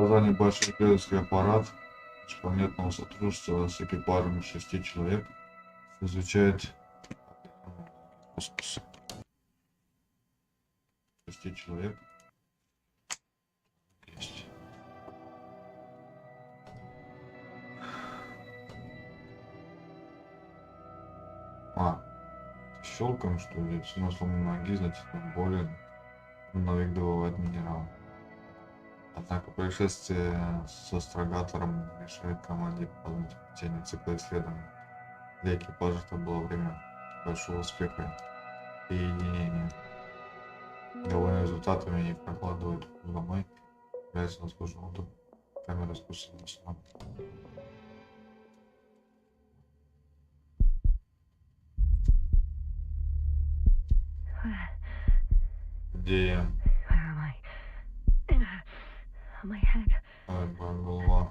Создание большой исследовательский аппарат межпланетного сотрудничества с экипажем 6 человек изучает космос. 6 человек есть. Щелкаем, что ли? Смысл ноги значительно более на век добывать минерал. Однако происшествие с астрогатором мешает команде выполнить тени цикла исследований. Для экипажа это было время большого успеха и единения. Довольны результатами и прокладывают домой, является возможным отдых камеры искусственного сна. Где я? Моя голова.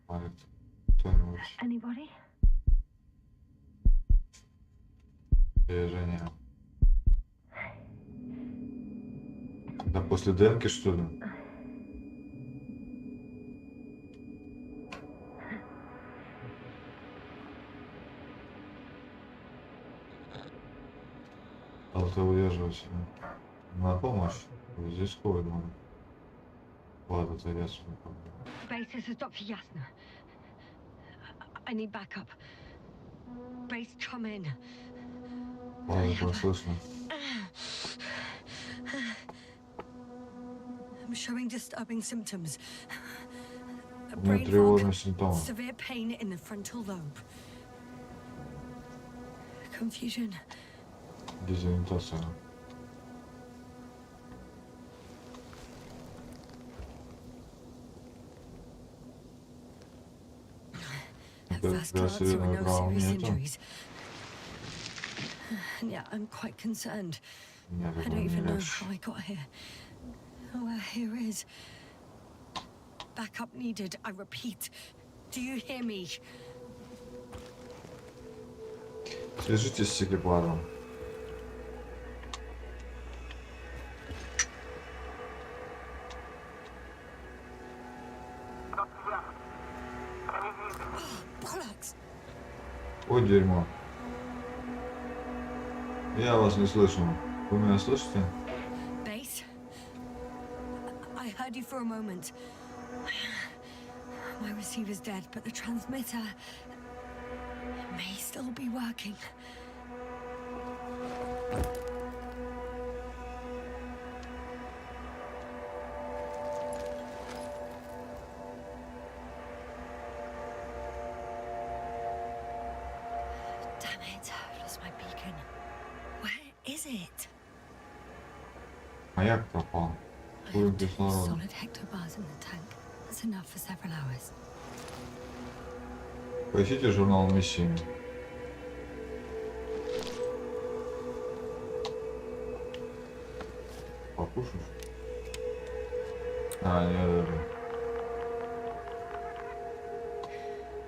Марит. Кто-нибудь? Движения. Да после демки, что ли? Ты удерживайся. На помощь. Здесь ходит надо. Ладно, это я сюда. Base, this is Dr. Yasna. I need backup. Base, come in. Ладно, послышно. I'm showing disturbing symptoms. У меня тревожные симптомы. Severe pain in the frontal lobe. Confusion. Дезориентация. Vascular artery, no serious injuries. Yeah, I'm quite concerned. I don't even know how I got here. Where here is. Backup needed, I repeat. Do you hear me? Свяжитесь с экипажем. Ой, дерьмо. Я вас не слышу. Вы меня слышите? Base? I heard you for a moment. My receiver's dead, but the transmitter may still be working. Маяк пропал. Уровень кислорода. Solid hectobars in the tank. That's enough for several hours. Поищите журнал миссии. Покушаешь? Нет.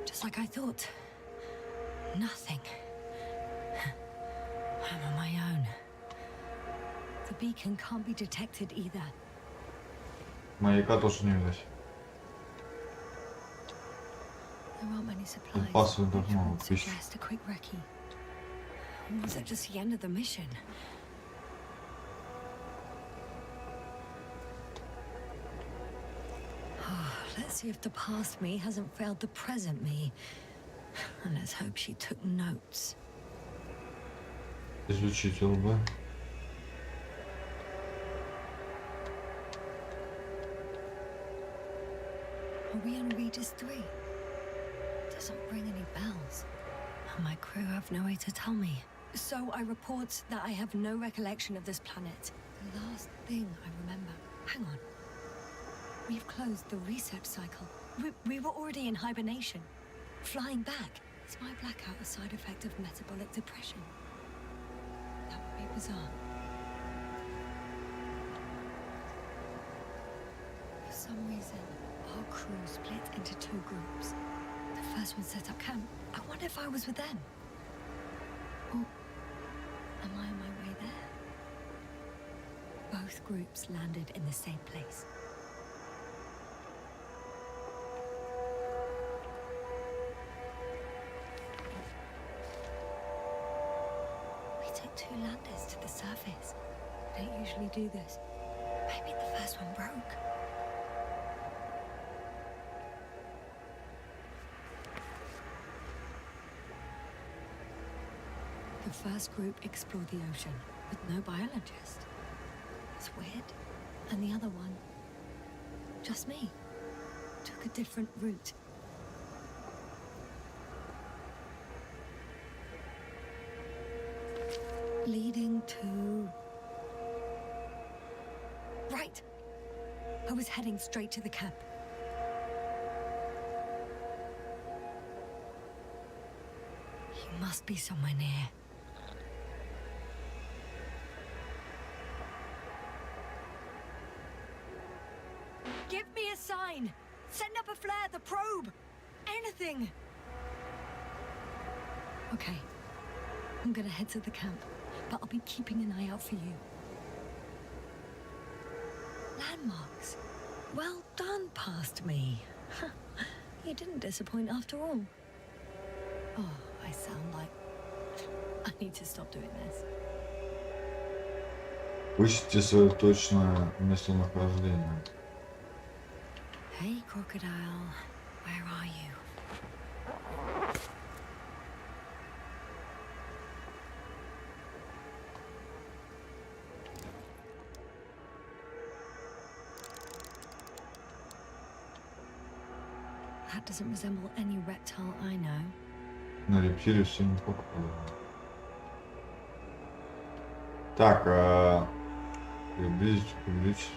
Just like I thought. Nothing. I'm on my own. The beacon can't be detected either. Маяка тоже не видать. There aren't many supplies. Паспорт должно быть. Suggest a quick recce. Was that just the end of the mission? Let's see if the past me hasn't failed the present me. And let's hope she took notes. Изучить ЛБ. Are we on Regis 3? Doesn't ring any bells. And my crew have no way to tell me. So I report that I have no recollection of this planet. The last thing I remember. Hang on. We've closed the research cycle. We were already in hibernation. Flying back. Is my blackout a side effect of metabolic depression? That would be bizarre. For some reason, our crew split into 2 groups. The first one set up camp. I wonder if I was with them. Or am I on my way there? Both groups landed in the same place. two landers to the surface. I don't usually do this. Maybe the first one broke. The first group explored the ocean with no biologist. It's weird. And the other one, just me, took a different route. Leading to... Right! I was heading straight to the camp. He must be somewhere near. Give me a sign! Send up a flare, the probe! Anything! Okay. I'm gonna head to the camp, but I'll be keeping an eye out for you. Landmarks. Well done, past me. You didn't disappoint after all. Oh, I sound like... I need to stop doing this. Вычтите свое точное местонахождение. Hey, crocodile. Where are you? That doesn't resemble any reptile I know. На рептилию все не похоже. Так, приблизить, увеличить.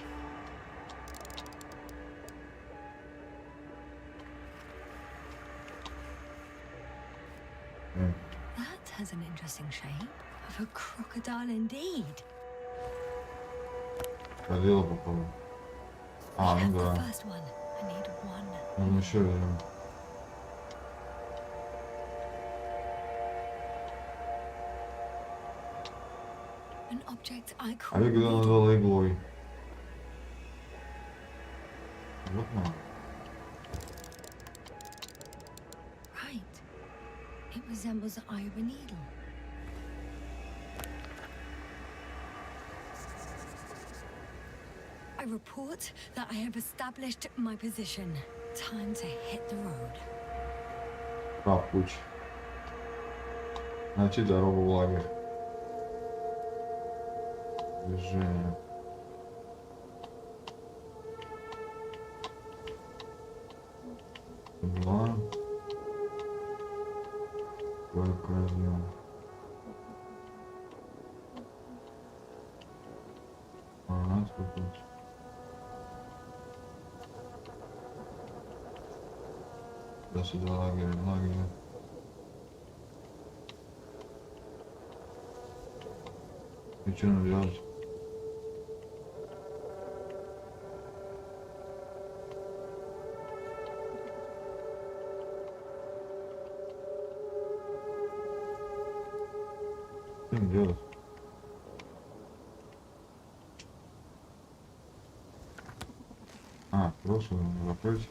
That has an interesting shape of a crocodile indeed. Ходила попробуй. I Ну have да. the first one. I need one. Ну еще вернем. An object I А call я когда needle. назвала иглой. Вот надо. Right. It resembles the eye of a needle. I report that I have established my position. Time to hit the road. Прав путь. Найти дорогу в лагерь. Движение. Два. Только один. Сколько? До сюда лагерь. И что надо делать? Что делать? Просто закрыть.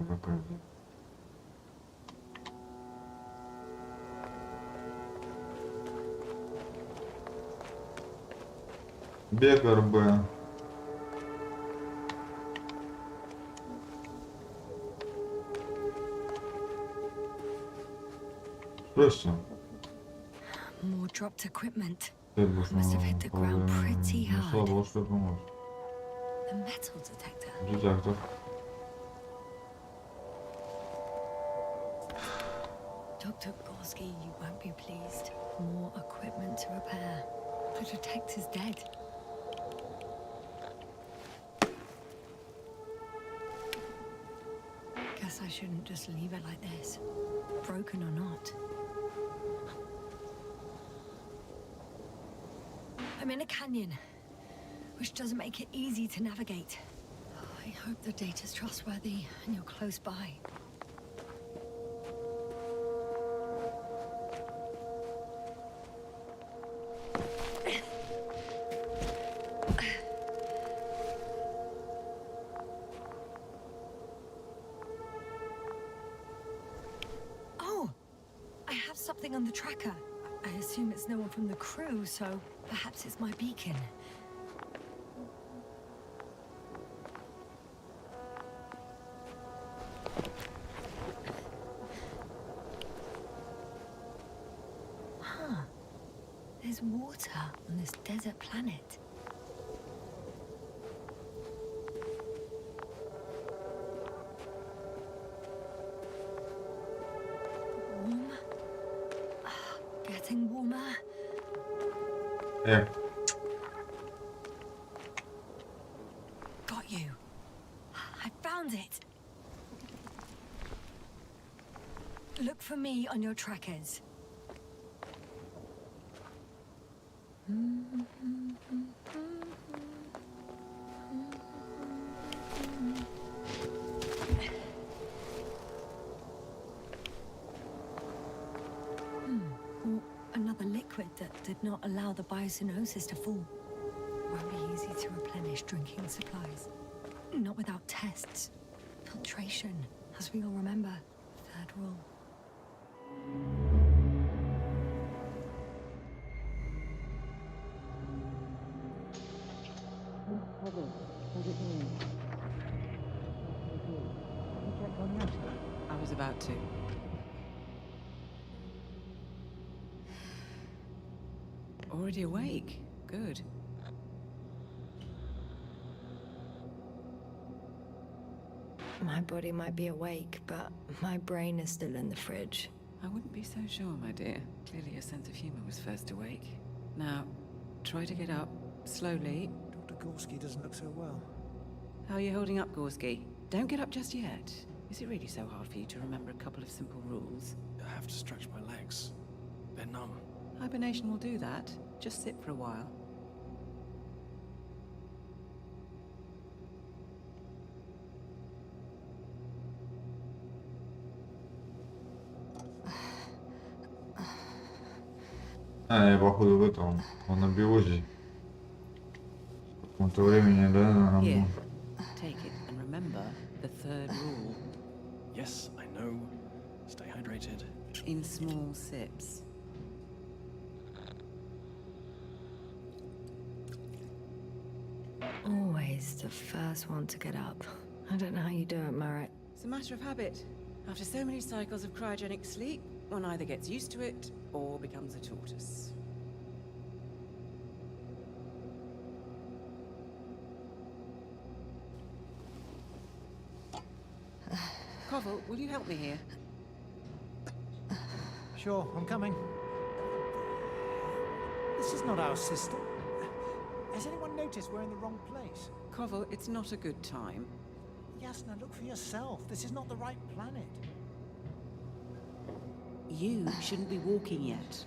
Закрыть. Бег РБ. Просто. More dropped equipment. Must have hit the ground pretty hard. The The metal detector. Detector. Dr. Gorski, you won't be pleased. More equipment to repair. The detector's dead. Guess I shouldn't just leave it like this. Broken or not. I'm in a canyon, which doesn't make it easy to navigate. I hope the data's trustworthy and you're close by. nothing on the tracker. I assume it's no one from the crew, so perhaps it's my beacon. Huh. There's water on this desert planet. Warm. Getting warmer. Yeah. Got you. I found it. Look for me on your trackers. Another liquid that did not allow the biocenosis to fall. Won't be easy to replenish drinking supplies. Not without tests. Filtration, as we all remember. Third rule. I was about to. Already awake? Good. My body might be awake, but my brain is still in the fridge. I wouldn't be so sure, my dear. Clearly your sense of humor was first awake. Now, try to get up, slowly. Dr. Gorski doesn't look so well. How are you holding up, Gorski? Don't get up just yet. Is it really so hard for you to remember a couple of simple rules? I have to stretch my legs. They're numb. Hibernation will do that. Just sit for a while. Я походу в этом, он на биозе. Какому-то времени, да, наверное, Here, был. take it and remember the third rule. Yes, I know. Stay hydrated. In small sips. Always the first one to get up. I don't know how you do it, Merritt. It's a matter of habit. After so many cycles of cryogenic sleep, one either gets used to it or becomes a tortoise. Koval, will you help me here? Sure, I'm coming. This is not our system. Has anyone noticed we're in the wrong place? Koval, it's not a good time. Yasna, look for yourself. This is not the right planet. You shouldn't be walking yet.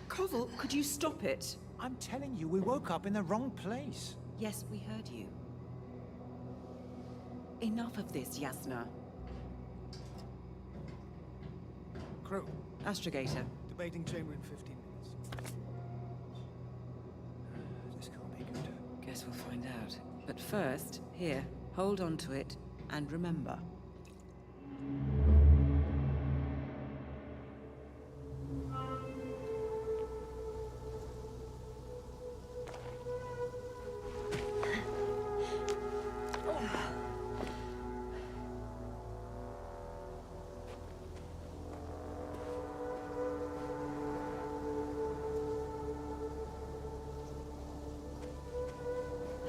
Koval, could you stop it? I'm telling you, we woke up in the wrong place. Yes, we heard you. Enough of this, Yasna. Crew, Astrogator. debating chamber in 15 minutes. This can't be good. Guess we'll find out. But first, here, hold on to it and remember.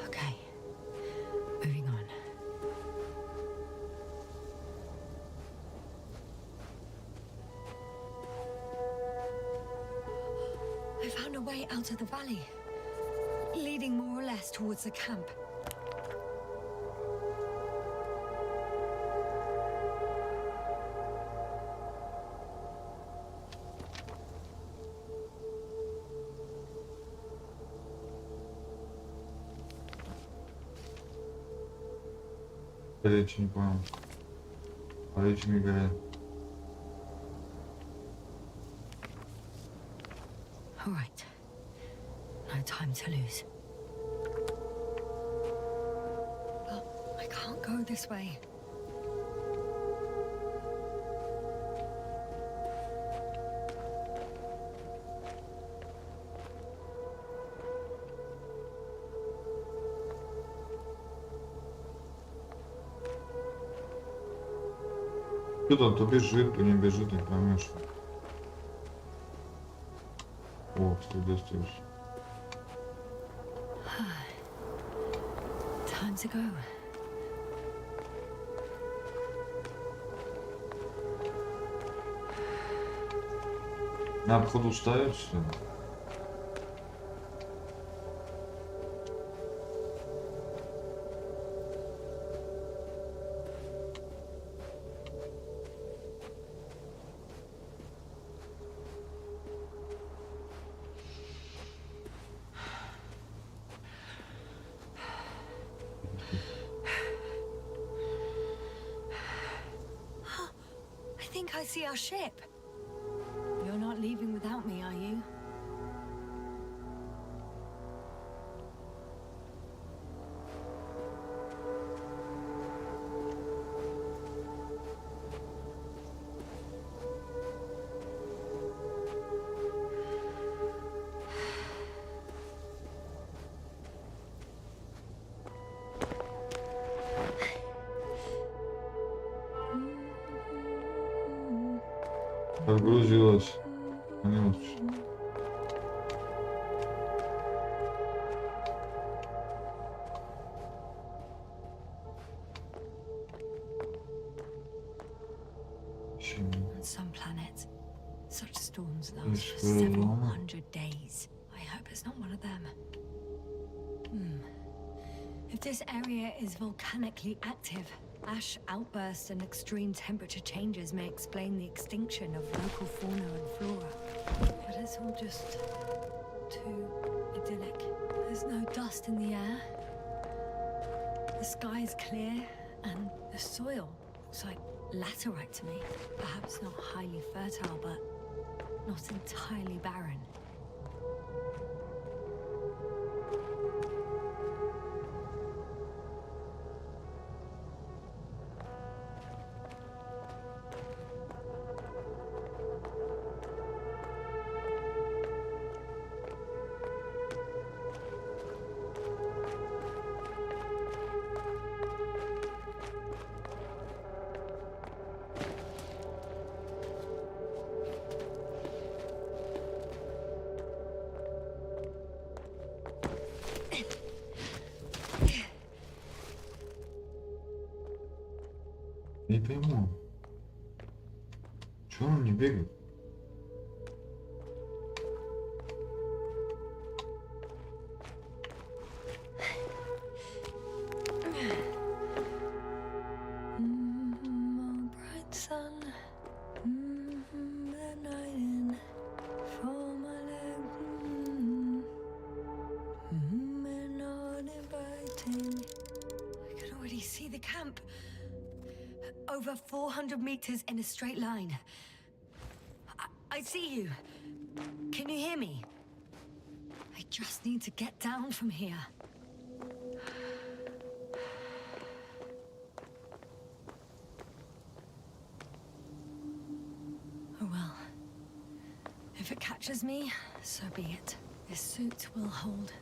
Okay. Moving on. I found a way out of the valley, leading more or less towards the camp. Речь не понял. Речь мигает. All right. No time to lose. But I can't go this way. Что там, то бежит, то не бежит, не поймешь. О, кстати, остаешься. Time to go. На обходу ставят, что ли? I think I see our ship. You're not leaving without me, are you? Погрузилась. Минуточку. On some planets, such storms last for several hundred days. I hope it's not one of them. If this area is volcanically active, ash outbursts and extreme temperature changes may explain the extinction of local fauna and flora. But it's all just too idyllic. There's no dust in the air. The sky is clear, and the soil looks like laterite to me. Perhaps not highly fertile, but not entirely barren. Не пойму. Чего он не бегает? Over 400 meters in a straight line. I see you. Can you hear me? I just need to get down from here. Oh well. If it catches me, so be it. This suit will hold.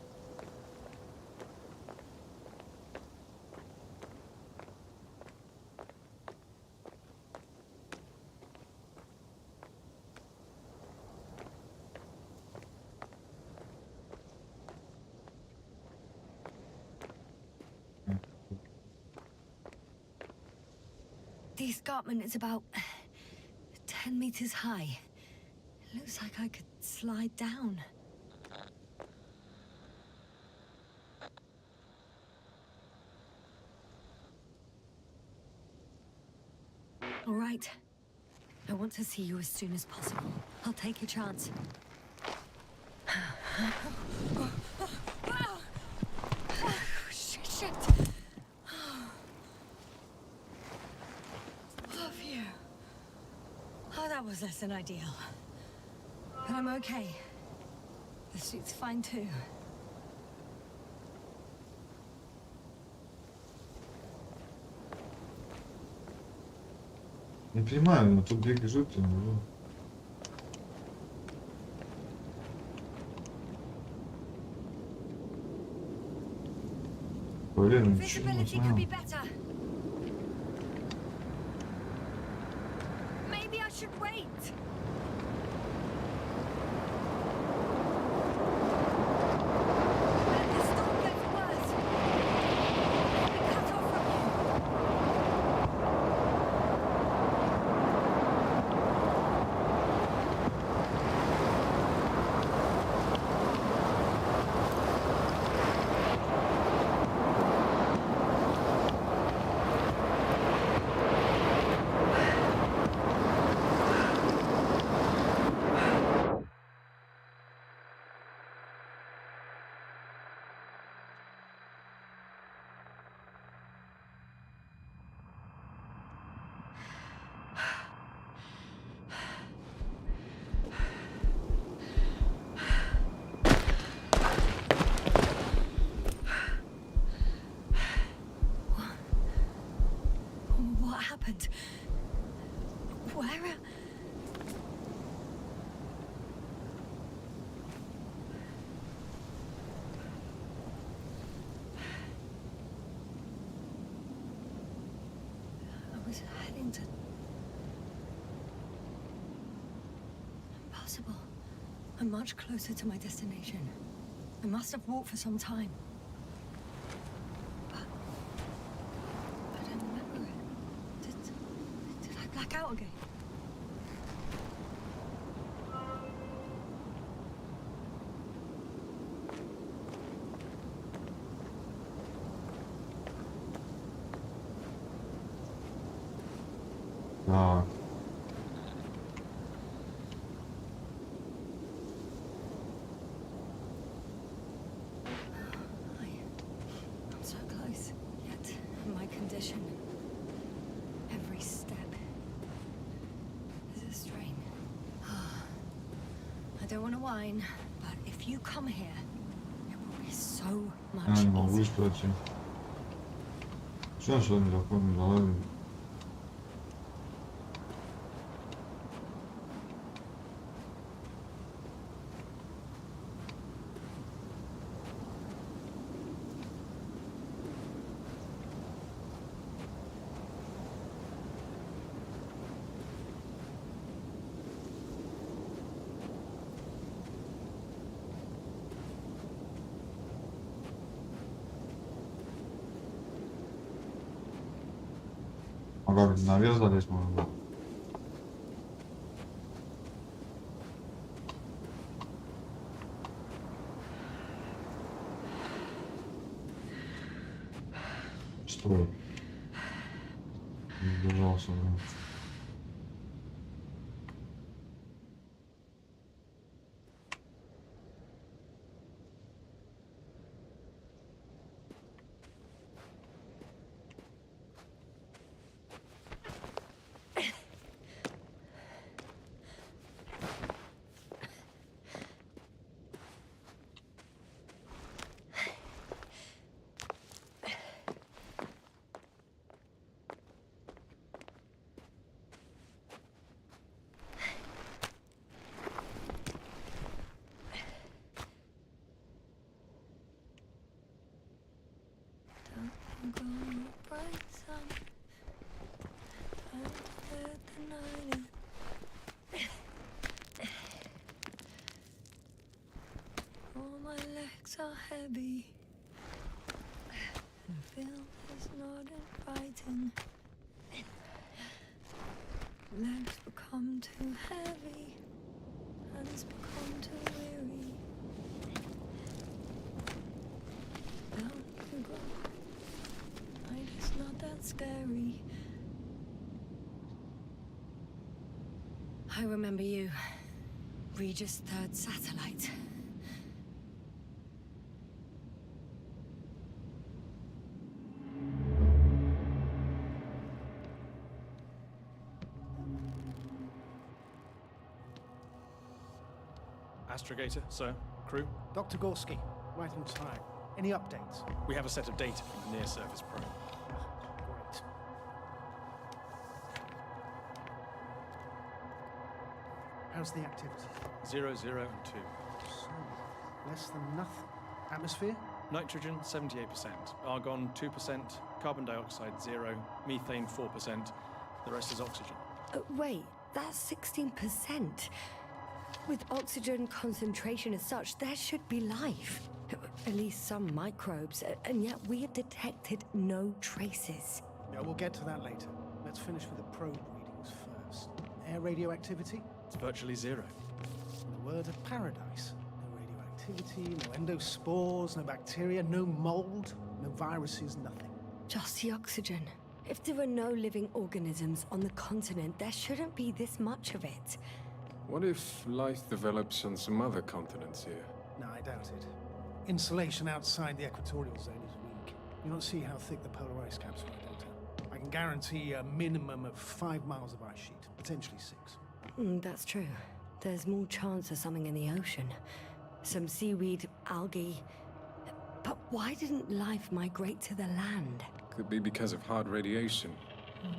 The escarpment is about 10 meters high. It looks like I could slide down. All right. I want to see you as soon as possible. I'll take your chance. Shit. Oh, that was less than ideal. But I'm okay. The suit's fine too. Не понимаю, но тут бежит, ну. Блин, ничего не Visibility could знаю. be better. should wait. The storm gets worse. I'm cut off from you. What happened? Where? I was heading to... Impossible. I'm much closer to my destination. I must have walked for some time. But I don't remember it. Did I black out again? Так. I'm so close, yet in my condition, every step is a strain. I don't want to whine, but if you come here, it will be so much Я не могу easier. пройти. Что не такое, давай. А как наверх залезть можно было? Стой. Не сдержался, блин. Go bright sun, don't let the night in. All my legs are heavy, and Phil is not inviting. Legs become too heavy, hands become too weary. Down you go. Night is not that scary. I remember you. Regis' third satellite. Astrogator, sir. Crew? Dr. Gorski, right on time. Any updates? We have a set of data from the near-surface probe. Great. How's the activity? 0, 0, and 2. So, less than nothing. Atmosphere? Nitrogen, 78%. Argon, 2%. Carbon dioxide, 0. Methane, 4%. The rest is oxygen. Wait, That's 16%. With oxygen concentration as such, there should be life. At least some microbes, and yet we have detected no traces. Yeah, we'll get to that later. Let's finish with the probe readings first. Air radioactivity? It's virtually zero. In the word of paradise. No radioactivity, no endospores, no bacteria, no mold, no viruses, nothing. Just the oxygen. If there are no living organisms on the continent, there shouldn't be this much of it. What if life develops on some other continents here? No, I doubt it. Insulation outside the equatorial zone is weak. You don't see how thick the polar ice caps are, Doctor. I can guarantee a minimum of 5 miles of ice sheet, potentially 6. That's true. There's more chance of something in the ocean. Some seaweed, algae. But why didn't life migrate to the land? Could be because of hard radiation.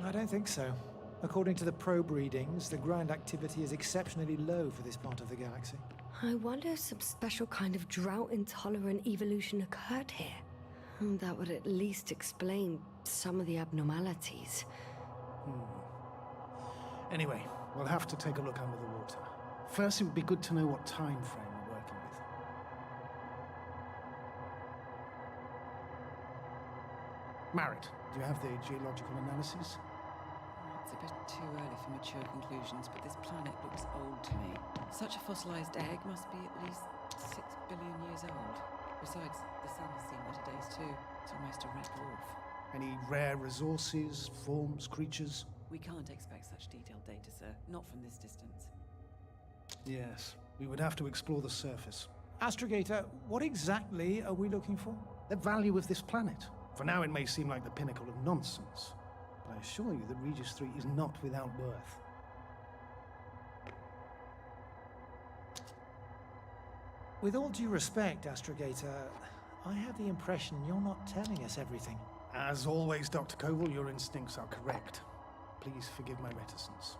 I don't think so. According to the probe readings, the ground activity is exceptionally low for this part of the galaxy. I wonder if some special kind of drought-intolerant evolution occurred here. That would at least explain some of the abnormalities. Anyway, we'll have to take a look under the water. First, it would be good to know what time frame we're working with. Marit, do you have the geological analysis? It's a bit too early for mature conclusions, but this planet looks old to me. Such a fossilized egg must be at least 6 billion years old. Besides, the sun has seen better days too. It's almost a red dwarf. Any rare resources, forms, creatures? We can't expect such detailed data, sir. Not from this distance. Yes, we would have to explore the surface. Astrogator, what exactly are we looking for? The value of this planet. For now, it may seem like the pinnacle of nonsense, but I assure you that Regis 3 is not without worth. With all due respect, Astrogator, I have the impression you're not telling us everything. As always, Dr. Koval, your instincts are correct. Please forgive my reticence.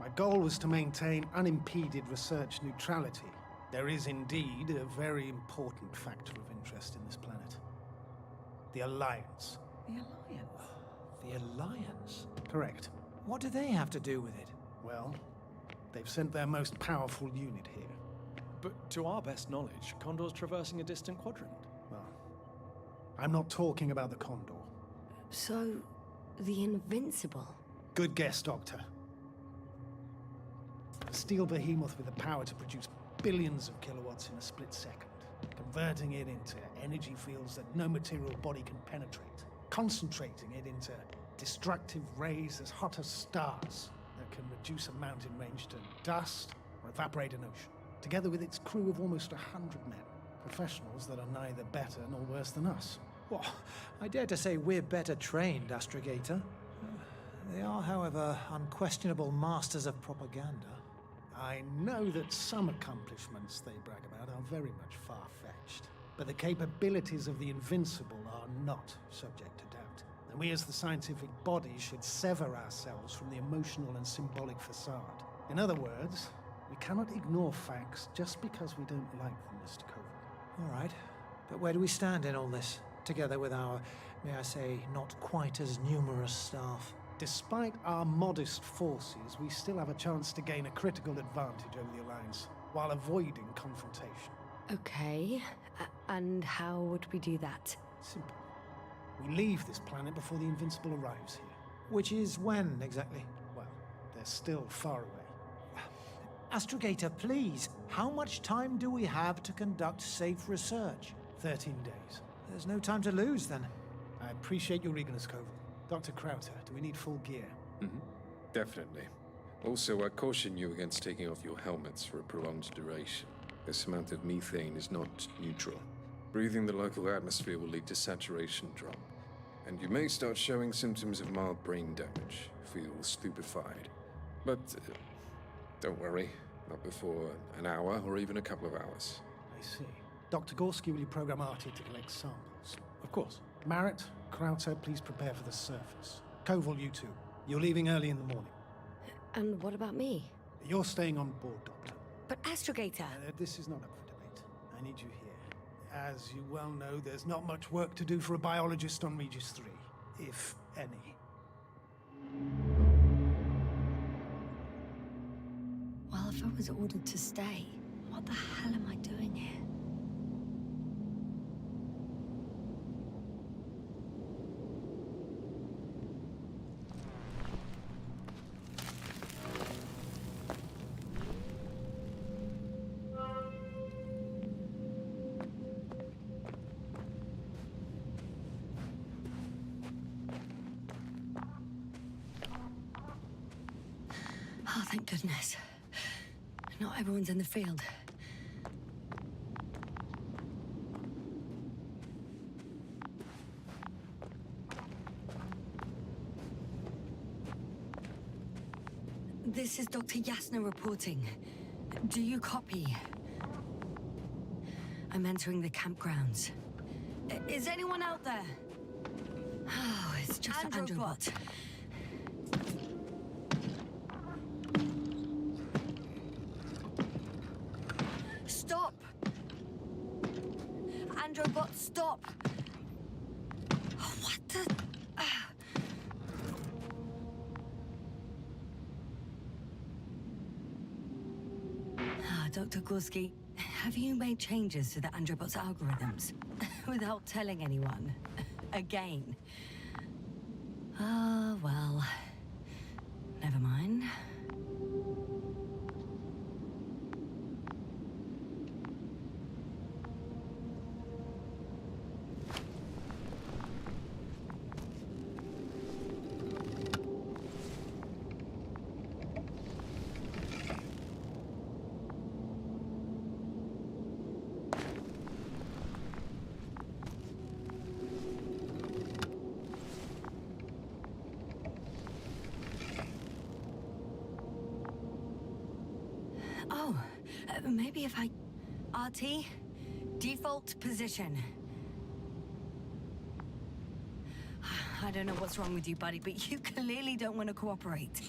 My goal was to maintain unimpeded research neutrality. There is indeed a very important factor of interest in this planet. The Alliance. The Alliance? The Alliance? Correct. What do they have to do with it? Well, they've sent their most powerful unit here. But to our best knowledge, Condor's traversing a distant quadrant. Well, I'm not talking about the Condor. So, the Invincible. Good guess, Doctor. A steel behemoth with the power to produce billions of kilowatts in a split second, converting it into energy fields that no material body can penetrate, concentrating it into destructive rays as hot as stars that can reduce a mountain range to dust or evaporate an ocean, together with its crew of almost 100 men, professionals that are neither better nor worse than us. Well, I dare to say we're better trained, Astrogator. They are, however, unquestionable masters of propaganda. I know that some accomplishments they brag about are very much far-fetched, but the capabilities of the Invincible are not subject to doubt. And we as the scientific body should sever ourselves from the emotional and symbolic facade. In other words, we cannot ignore facts just because we don't like them, Mr. Koval. All right, but where do we stand in all this, together with our, may I say, not quite as numerous staff? Despite our modest forces, we still have a chance to gain a critical advantage over the Alliance, while avoiding confrontation. Okay, and how would we do that? Simple. We leave this planet before the Invincible arrives here. Which is when, exactly? Well, they're still far away. Astrogator, please, how much time do we have to conduct safe research? 13 days. There's no time to lose, then. I appreciate your eagerness, Koval. Dr. Krauter, do we need full gear? Definitely. Also, I caution you against taking off your helmets for a prolonged duration. This amount of methane is not neutral. Breathing the local atmosphere will lead to saturation drop, and you may start showing symptoms of mild brain damage, feel stupefied. But don't worry, not before an hour or even a couple of hours. I see. Dr. Gorski, will you program Artie to collect samples? Of course. Marit, Krauter, please prepare for the surface. Koval, you two. You're leaving early in the morning. And what about me? You're staying on board, Doctor. But Astrogator! This is not up for debate. I need you here. As you well know, there's not much work to do for a biologist on Regis 3, if any. if I was ordered to stay, what the hell am I doing here? Oh, thank goodness. Not everyone's in the field. This is Dr. Yasna reporting. Do you copy? I'm entering the campgrounds. Is anyone out there? Oh, it's just Androbot. Stop! Androbot, stop! Oh, what the... Dr. Gorski, have you made changes to the Androbot's algorithms? Without telling anyone? Again? Ah, well... Never mind. Oh, maybe if I... RT? Default position. I don't know what's wrong with you, buddy, but you clearly don't want to cooperate.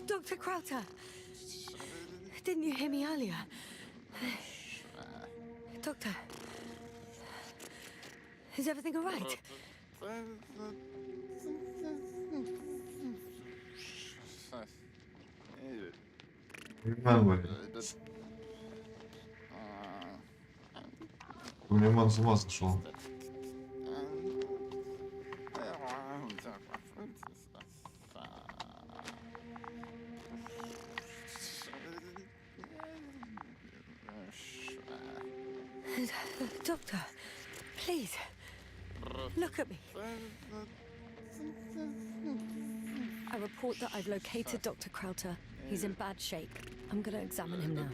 Dr. Crowther! Didn't you hear me earlier? Doctor? Is everything all right? Remember. У меня ман с ума сошел. Doctor, please, look at me. I report that I've located Dr. Crowther. He's in bad shape. I'm gonna examine him now.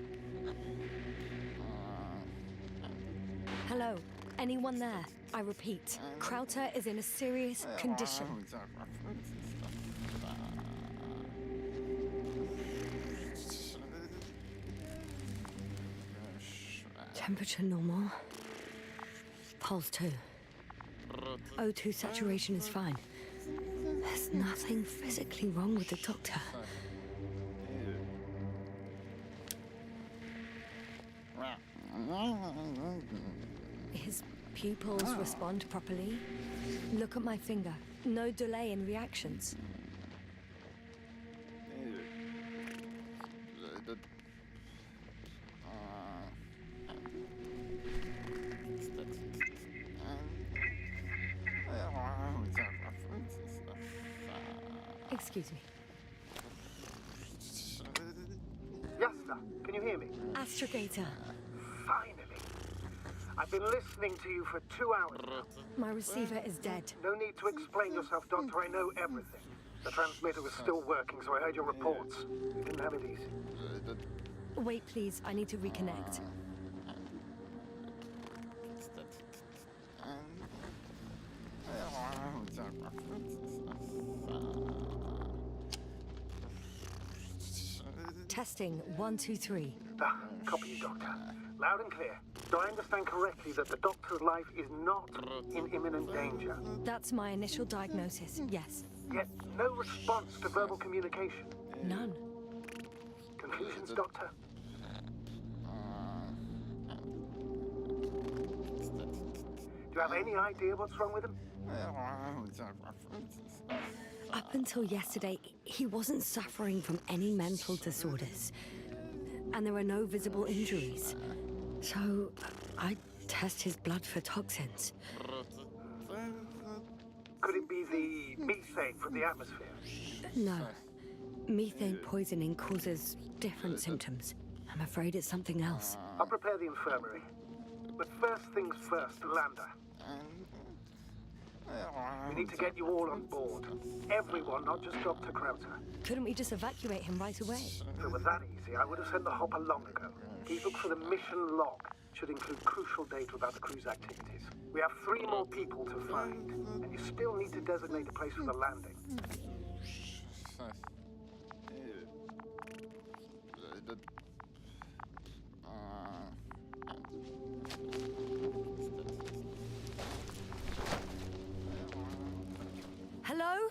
Hello, anyone there? I repeat, Crowther is in a serious condition. Temperature normal. Pulse 2. O2 saturation is fine. There's nothing physically wrong with the doctor. His pupils respond properly. Look at my finger. No delay in reactions. Excuse me. Yasna, can you hear me? Astrogator. Finally. I've been listening to you for 2 hours now. My receiver is dead. No need to explain yourself, Doctor. I know everything. The transmitter was still working, so I heard your reports. You didn't have it easy. Wait, please. I need to reconnect. Testing 1, 2, 3. Copy you, Doctor. Loud and clear. Do I understand correctly that the Doctor's life is not in imminent danger? That's my initial diagnosis, yes. Yet no response to verbal communication. None. Conclusions, Doctor? Do you have any idea what's wrong with him? Up until yesterday, he wasn't suffering from any mental disorders. And there were no visible injuries. So, I test his blood for toxins. Could it be the methane from the atmosphere? No. Methane poisoning causes different symptoms. I'm afraid it's something else. I'll prepare the infirmary. But first things first, Lander. We need to get you all on board. Everyone, not just Dr. Krauter. Couldn't we just evacuate him right away? If it was that easy, I would have sent the hopper long ago. Please look for the mission log. Should include crucial data about the crew's activities. We have 3 more people to find, and you still need to designate a place for the landing. Hello?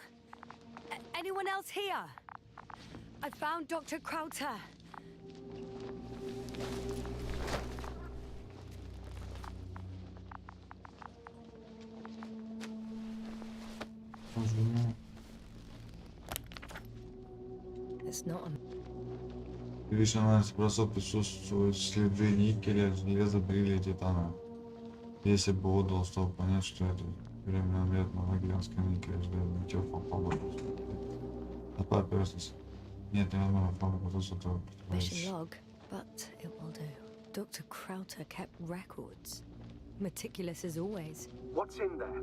Anyone else here? I found Dr. Krauter. It's not a... Лишь анализ бросок присутствуют следы никеля, железа, брилия, титана. Если бы удалось понять, что это временный амулет на магианском никеле, железный тел попал бы. Отправь поверхность. Нет, невозможно форму присутствия. Mission log, but it will do. Dr. Krauter kept records. Meticulous as always. What's in there?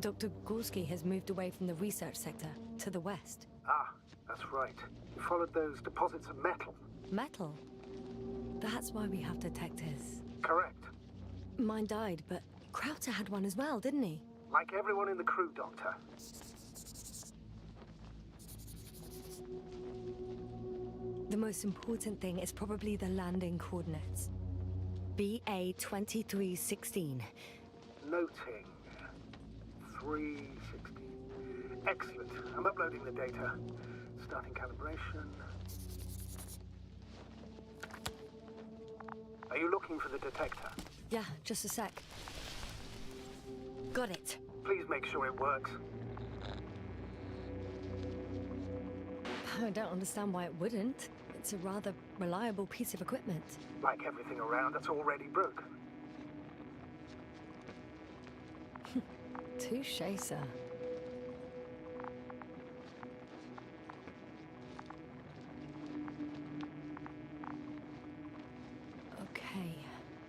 Dr. Gorski has moved away from the research sector to the west. Ah, that's right. You followed those deposits of metal. Metal? That's why we have detectors. Correct. Mine died, but Krauter had one as well, didn't he? Like everyone in the crew, Doctor. The most important thing is probably the landing coordinates. BA 2316. Noting. 360. Excellent. I'm uploading the data. Starting calibration. Are you looking for the detector? Yeah, just a sec. Got it. Please make sure it works. I don't understand why it wouldn't. It's a rather reliable piece of equipment. Like everything around that's already broken. Touché, sir. Okay,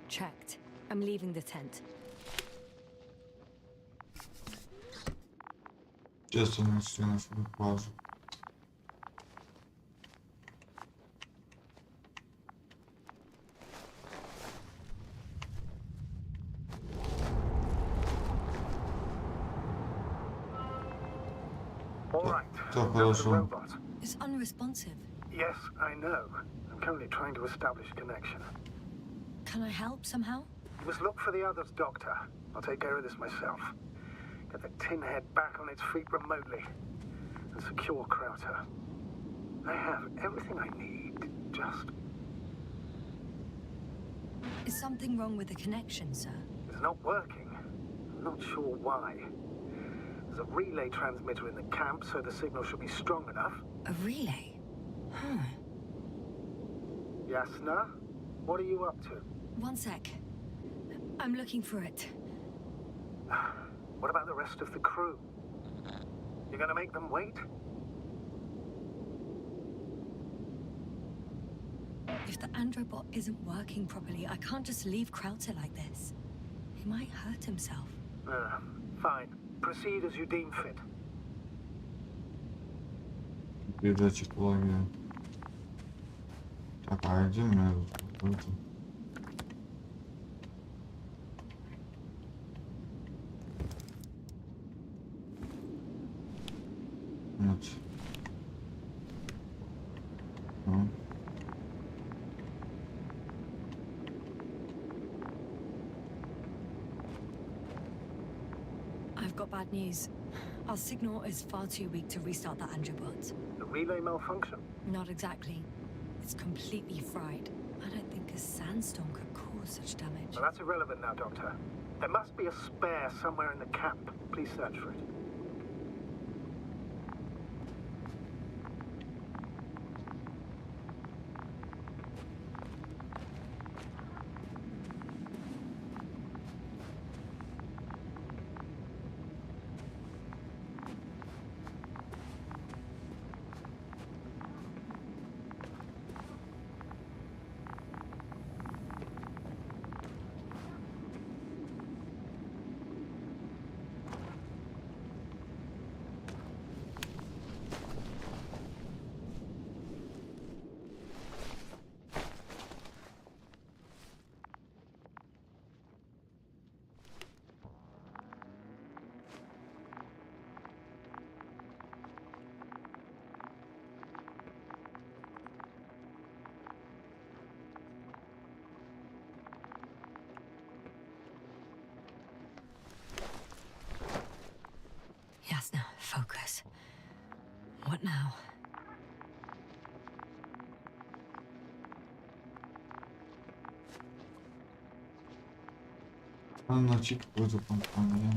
checked. I'm leaving the tent. Честно, на членов экипажа. All right. So Now to the хорошо. robot. It's unresponsive. Yes, I know. I'm currently trying to establish a connection. Can I help somehow? You must look for the others, Doctor. I'll take care of this myself. Get the tin head back on its feet remotely. And secure Krauter. I have everything I need. Just... Is something wrong with the connection, sir? It's not working. I'm not sure why. There's a relay transmitter in the camp, so the signal should be strong enough. A relay? Huh. Yasna? What are you up to? One sec. I'm looking for it. What about the rest of the crew? You're gonna make them wait? If the androbot isn't working properly, I can't just leave Krauter like this. He might hurt himself. Fine. Proceed as you deem fit. Датчик логи. Так, а где мне это? Нет. got bad news. Our signal is far too weak to restart the Androbot. The relay malfunction? Not exactly. It's completely fried. I don't think a sandstorm could cause such damage. Well, that's irrelevant now, Doctor. There must be a spare somewhere in the camp. Please search for it. Yasna, focus. What now? Найти какую-то компанию.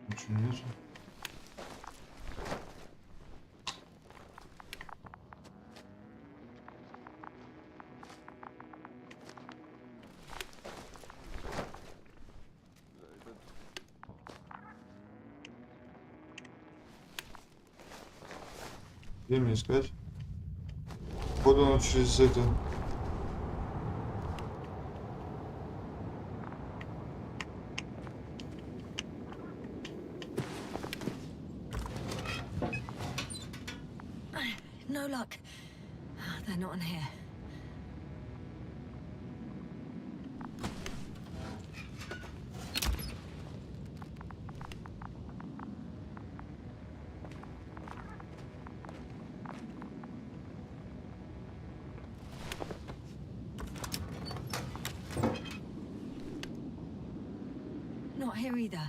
Ничего нет. Где мне искать? Походу он через это. No luck. They're not in here. Not here either.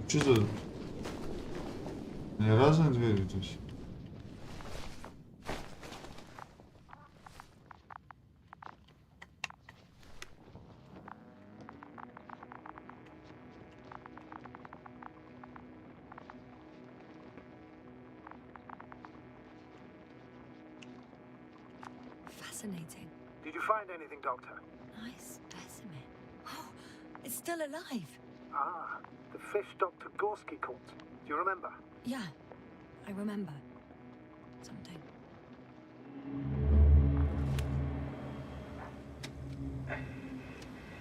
Что за... Не разные двери, то есть? Fascinating. Did you find anything, Doctor? Nice specimen. Oh, it's still alive. Ah, the fish Dr. Gorski caught. Do you remember? Yeah, I remember. Something.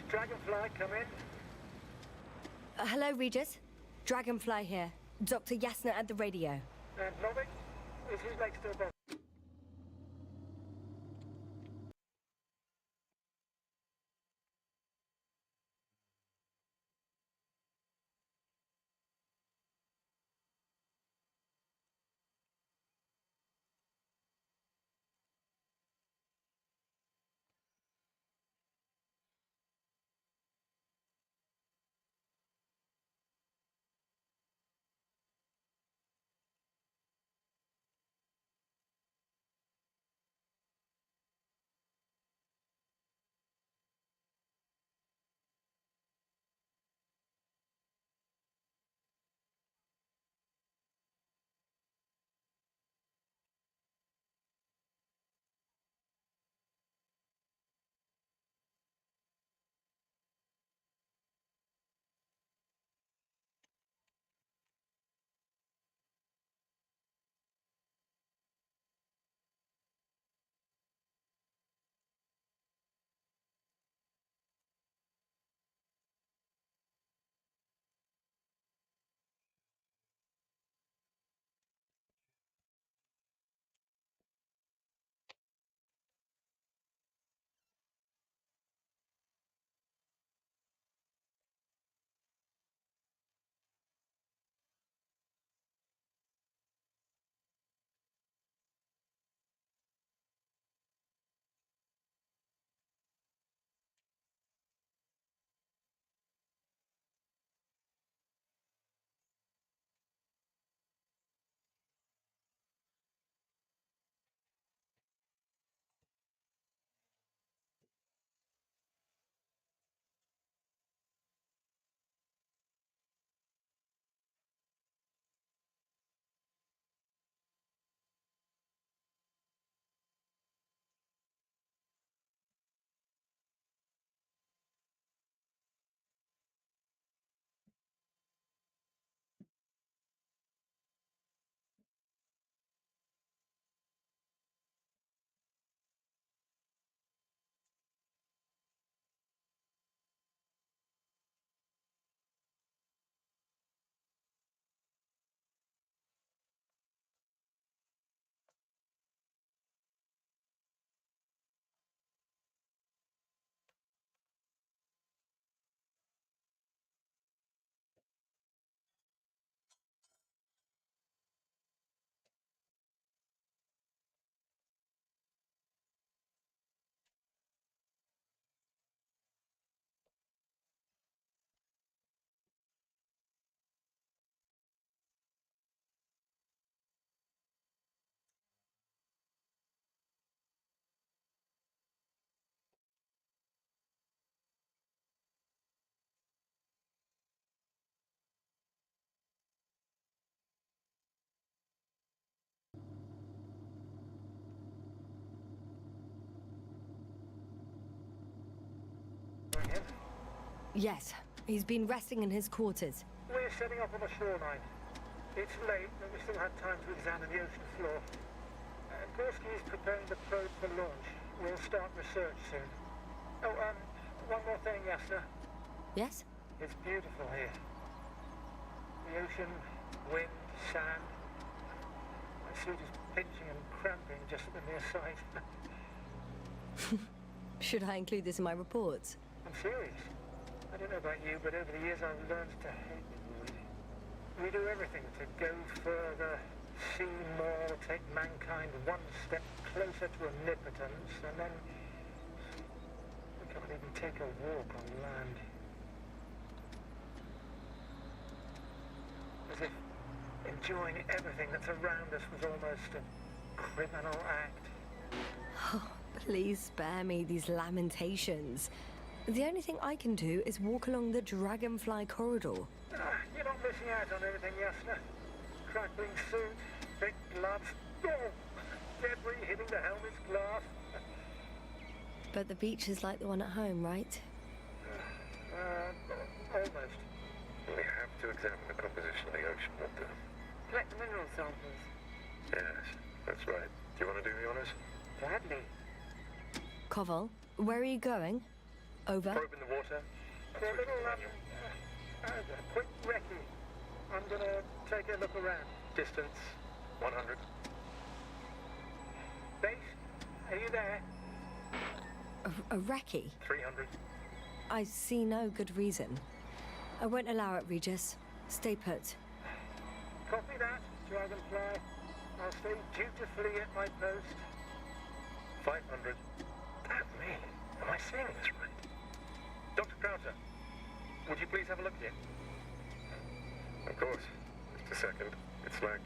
Dragonfly, come in. Hello, Regis. Dragonfly here. Dr. Yasna at the radio. And Lovix? Is his leg still bent? Yes, he's been resting in his quarters. We're setting up on the shoreline. It's late, but we still have time to examine the ocean floor. Gorski is preparing the probe for launch. We'll start research soon. Oh, one more thing, Yasna. Yes? It's beautiful here. The ocean, wind, sand. My suit is pinching and cramping just at the mere sight. Should I include this in my reports? I'm serious. I don't know about you, but over the years I've learned to hate it. We do everything to go further, see more, take mankind one step closer to omnipotence, and then we can't even take a walk on land. As if enjoying everything that's around us was almost a criminal act. Oh, please spare me these lamentations. The only thing I can do is walk along the dragonfly corridor. You're not missing out on everything, Yasna. Crackling suit, thick gloves, debris hitting the helmet's glass. But the beach is like the one at home, right? Almost. We have to examine the composition of the ocean water. Collect the mineral samples. Yes, that's right. Do you want to do the honors? Gladly. Koval, where are you going? Over. Probe in the water. For a little, quick recce. I'm gonna take a look around. Distance, 100. Base, are you there? A recce? 300. I see no good reason. I won't allow it, Regis. Stay put. Copy that, Dragonfly. I'll stay dutifully at my post. 500. Damn me. Am I saying this right? Dr. Krauser, would you please have a look here? Of course. Just a second. It's like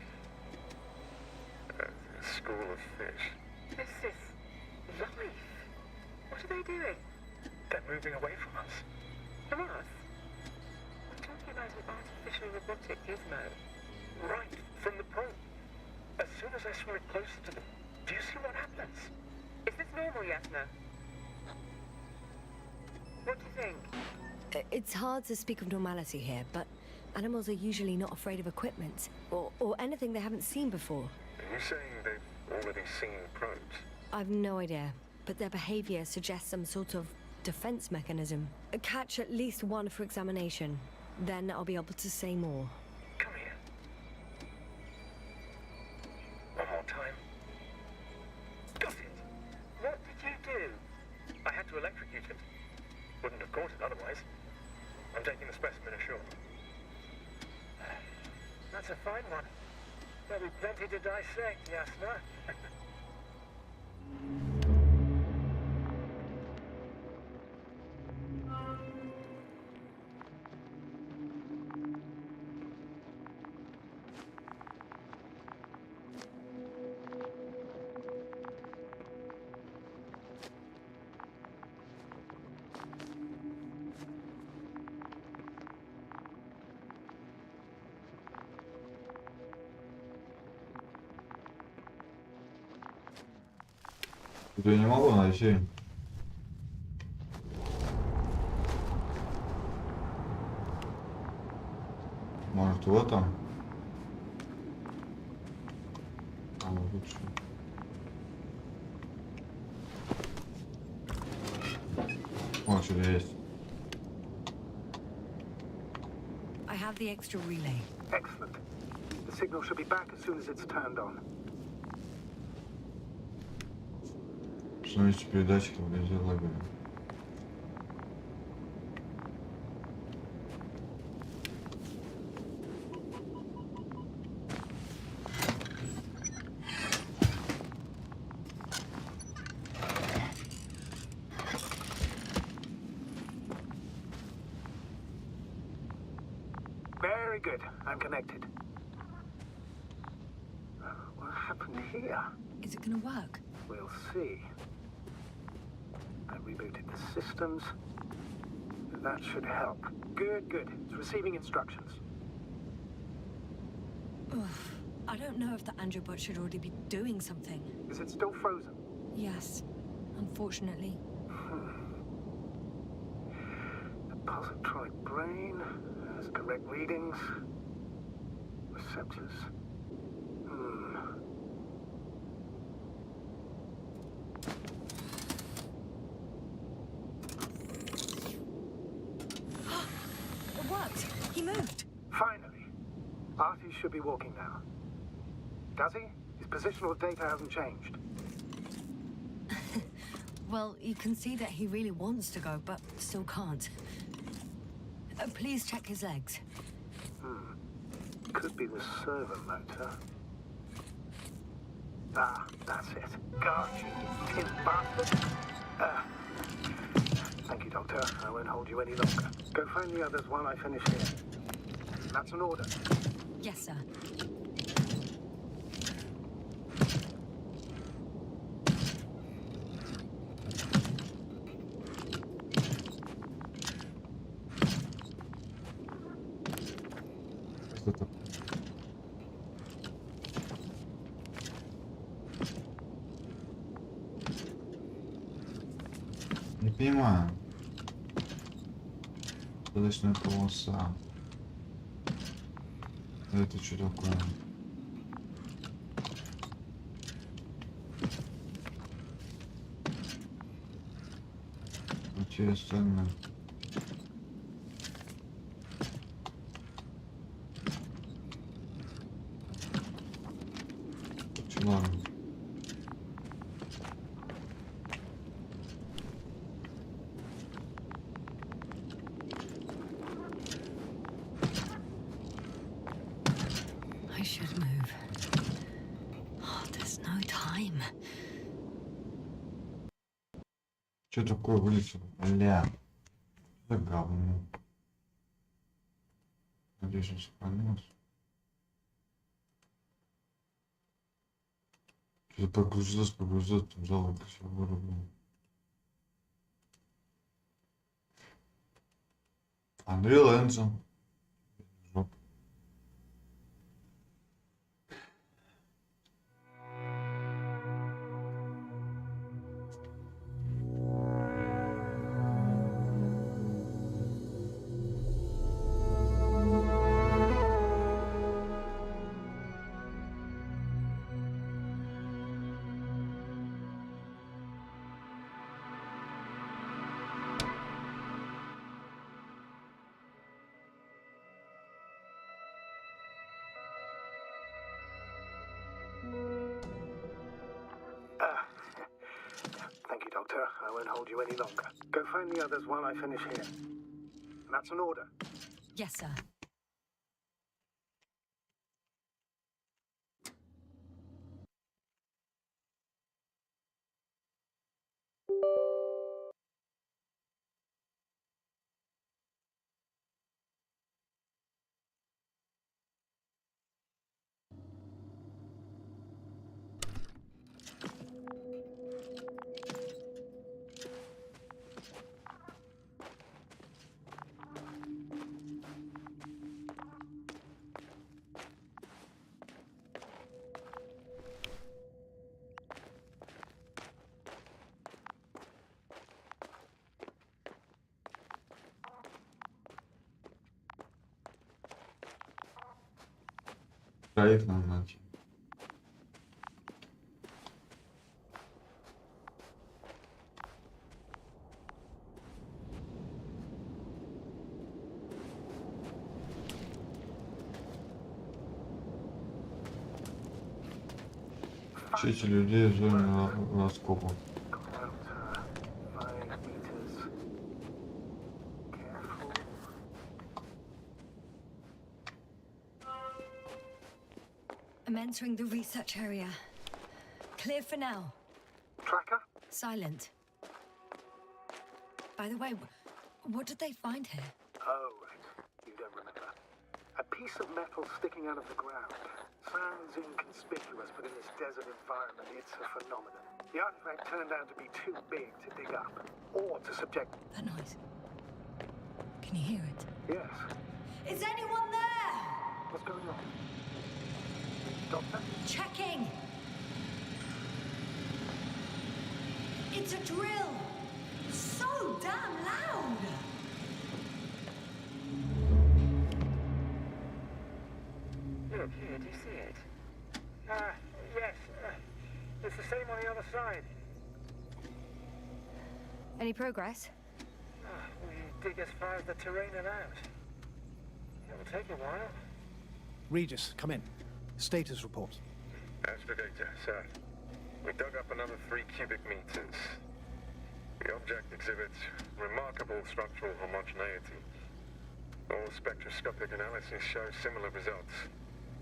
a school of fish. This is life. What are they doing? They're moving away from us. From us? We're talking about an artificial robotic gizmo. Right, from the probe. As soon as I swing it closer to them, do you see what happens? Is this normal, Yasna? What do you think? It's hard to speak of normality here, but animals are usually not afraid of equipment or anything they haven't seen before. Are you saying they've already seen probes? I've no idea, but their behavior suggests some sort of defense mechanism. Catch at least one for examination. Then I'll be able to say more. Come here. One more time. Got it. What did you do? I had to electrocute it. Wouldn't have caught it otherwise. I'm taking the specimen ashore. That's a fine one. There'll be plenty to dissect, Yasna. Я не могу найти. Может в этом? А, лучше. О, что есть. I have the extra relay. Excellent. The signal should be back as soon as it's turned on. Установите передатчики вблизи лагеря. Very good. I'm connected. What happened here? Is it gonna work? We'll see. I rebooted the systems. That should help. Good, good. It's receiving instructions. Ugh. I don't know if the Androbot should already be doing something. Is it still frozen? Yes, unfortunately. The Positronic brain has correct readings. Receptors. It worked. He moved. Finally. Artie should be walking now. Does he? His positional data hasn't changed. Well, you can see that he really wants to go, but still can't. Please check his legs. Could be the servo motor. Ah, that's it. Got you, tin bastard. Thank you, Doctor. I won't hold you any longer. Go find the others while I finish here. That's an order. Yes, sir. Что такое? Не понимаю. Подачная полоса. Это что такое? Интересно. Ладно. I should move. Oh, there's no time. Что такое вылетело? Бля. Это говно. Надеюсь, он сохранился. Что-то погружать, там жалко все вырубил. Unreal Engine. Жопа. Thank you, Doctor. I won't hold you any longer. Go find the others while I finish here. That's an order. Yes, sir. Проект нам найти. Ищите людей в зоне раскопа. I'm entering the research area. Clear for now. Tracker? Silent. By the way, what did they find here? Oh, right. You don't remember. A piece of metal sticking out of the ground. Sounds inconspicuous, but in this desert environment, it's a phenomenon. The artifact turned out to be too big to dig up, or to subject... That noise. Can you hear it? Yes. Is anyone there? What's going on? Doctor? Checking. It's a drill. So damn loud. up here. Do you see it? Yes. It's the same on the other side. Any progress? We dig as far as the terrain allows. It'll take a while. Regis, come in. Status report. Astrogator, sir. We dug up another 3 cubic meters. The object exhibits remarkable structural homogeneity. All spectroscopic analysis show similar results.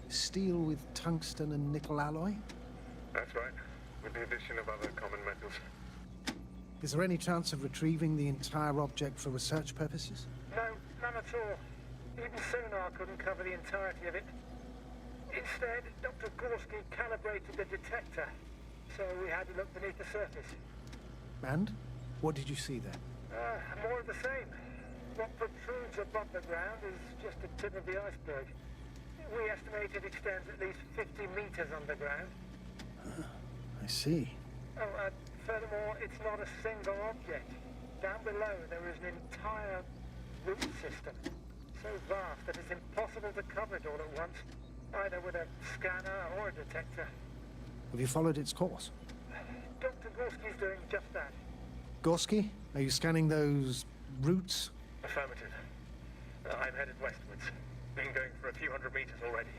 Steel with tungsten and nickel alloy? That's right, with the addition of other common metals. Is there any chance of retrieving the entire object for research purposes? No, none at all. Even sonar couldn't cover the entirety of it. Instead, Dr. Gorski calibrated the detector, so we had to look beneath the surface. And? What did you see there? More of the same. What protrudes above the ground is just the tip of the iceberg. We estimate it extends at least 50 meters underground. I see. Furthermore, it's not a single object. Down below, there is an entire root system, so vast that it's impossible to cover it all at once, either with a scanner or a detector. Have you followed its course? Dr. Gorski's doing just that. Gorski, are you scanning those roots? Affirmative. I'm headed westwards. Been going for a few hundred meters already.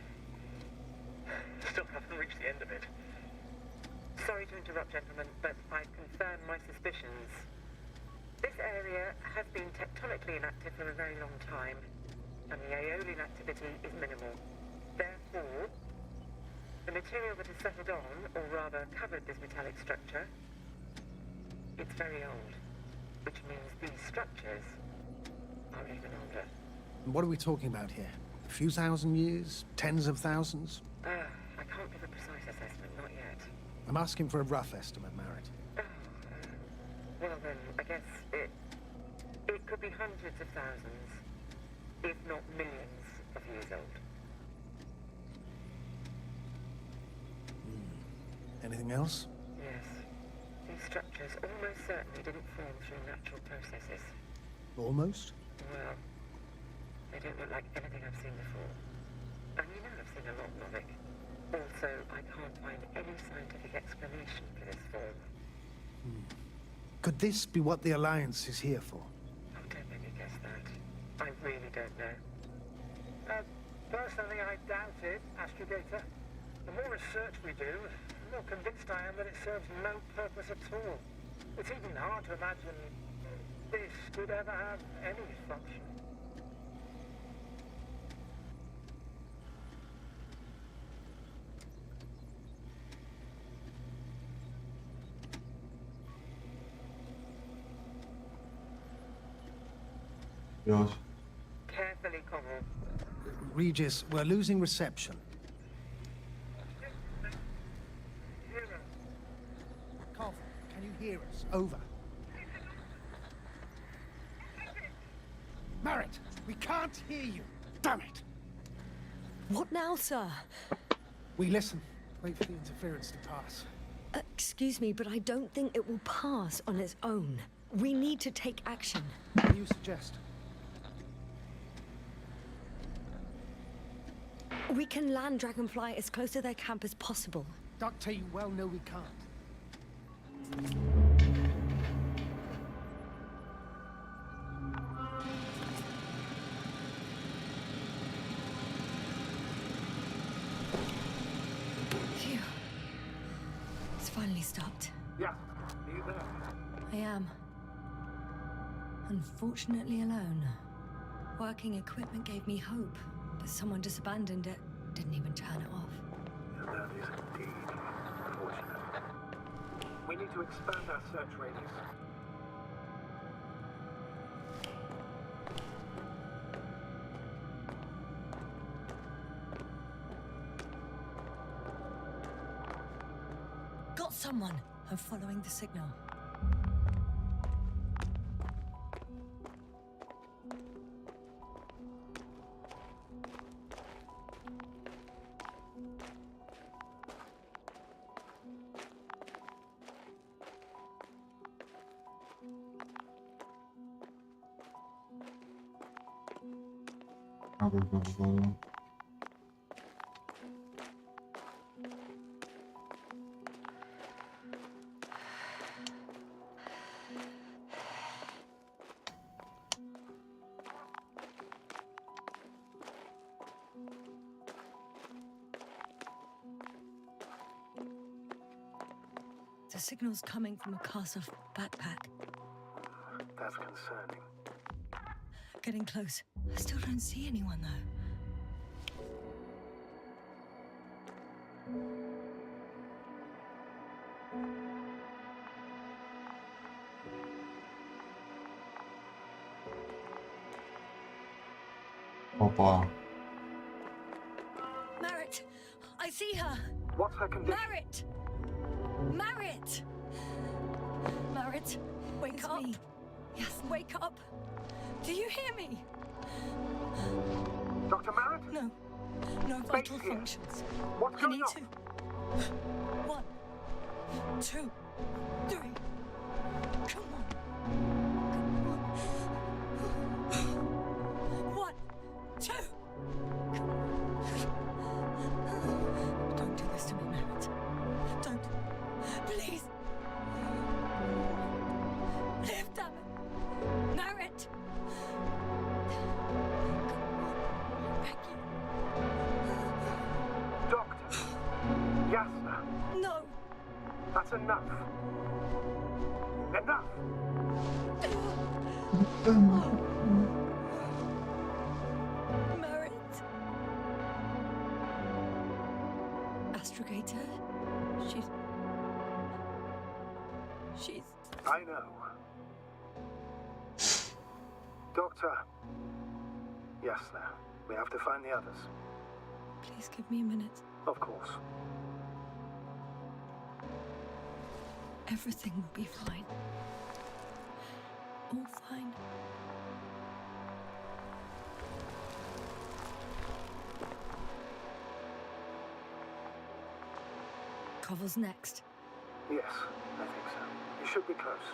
Still haven't reached the end of it. Sorry to interrupt, gentlemen, but I've confirmed my suspicions. This area has been tectonically inactive for a very long time, and the aeolian activity is minimal. Therefore, the material that has settled on, or rather covered this metallic structure, it's very old, which means these structures are even older. What are we talking about here? A few thousand years? Tens of thousands? I can't give a precise assessment, not yet. I'm asking for a rough estimate, Merritt. Well then, I guess it could be hundreds of thousands, if not millions of years old. Anything else? Yes. These structures almost certainly didn't form through natural processes. Almost? Well, they don't look like anything I've seen before. And you know I've seen a lot, Novik. Also, I can't find any scientific explanation for this form. Could this be what the Alliance is here for? Oh, don't make me guess that. I really don't know. Personally, I doubt it, Astrogator. The more research we do, the more convinced I am that it serves no purpose at all. It's even hard to imagine this could ever have any function. Yes. Carefully, Connell. Regis, we're losing reception. Carl, can you hear us? Over. Merritt, we can't hear you. Damn it. What now, sir? We listen. Wait for the interference to pass. Excuse me, but I don't think it will pass on its own. We need to take action. What do you suggest? We can land Dragonfly as close to their camp as possible. Doctor, you well know we can't. Phew. It's finally stopped. Yeah, are you there? I am. Unfortunately alone. Working equipment gave me hope, but someone just abandoned it. Didn't even turn it off. That is indeed unfortunate. We need to expand our search radius. Got someone! I'm following the signal. The signal's coming from a cast-off backpack. That's concerning. Getting close. I still don't see anyone, though. Опа. Merritt! I see her! What's her condition? Merritt! Merritt! Merritt, wake It's up! me. Yes, wake up! Do you hear me? Dr. Merritt? No. No vital here. functions. What's I going need on? to. 1, 2, 3. Come on. Come on. 1, 2. Don't do this to me, Merritt. Don't. Please. Live, damn it. Merritt. Thank you. Doctor. Yasna. No. That's enough. Enough. Merritt. Astrogator. She's. I know. Doctor. Yasna. We have to find the others. Please give me a minute. Of course. Everything will be fine. All fine. Cover's next. Yes, I think so. You should be close.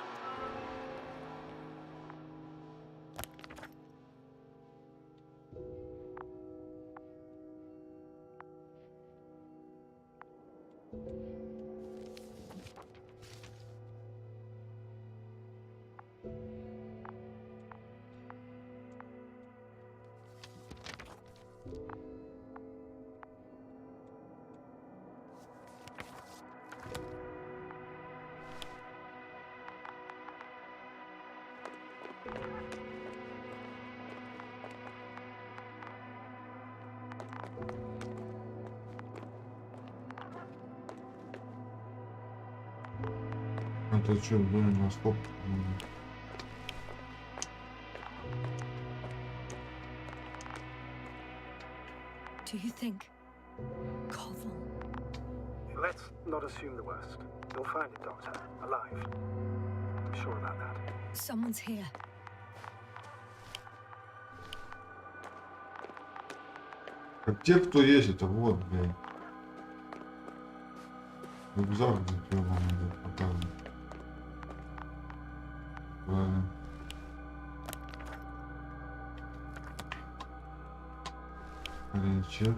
Это что, блин, насколько? Do you think? Koval. Let's not assume the worst. You'll find it, Doctor. Alive. I'm sure about that. Someone's here. Как те, кто есть, это вот, блин. Рюкзак, где вам идет, показывает. Правильно. Речи.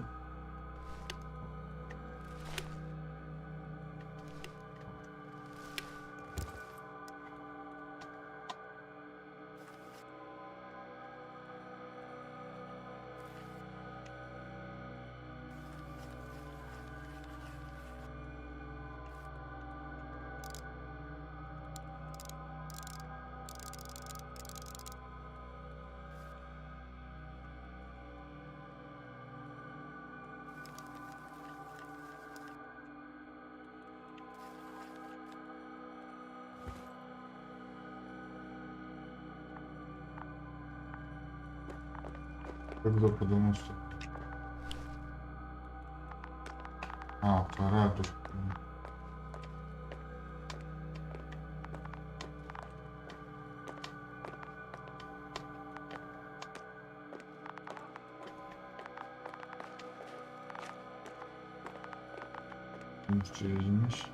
Когда подумал, что... А, вторая тут. Извините.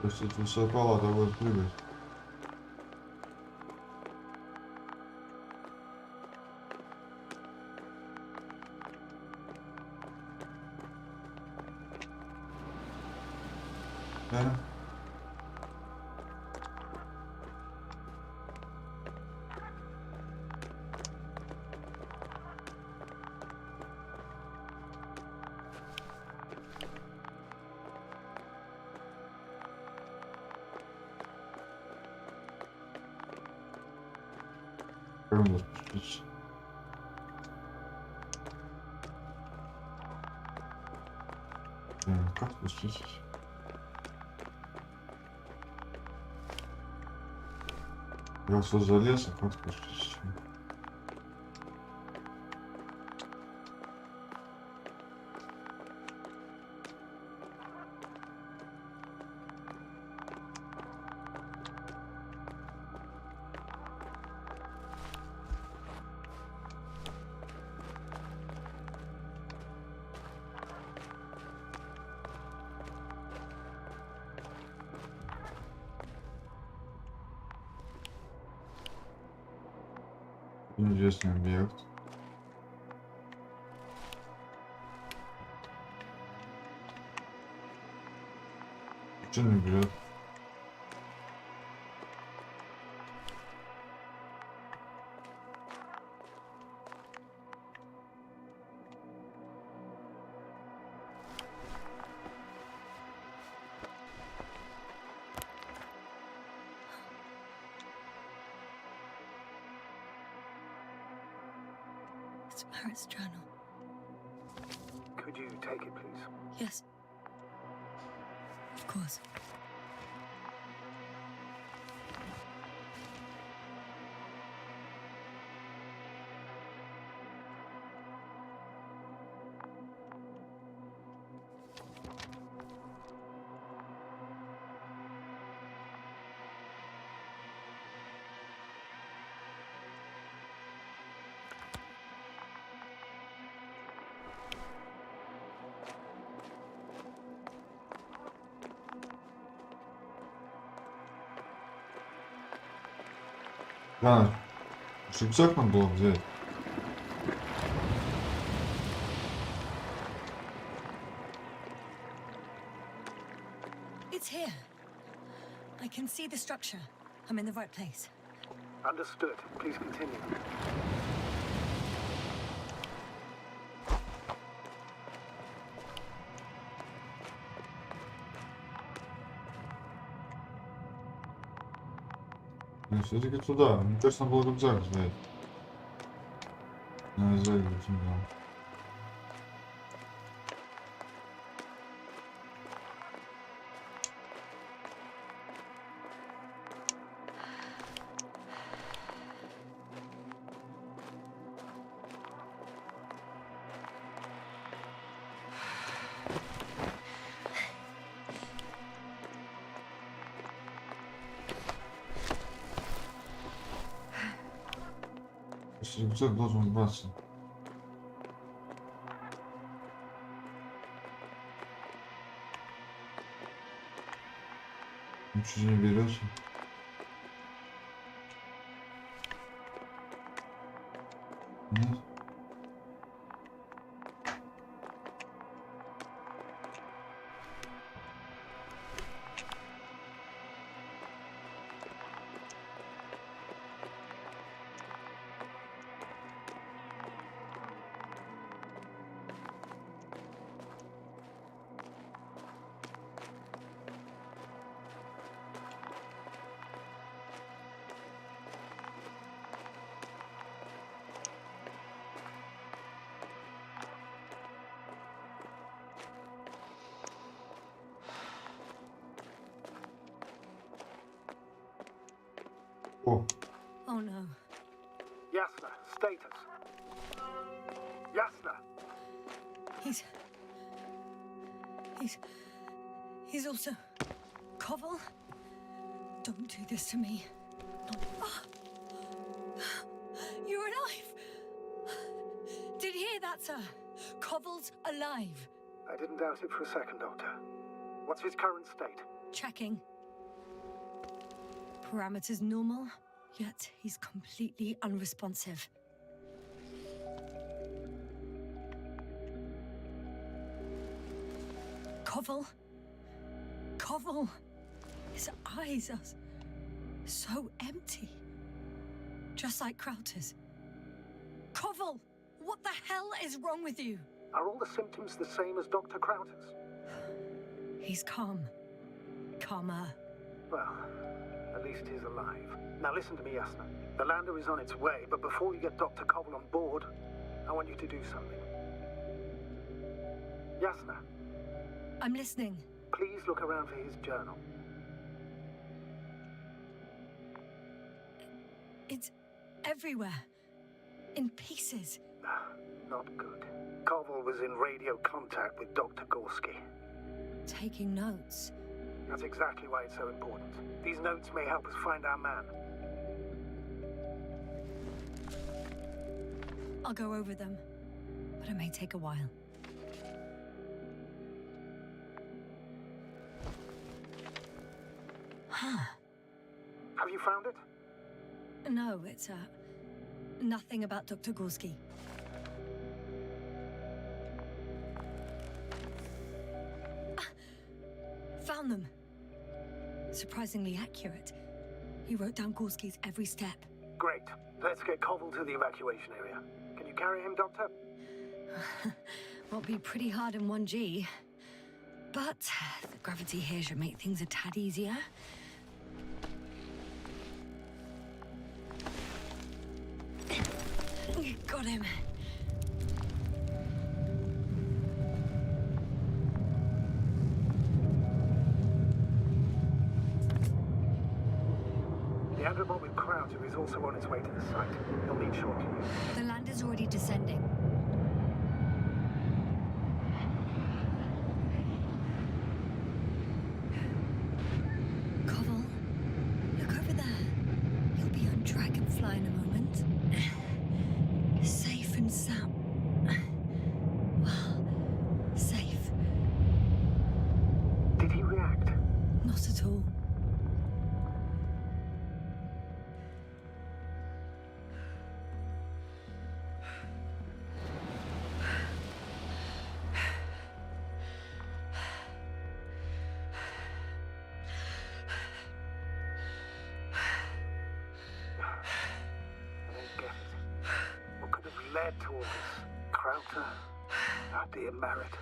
То есть это высоко надо будет прыгать. Да? Как надо спуститься? Как спуститься? Я все залез, а как спуститься? Интересный объект. Что не берет? It's Barrett's journal. Could you take it, please? Yes. Of course. Да, рюкзак надо было взять. It's here. I can see the structure. I'm in the right place. Understood. Please continue. Все-таки туда. Мне кажется, надо было рюкзак взять. Навязали туда. Рюкзак должен убраться. Ничего не берется. Нет. О, Oh no. Yasna, status. Yasna, He's also... Koval? Don't do this to me. Ah. You're alive! Did you hear that, sir? Koval's alive. I didn't doubt it for a second, Doctor. What's his current state? Checking. Parameters normal, yet he's completely unresponsive. Koval. His eyes are so empty. Just like Krauter's. Koval, what the hell is wrong with you? Are all the symptoms the same as Dr. Krauter's? He's calm. Calmer. Well, at least he's alive. Now listen to me, Yasna. The lander is on its way, but before you get Dr. Koval on board, I want you to do something. Yasna, I'm listening. please look around for his journal. It's everywhere. In pieces. Not good. Koval was in radio contact with Dr. Gorski. Taking notes. That's exactly why it's so important. These notes may help us find our man. I'll go over them, but it may take a while. Huh. Have you found it? No, it's, nothing about Dr. Gorski. Found them. Surprisingly accurate. He wrote down Gorski's every step. Great. Let's get Koval to the evacuation area. Can you carry him, Doctor? Won't be pretty hard in 1G. But the gravity here should make things a tad easier. Got him. The Andromod with Crowder is also on its way to the site. He'll meet shortly. The lander's already descending. Koval, look over there. You'll be on Dragonfly in a moment. Safe and sound. Well, safe. Did he react? Not at all. Led to all this. Crowder, our dear Merritt,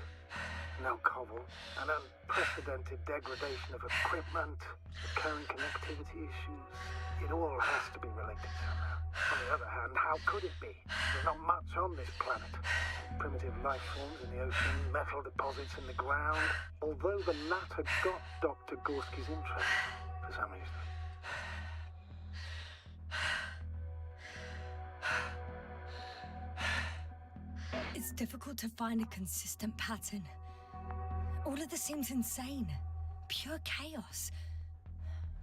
now Koval, an unprecedented degradation of equipment, recurring connectivity issues. It all has to be related somehow. On the other hand, how could it be? There's not much on this planet. Primitive life forms in the ocean, metal deposits in the ground. Although the latter got Dr. Gorski's interest for some reason. It's difficult to find a consistent pattern. All of this seems insane. Pure chaos.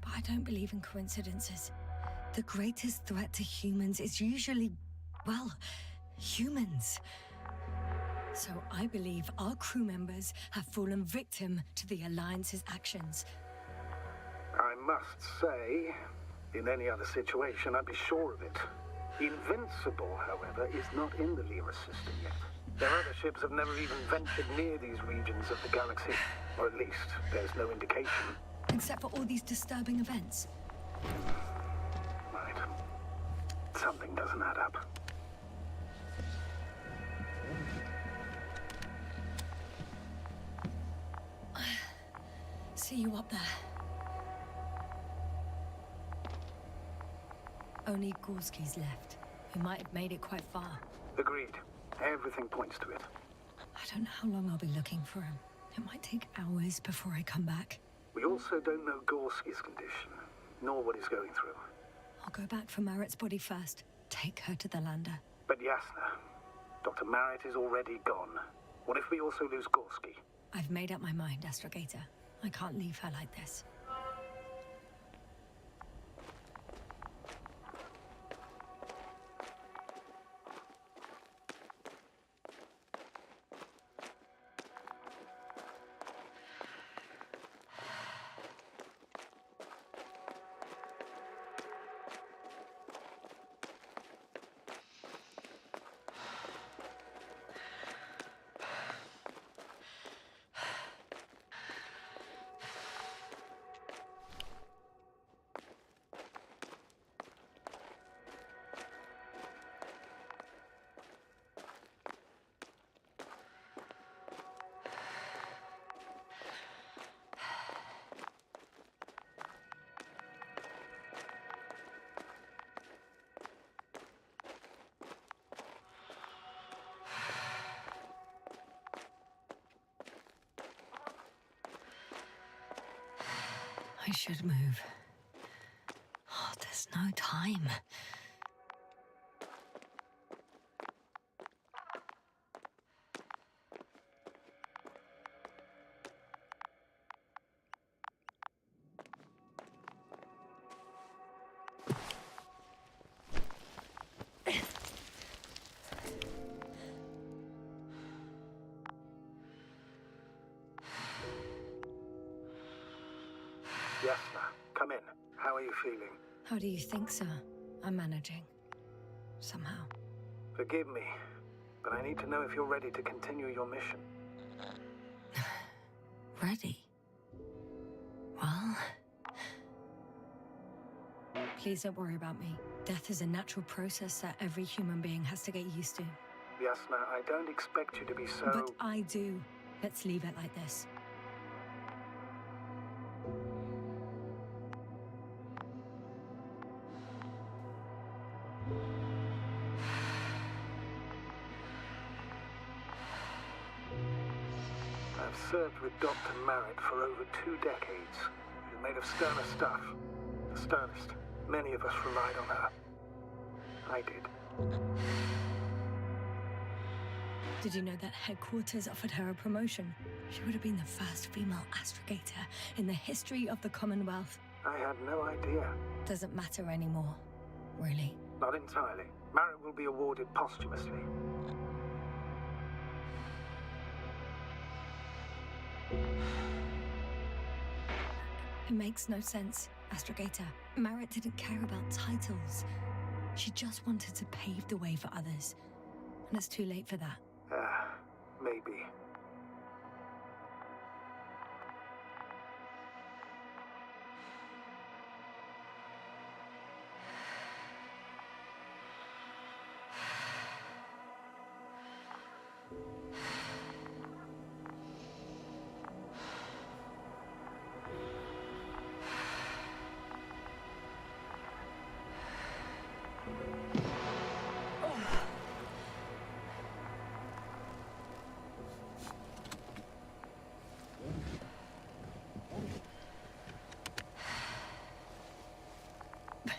But I don't believe in coincidences. The greatest threat to humans is usually, well, humans. So I believe our crew members have fallen victim to the Alliance's actions. I must say, in any other situation, I'd be sure of it. Invincible, however, is not in the Lyra system yet. Their other ships have never even ventured near these regions of the galaxy. Or at least, there's no indication. Except for all these disturbing events. Right. Something doesn't add up. See you up there. Only Gorski's left. We might have made it quite far. Agreed. Everything points to it. I don't know how long I'll be looking for him. It might take hours before I come back. We also don't know Gorski's condition, nor what he's going through. I'll go back for Merritt's body first. Take her to the lander. But Yasna, Dr. Merritt is already gone. What if we also lose Gorski? I've made up my mind, Astrogator. I can't leave her like this. I should move. Oh, there's no time. Yasna, come in. How are you feeling? How do you think, sir? I'm managing. Somehow. Forgive me, but I need to know if you're ready to continue your mission. Ready? Well... Please don't worry about me. Death is a natural process that every human being has to get used to. Yasna, I don't expect you to be so... But I do. Let's leave it like this. I've served with Dr. Merritt for over 2 decades. She's made of sterner stuff. The sternest. Many of us relied on her. I did. Did you know that headquarters offered her a promotion? She would have been the first female astrogator in the history of the Commonwealth. I had no idea. Doesn't matter anymore, really. Not entirely. Merritt will be awarded posthumously. It makes no sense, astrogator. Merritt didn't care about titles. She just wanted to pave the way for others. And it's too late for that. Maybe.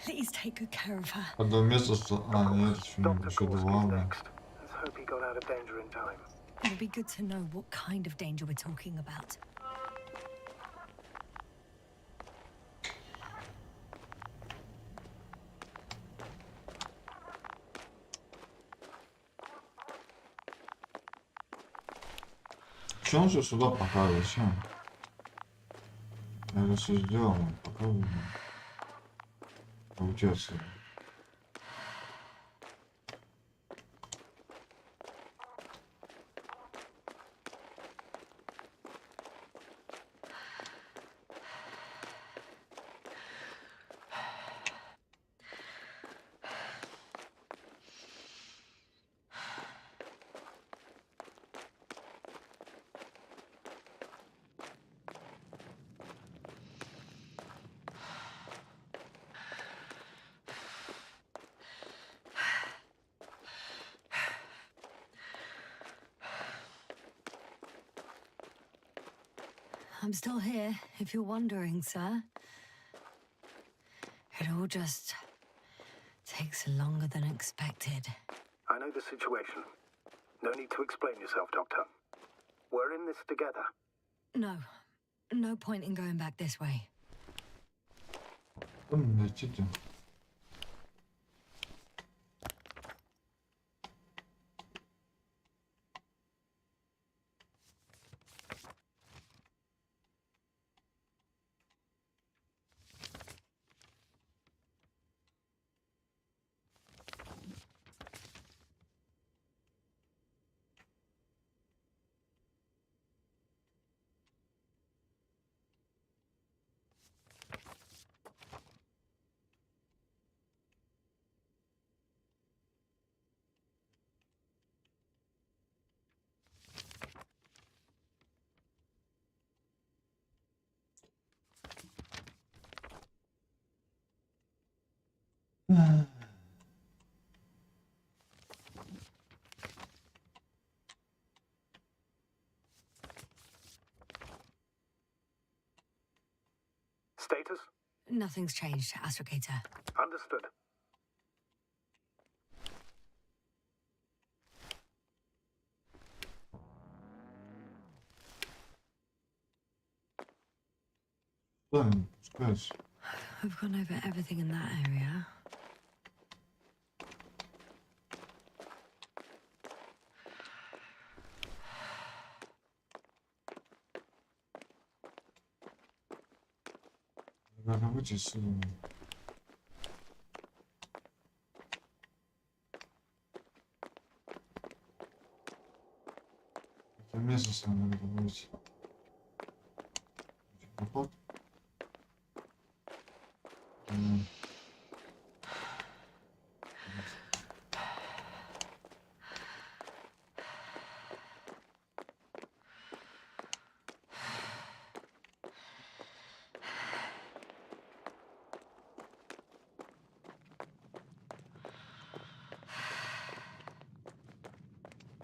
Please take good care of her. Одно место, что... А, нет, Dr. еще Gorski's два. next. Let's hope he got out of danger in time. It'll be good to know what kind of danger we're talking about. Че он все сюда показывает? Зачем? Я это все сделал, показываю. Получается. I'm still here, if you're wondering, sir. It all just takes longer than expected. I know the situation. No need to explain yourself, Doctor. We're in this together. No point in going back this way. Летите. Status? Nothing's changed, Astrogator. Understood. Ладно, пускай. We've gone over everything in that area. Надо выйти отсюда. Это место самое надо выйти. Проход.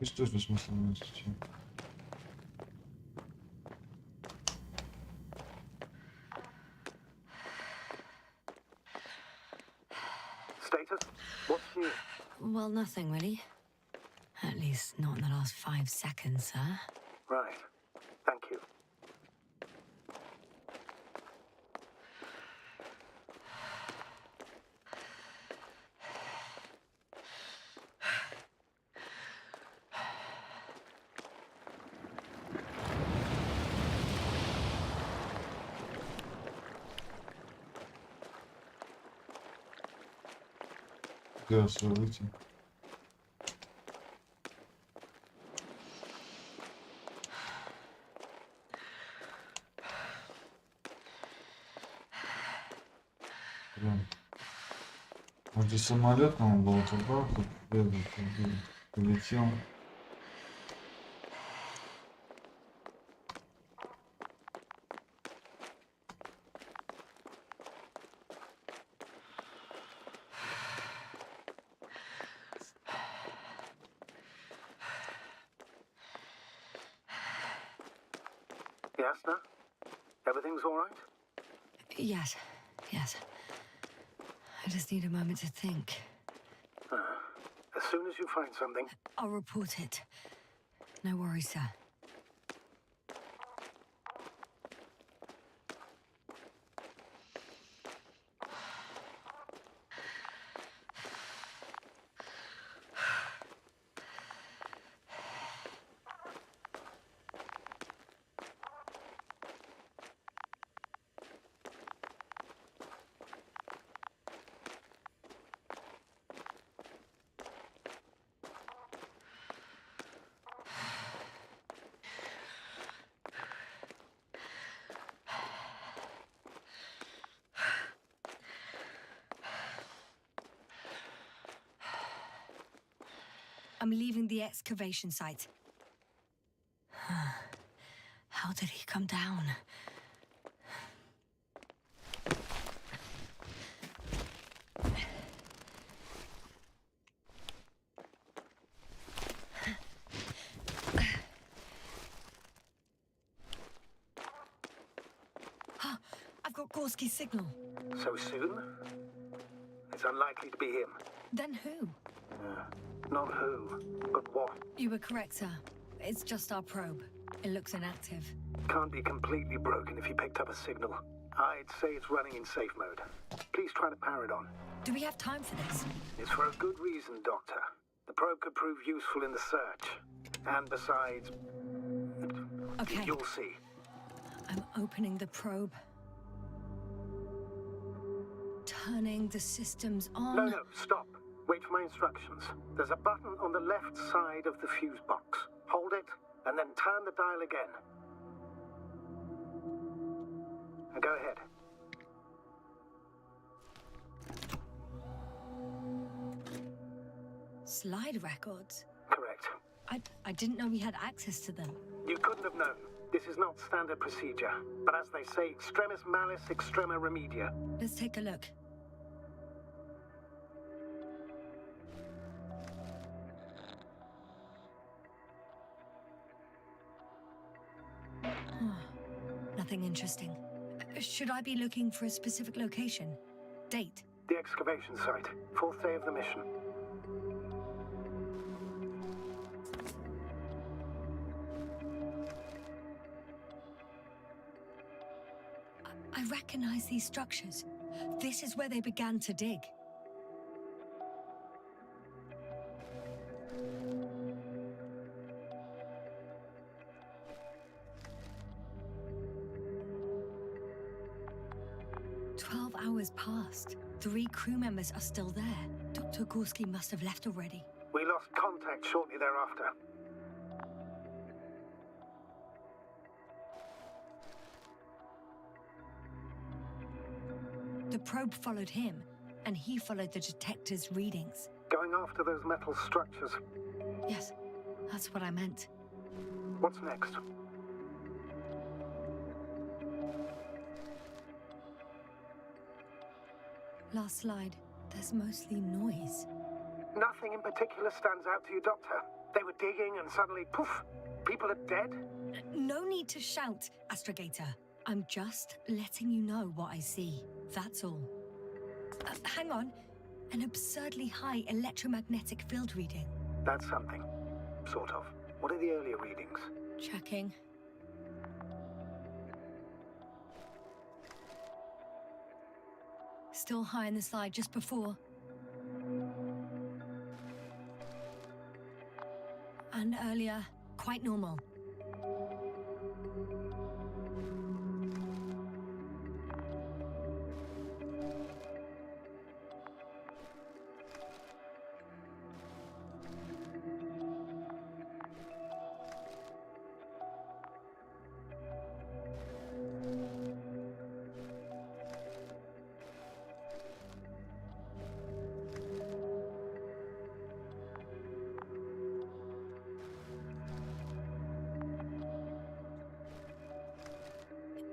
И что же бессмысленно зачем? Status? What's new? Well, nothing really. At least not in the last 5 seconds, sir. Right. Thank you. Где отсюда выйти? Блин. Может, здесь самолет нам был туда, тут прилетел. Yasna? Everything's all right? Yes, yes. I just need a moment to think. As soon as you find something, I'll report it. No worries, sir. I'm leaving the excavation site. How did he come down? I've got Gorski's signal. so soon? It's unlikely to be him. Then who? Not who, but what. You were correct, sir. It's just our probe. It looks inactive. Can't be completely broken if you picked up a signal. I'd say it's running in safe mode. Please try to power it on. Do we have time for this? It's for a good reason, Doctor. The probe could prove useful in the search. And besides... Okay. You'll see. I'm opening the probe. Turning the systems on. No, stop. Wait for my instructions. There's a button on the left side of the fuse box. Hold it, and then turn the dial again. And go ahead. Slide records? Correct. I didn't know we had access to them. You couldn't have known. This is not standard procedure. But as they say, extremis malice, extrema remedia. Let's take a look. Nothing interesting. Should I be looking for a specific location? Date? The excavation site. 4th day of the mission. I recognize these structures. This is where they began to dig. Hours passed. 3 crew members are still there. Dr. Gorski must have left already. We lost contact shortly thereafter. The probe followed him, and he followed the detector's readings. Going after those metal structures. Yes, that's what I meant. What's next? Last slide. There's mostly noise. Nothing in particular stands out to you, Doctor? They were digging and suddenly, poof, people are dead? No need to shout, Astrogator. I'm just letting you know what I see. That's all. Hang on. An absurdly high electromagnetic field reading. That's something. Sort of. What are the earlier readings? Checking. Still high in the slide just before. And earlier, quite normal.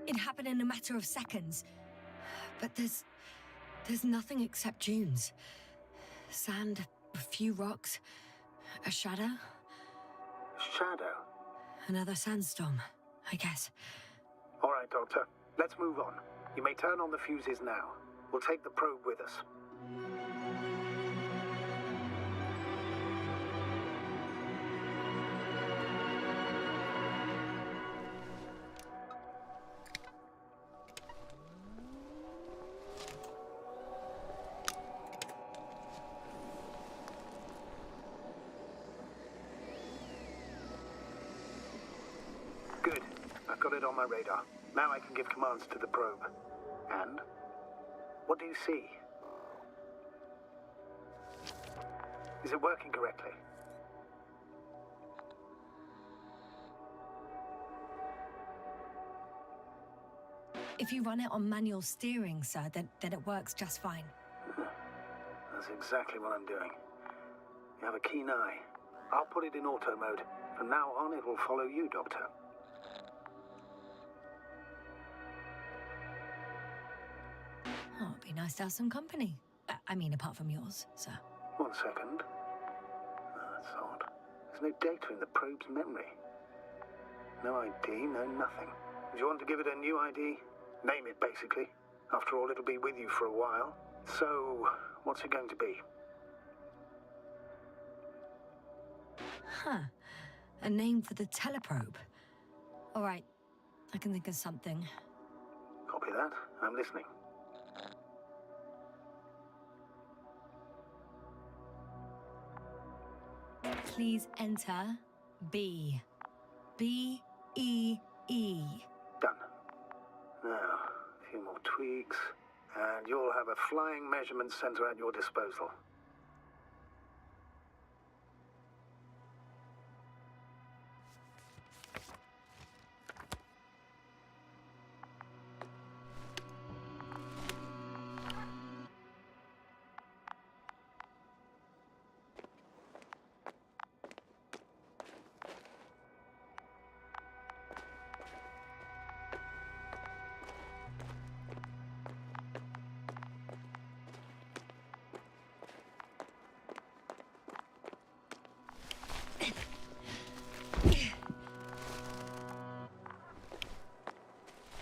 It happened in a matter of seconds. But there's nothing except dunes. Sand, a few rocks, a shadow. Shadow? Another sandstorm, I guess. All right, Doctor. Let's move on. You may turn on the fuses now. We'll take the probe with us. Good. I've got it on my radar. Now I can give commands to the probe. And? What do you see? Is it working correctly? If you run it on manual steering, sir, then it works just fine. That's exactly what I'm doing. You have a keen eye. I'll put it in auto mode. From now on, it will follow you, Doctor. Oh, it'd be nice to have some company. I mean, apart from yours, sir. 1 second. That's odd. There's no data in the probe's memory. No ID, no nothing. Do you want to give it a new ID? Name it, basically. After all, it'll be with you for a while. So, what's it going to be? Huh. A name for the teleprobe. All right. I can think of something. Copy that. I'm listening. Please enter B. B-E-E. Done. Now, a few more tweaks, and you'll have a flying measurement center at your disposal.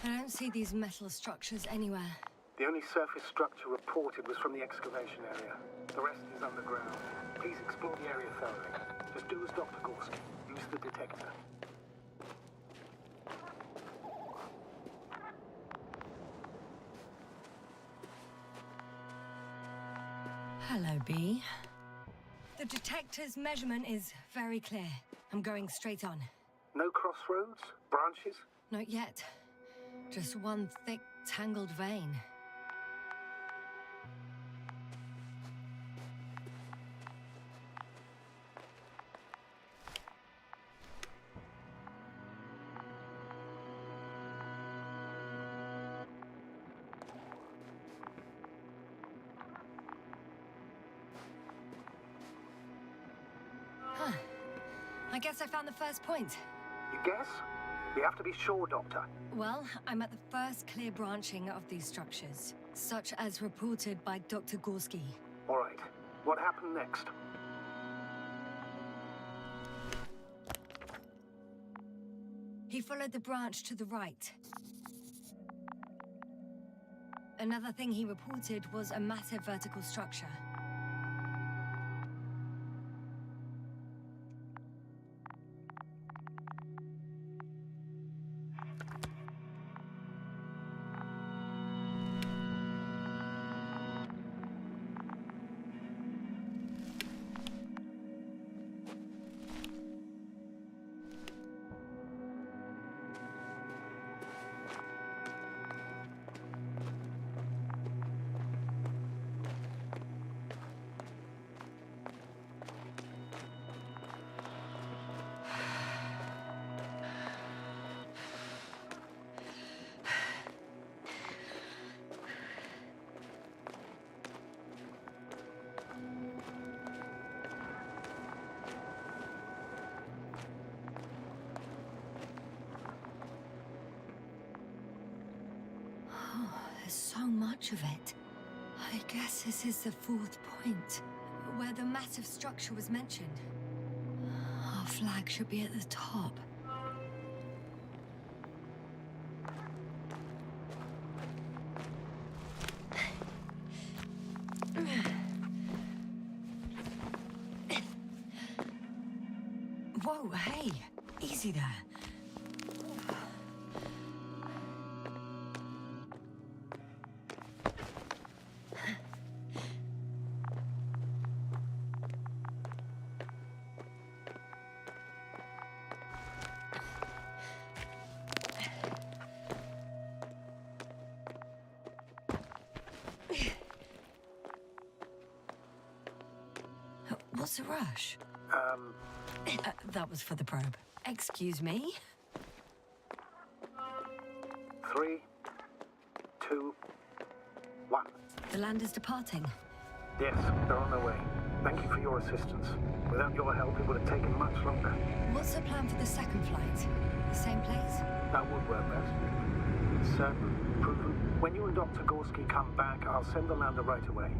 I don't see these metal structures anywhere. The only surface structure reported was from the excavation area. The rest is underground. Please explore the area thoroughly. Just do as Dr. Gorski. Use the detector. Hello, B. The detector's measurement is very clear. I'm going straight on. No crossroads? Branches? Not yet. Just one thick, tangled vein. Huh. I guess I found the first point. You guess? We have to be sure, Doctor. Well, I'm at the first clear branching of these structures, such as reported by Dr. Gorski. All right. What happened next? He followed the branch to the right. Another thing he reported was a massive vertical structure. There's so much of it. I guess this is the fourth point, where the massive structure was mentioned. Our flag should be at the top. Whoa, hey, easy there. What's the rush? That was for the probe. Excuse me? 3, 2, 1. The land is departing. Yes, they're on their way. Thank you for your assistance. Without your help, it would have taken much longer. What's the plan for the second flight? The same place? That would work best. It's certain, proven. When you and Dr. Gorski come back, I'll send the lander right away.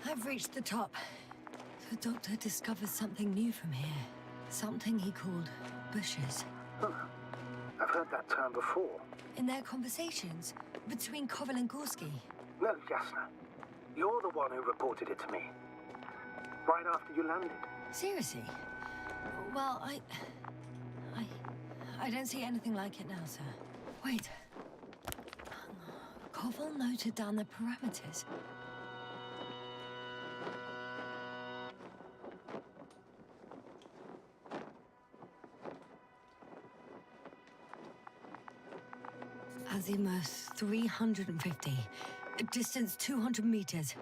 I've reached the top. The doctor discovers something new from here. Something he called bushes. Huh. I've heard that term before. In their conversations between Koval and Gorski. No, Jasna. You're the one who reported it to me. Right after you landed. Seriously? Well, I don't see anything like it now, sir. Wait. Koval noted down the parameters. Azimuth 350. Distance 200 meters.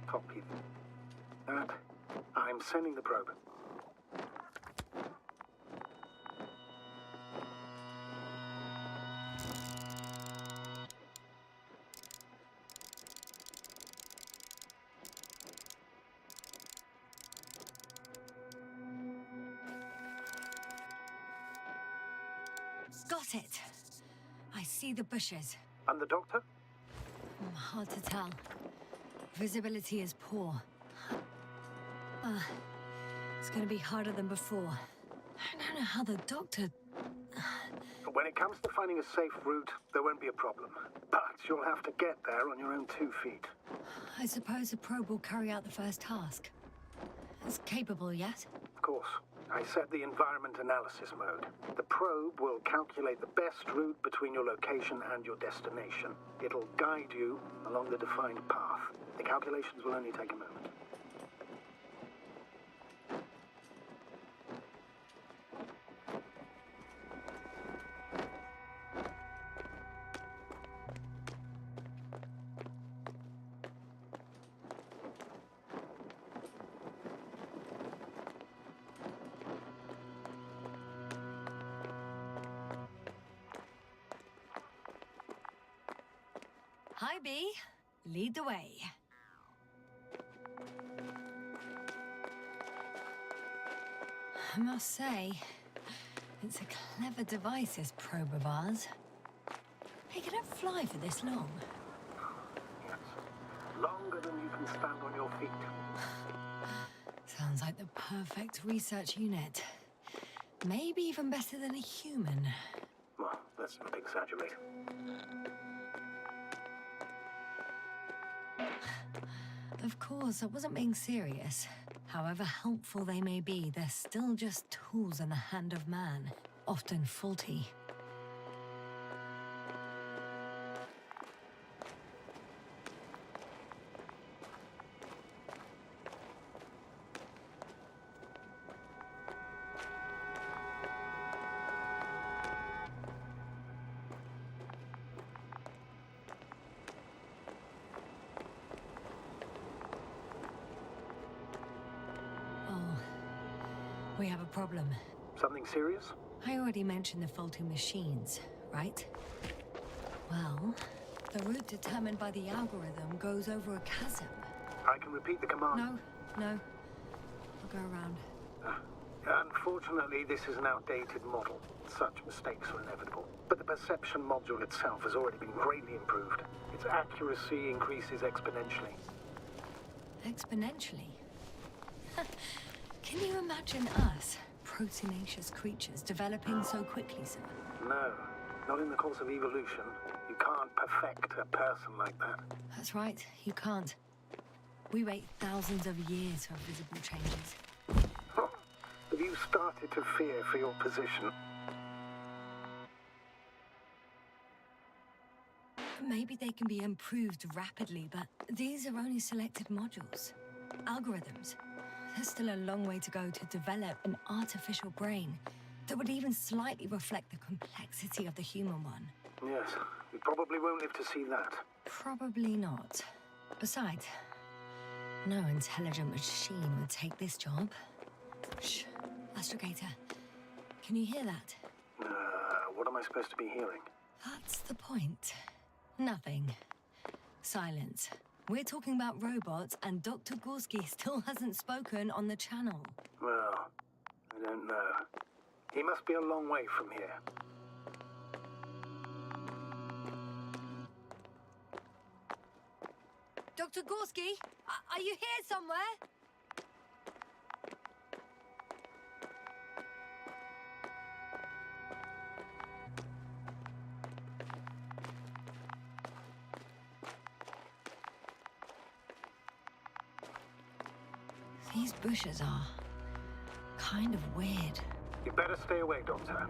Copy that. I'm sending the probe. Got it. I see the bushes. And the doctor? Hard to tell. Visibility is poor. It's gonna be harder than before. I don't know how the doctor... When it comes to finding a safe route, there won't be a problem. But you'll have to get there on your own 2 feet. I suppose the probe will carry out the first task. It's capable yet? Of course. I set the environment analysis mode. The probe will calculate the best route between your location and your destination. It'll guide you along the defined path. The calculations will only take a moment. Hi, B. Lead the way. I must say, it's a clever device, this probe of ours. Hey, can it fly for this long? Yes. Longer than you can stand on your feet. Sounds like the perfect research unit. Maybe even better than a human. Well, let's not exaggerate. Of course, I wasn't being serious. However helpful they may be, they're still just tools in the hand of man, often faulty. We have a problem. Something serious? I already mentioned the faulty machines, right? Well, the route determined by the algorithm goes over a chasm. I can repeat the command. No. I'll go around. Unfortunately, this is an outdated model. Such mistakes are inevitable. But the perception module itself has already been greatly improved. Its accuracy increases exponentially. Exponentially? Can you imagine us, proteinaceous creatures, developing so quickly, sir? No, not in the course of evolution. You can't perfect a person like that. That's right, you can't. We wait thousands of years for visible changes. Oh, have you started to fear for your position? Maybe they can be improved rapidly, but these are only selected modules. Algorithms. There's still a long way to go to develop an artificial brain that would even slightly reflect the complexity of the human one. Yes, we probably won't live to see that. Probably not. Besides, no intelligent machine would take this job. Shh, Astrogator, can you hear that? What am I supposed to be hearing? That's the point. Nothing. Silence. We're talking about robots, and Dr. Gorski still hasn't spoken on the channel. Well, I don't know. He must be a long way from here. Dr. Gorski, are you here somewhere? These bushes are kind of weird. You better stay away, Doctor.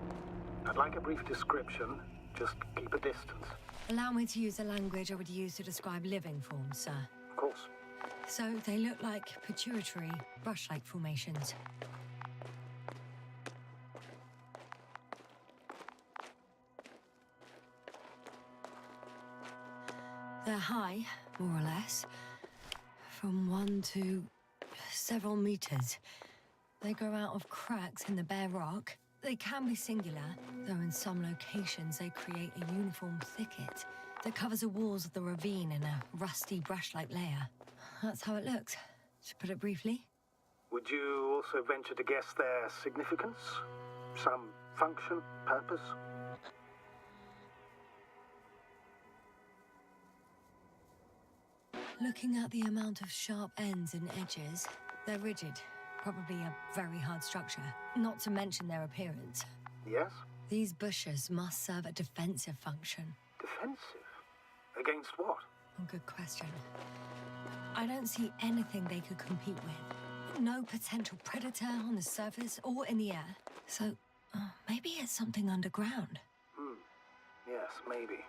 I'd like a brief description. Just keep a distance. Allow me to use the language I would use to describe living forms, sir. Of course. So they look like pituitary, brush-like formations. They're high, more or less. from 1 to several meters. They grow out of cracks in the bare rock. They can be singular, though in some locations they create a uniform thicket that covers the walls of the ravine in a rusty brush-like layer. That's how it looks, to put it briefly. Would you also venture to guess their significance? Some function, purpose? Looking at the amount of sharp ends and edges, they're rigid. Probably a very hard structure, not to mention their appearance. Yes? These bushes must serve a defensive function. Defensive? Against what? Oh, good question. I don't see anything they could compete with. No potential predator on the surface or in the air. So, maybe it's something underground. Yes, maybe.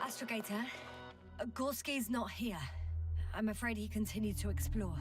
Astrogator, Gorski's not here. I'm afraid he continued to explore.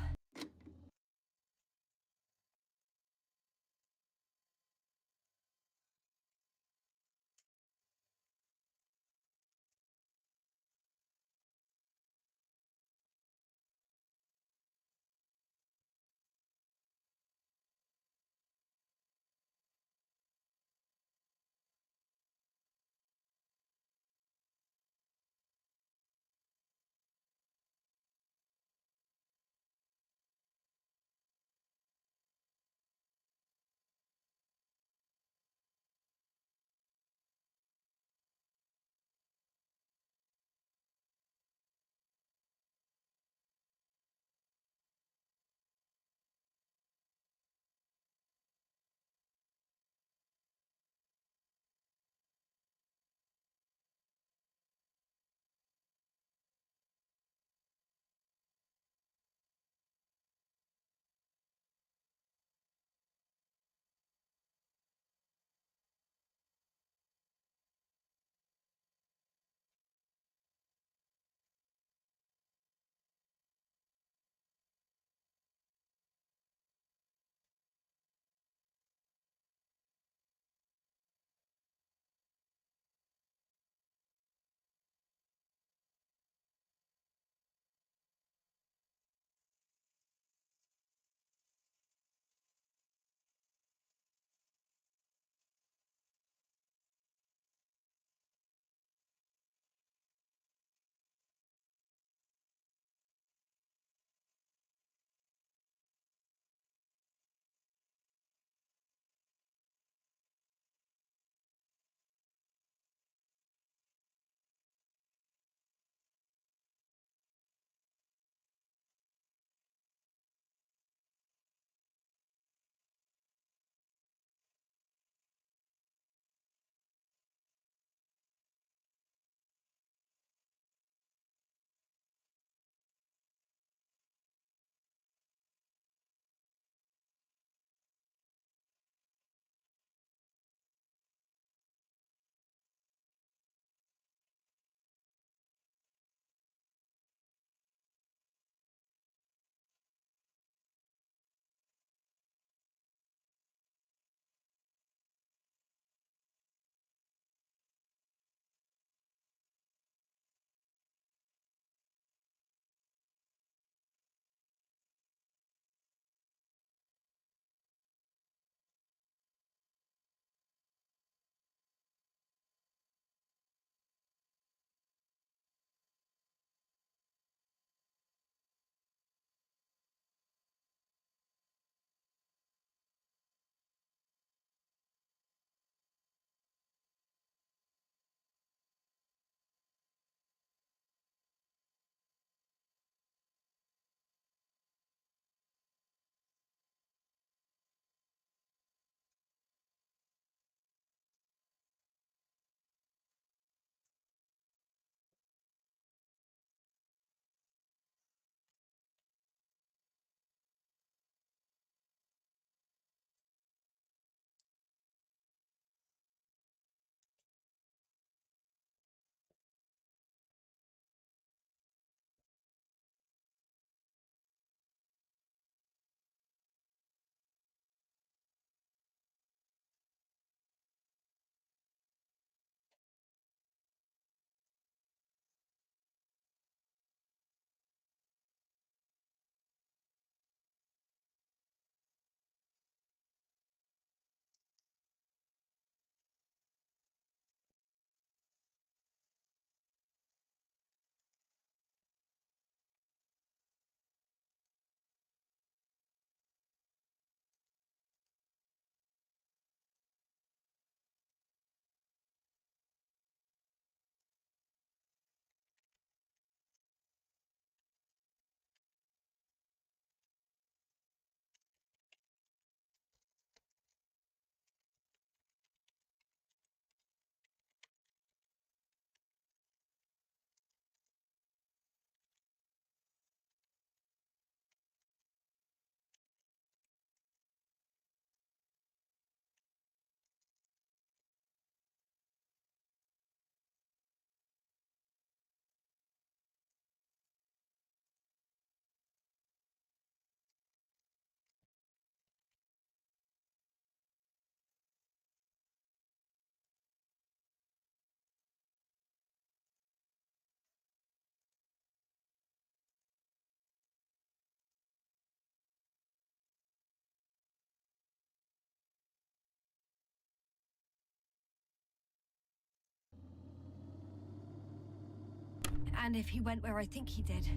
And if he went where I think he did,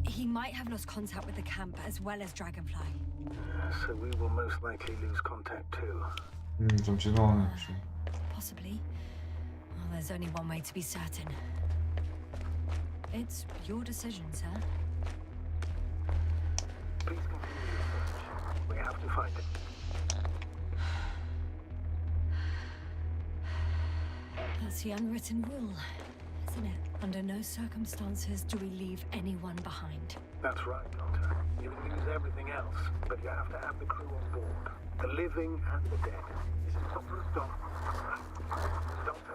he might have lost contact with the camp as well as Dragonfly. So we will most likely lose contact too. Там зеленый вообще. Possibly. Well, there's only one way to be certain. It's your decision, sir. Please continue your search. We have to find it. That's the unwritten rule, isn't it? Under no circumstances do we leave anyone behind. That's right, Doctor. You can use everything else, but you have to have the crew on board. The living and the dead. This is Doctor. Doctor.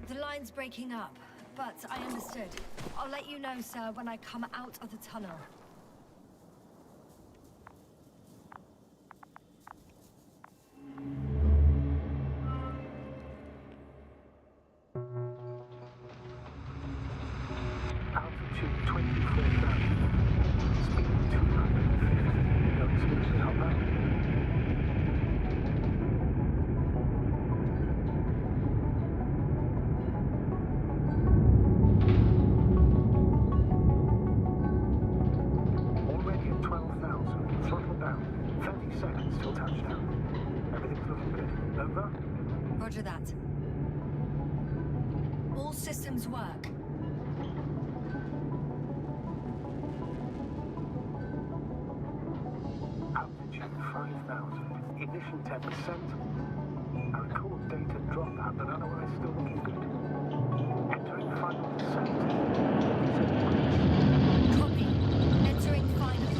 The line's breaking up, but I understood. I'll let you know, sir, when I come out of the tunnel. Altitude 24,000. Speed 250. Going smoothly, Hopper. Already at 12,000. Throttle down. 30 seconds till touchdown. Everything's looking good. Over? Roger that. All systems work. Altitude 5,000. Ignition 10%. Our record data dropout, but otherwise still looking good. Entering final descent. Copy. Entering final.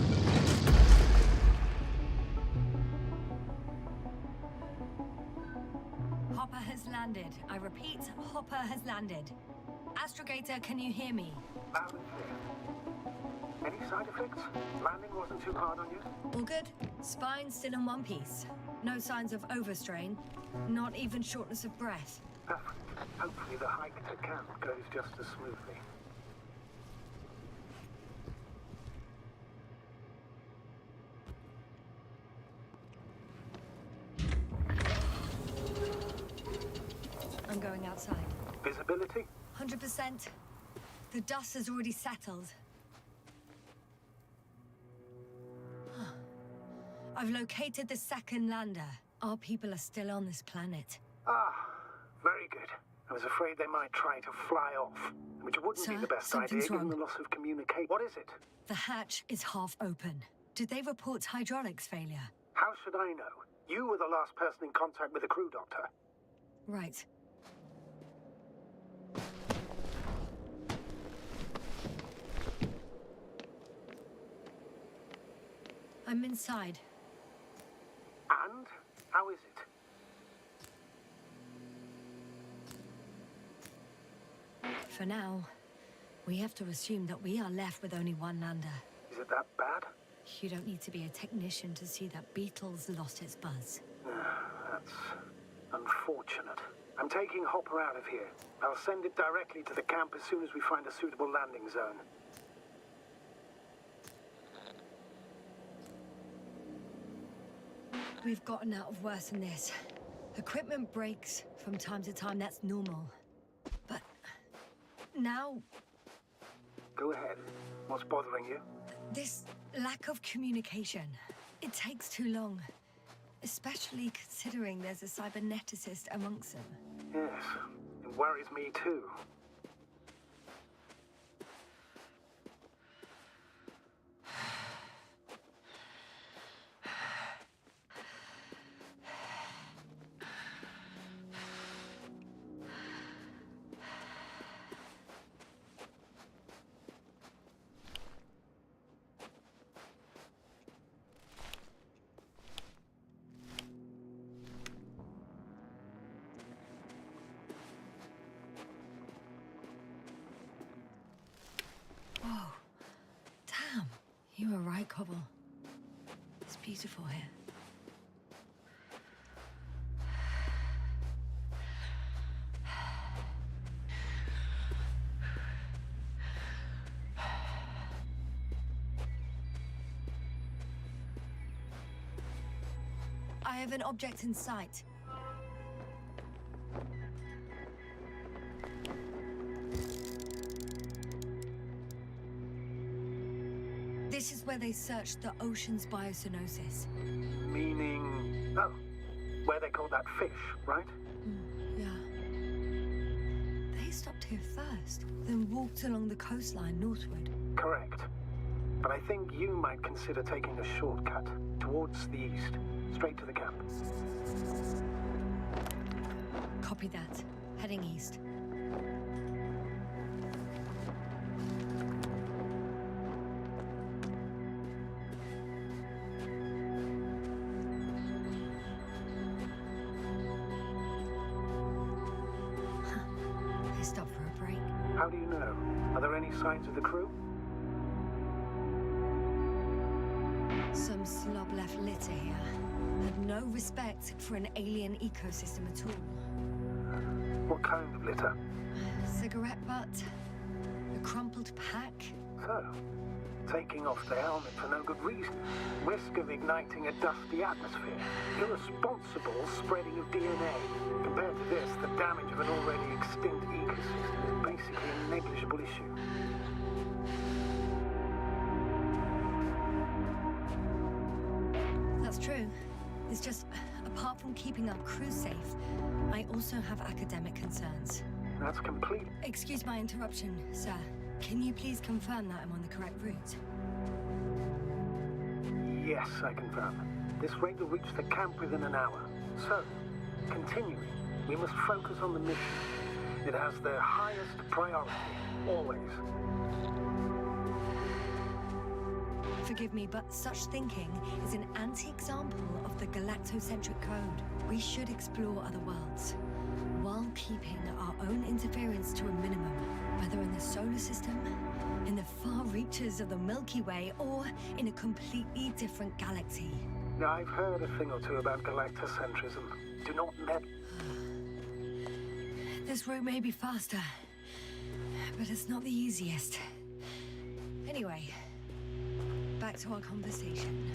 Hopper has landed. I repeat, Hopper has landed. Astrogator, can you hear me? Loud and clear. Any side effects? Landing wasn't too hard on you? All good. Spine still in one piece. No signs of overstrain. Not even shortness of breath. Perfect. Hopefully the hike to camp goes just as smoothly. I'm going outside. Visibility? 100%. The dust has already settled. I've located the second lander. Our people are still on this planet. Ah, very good. I was afraid they might try to fly off, which wouldn't be Sir, the best idea something's given wrong. the loss of communication. What is it? The hatch is half open. Did they report hydraulics failure? How should I know? You were the last person in contact with the crew, Doctor. Right. I'm inside. And? How is it? For now, we have to assume that we are left with only one lander. Is it that bad? You don't need to be a technician to see that Beetle's lost its buzz. That's unfortunate. I'm taking Hopper out of here. I'll send it directly to the camp as soon as we find a suitable landing zone. We've gotten out of worse than this. Equipment breaks from time to time, that's normal. But now, Go ahead. What's bothering you? this lack of communication, it takes too long. Especially considering there's a cyberneticist amongst them. Yes, it worries me too. Whoa. Damn. You were right, Cobble. It's beautiful here. I have an object in sight. where they searched the ocean's biocenosis. Meaning... Oh, where they caught that fish, right? Yeah. They stopped here first, then walked along the coastline northward. Correct. But I think you might consider taking a shortcut towards the east, straight to the camp. Copy that. Heading east. They stopped for a break. How do you know? Are there any signs of the crew? Some slob left litter here. Had no respect for an alien ecosystem at all. What kind of litter? Cigarette butt, a crumpled pack. So, taking off the helmet for no good reason. Risk of igniting a dusty atmosphere. Irresponsible spreading of DNA. Compared to this, the damage of an already extinct ecosystem is basically a negligible issue. That's true. It's just, apart from keeping our crew safe, I also have academic concerns. That's complete. Excuse my interruption, sir. Can you please confirm that I'm on the correct route? Yes, I confirm. This raid will reach the camp within an hour. So, continuing, we must focus on the mission. It has the highest priority, always. Forgive me, but such thinking is an anti-example of the galactocentric code. We should explore other worlds, while keeping our own interference to a minimum, whether in the solar system, in the far reaches of the Milky Way, or in a completely different galaxy. Now, I've heard a thing or two about galactocentrism. Do not meddle. This route may be faster, but it's not the easiest. Anyway, back to our conversation.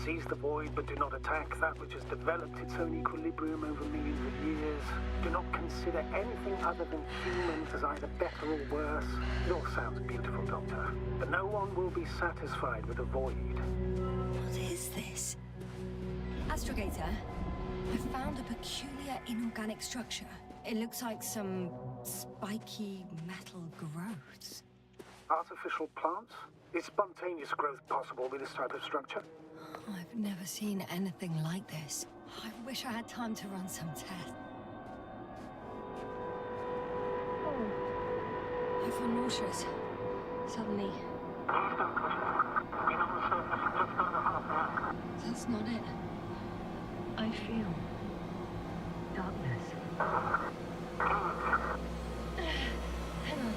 Seize the void, but do not attack that which has developed its own equilibrium over millions of years. Do not consider anything other than human as either better or worse. It all sounds beautiful, Doctor, but no one will be satisfied with a void. What is this? Astrogator, I found a peculiar inorganic structure. It looks like some spiky metal growths. Artificial plants? Is spontaneous growth possible with this type of structure? I've never seen anything like this. I wish I had time to run some tests. I feel nauseous. Suddenly. That's not it. I feel darkness. Hang on.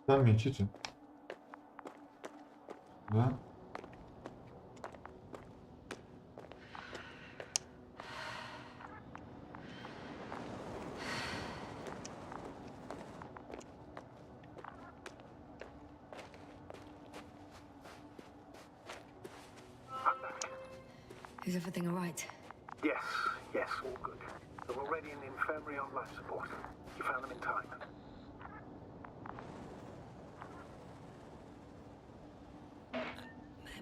Там мечите. Да? Is everything all right? Yes, all good. They're already in the infirmary on life support. You found them in time.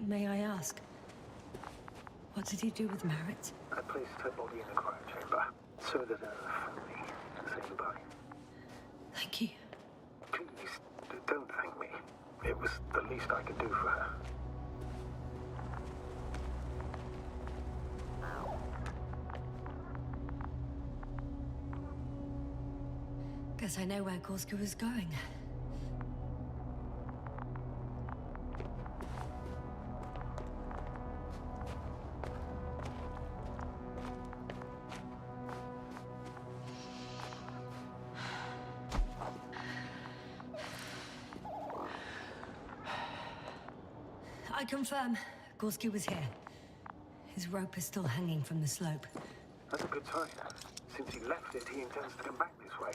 May I ask? What did he do with Merritt? I placed her body in a cryochamber so that her family can say goodbye. Thank you. Please, don't thank me. It was the least I could do for her. Guess I know where Gorski was going. I confirm, Gorski was here. His rope is still hanging from the slope. That's a good sign. Since he left it, he intends to come back this way.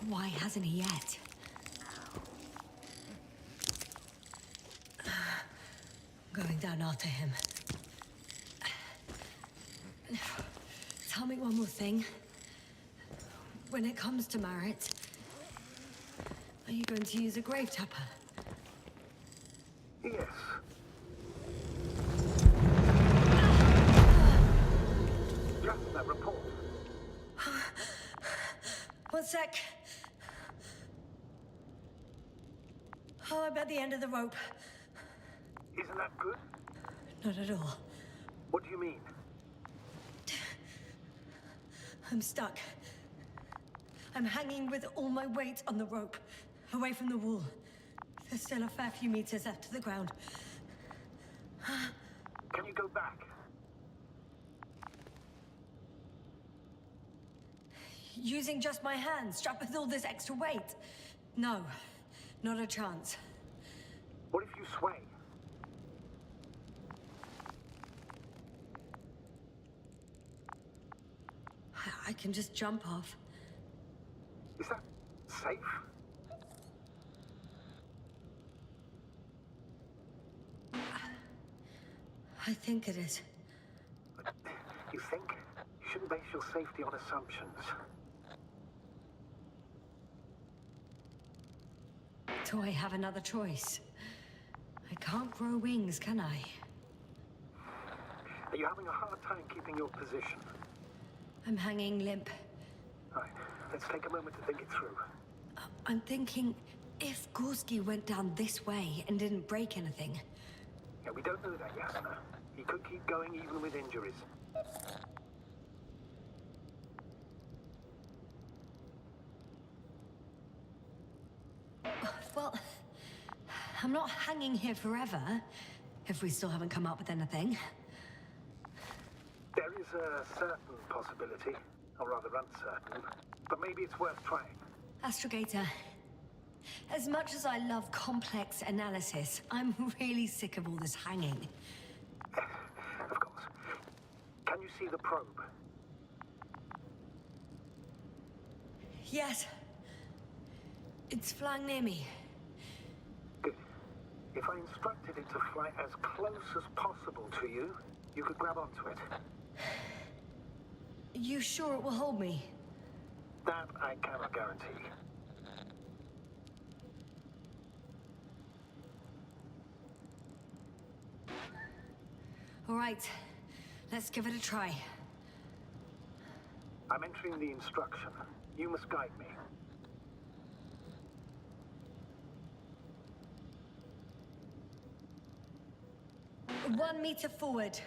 Why hasn't he yet? I'm going down after him. Tell me one more thing. When it comes to Merritt, are you going to use a grave tapper? Yes. Just that report. One sec. Oh, I'm at the end of the rope. Isn't that good? Not at all. What do you mean? I'm stuck. I'm hanging with all my weight on the rope, away from the wall. There's still a fair few meters left to the ground. Can you go back? Using just my hands, strapped with all this extra weight? No, not a chance. What if you sway? I can just jump off. Is that safe? I think it is. You think? You shouldn't base your safety on assumptions. Do I have another choice? I can't grow wings, can I? Are you having a hard time keeping your position? I'm hanging limp. Right, let's take a moment to think it through. I'm thinking, if Gorski went down this way and didn't break anything... Yeah, we don't know that, Yasna. He could keep going even with injuries. Well, I'm not hanging here forever, if we still haven't come up with anything. There is a certain possibility, or rather uncertain, but maybe it's worth trying. Astrogator, as much as I love complex analysis, I'm really sick of all this hanging. Of course. Can you see the probe? Yes. It's flying near me. Good. If I instructed it to fly as close as possible to you, you could grab onto it. You sure it will hold me? That I cannot guarantee. All right, let's give it a try. I'm entering the instruction. You must guide me. One meter forward.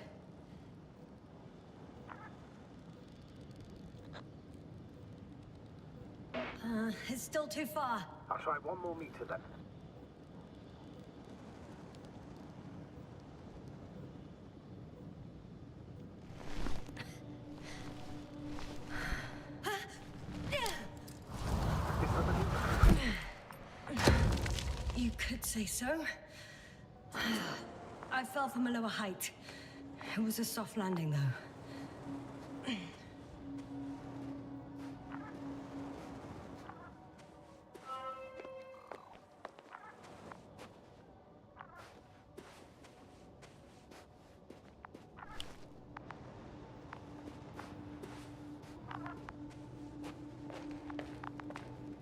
It's still too far. I'll try 1 more meter then. You could say so. I fell from a lower height. It was a soft landing, though.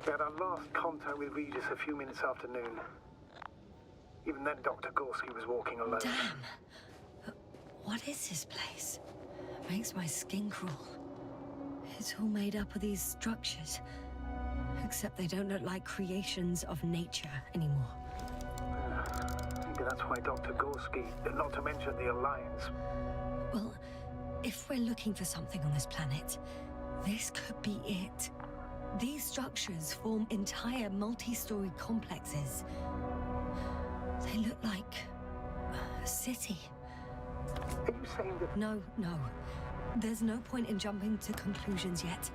We had our last contact with Regis a few minutes after noon. Even then, Dr. Gorski was walking alone. Damn. What is this place? Makes my skin crawl. It's all made up of these structures. Except they don't look like creations of nature anymore. Maybe that's why Dr. Gorski, not to mention the Alliance. Well, if we're looking for something on this planet, this could be it. These structures form entire multi-story complexes. They look like a city. Are you saying that... No. There's no point in jumping to conclusions yet.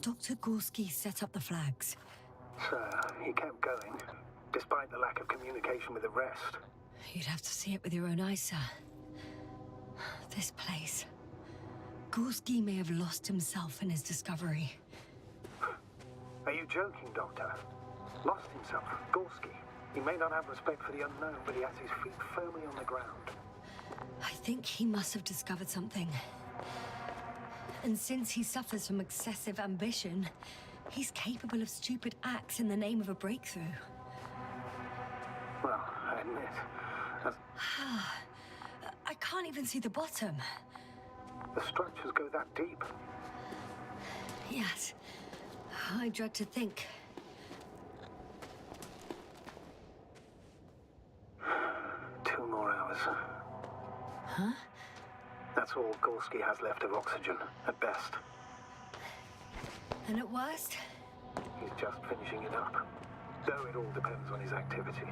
Dr. Gorski set up the flags. So, he kept going, despite the lack of communication with the rest. You'd have to see it with your own eyes, sir. This place. Gorski may have lost himself in his discovery. Are you joking, Doctor? Lost himself, Gorski. He may not have respect for the unknown, but he has his feet firmly on the ground. I think he must have discovered something. And since he suffers from excessive ambition, he's capable of stupid acts in the name of a breakthrough. Well, I admit, that's... I can't even see the bottom. the structures go that deep. Yes. I dread to think. 2 more hours. Huh? That's all Gorski has left of oxygen, at best. And at worst? He's just finishing it up. Though it all depends on his activity.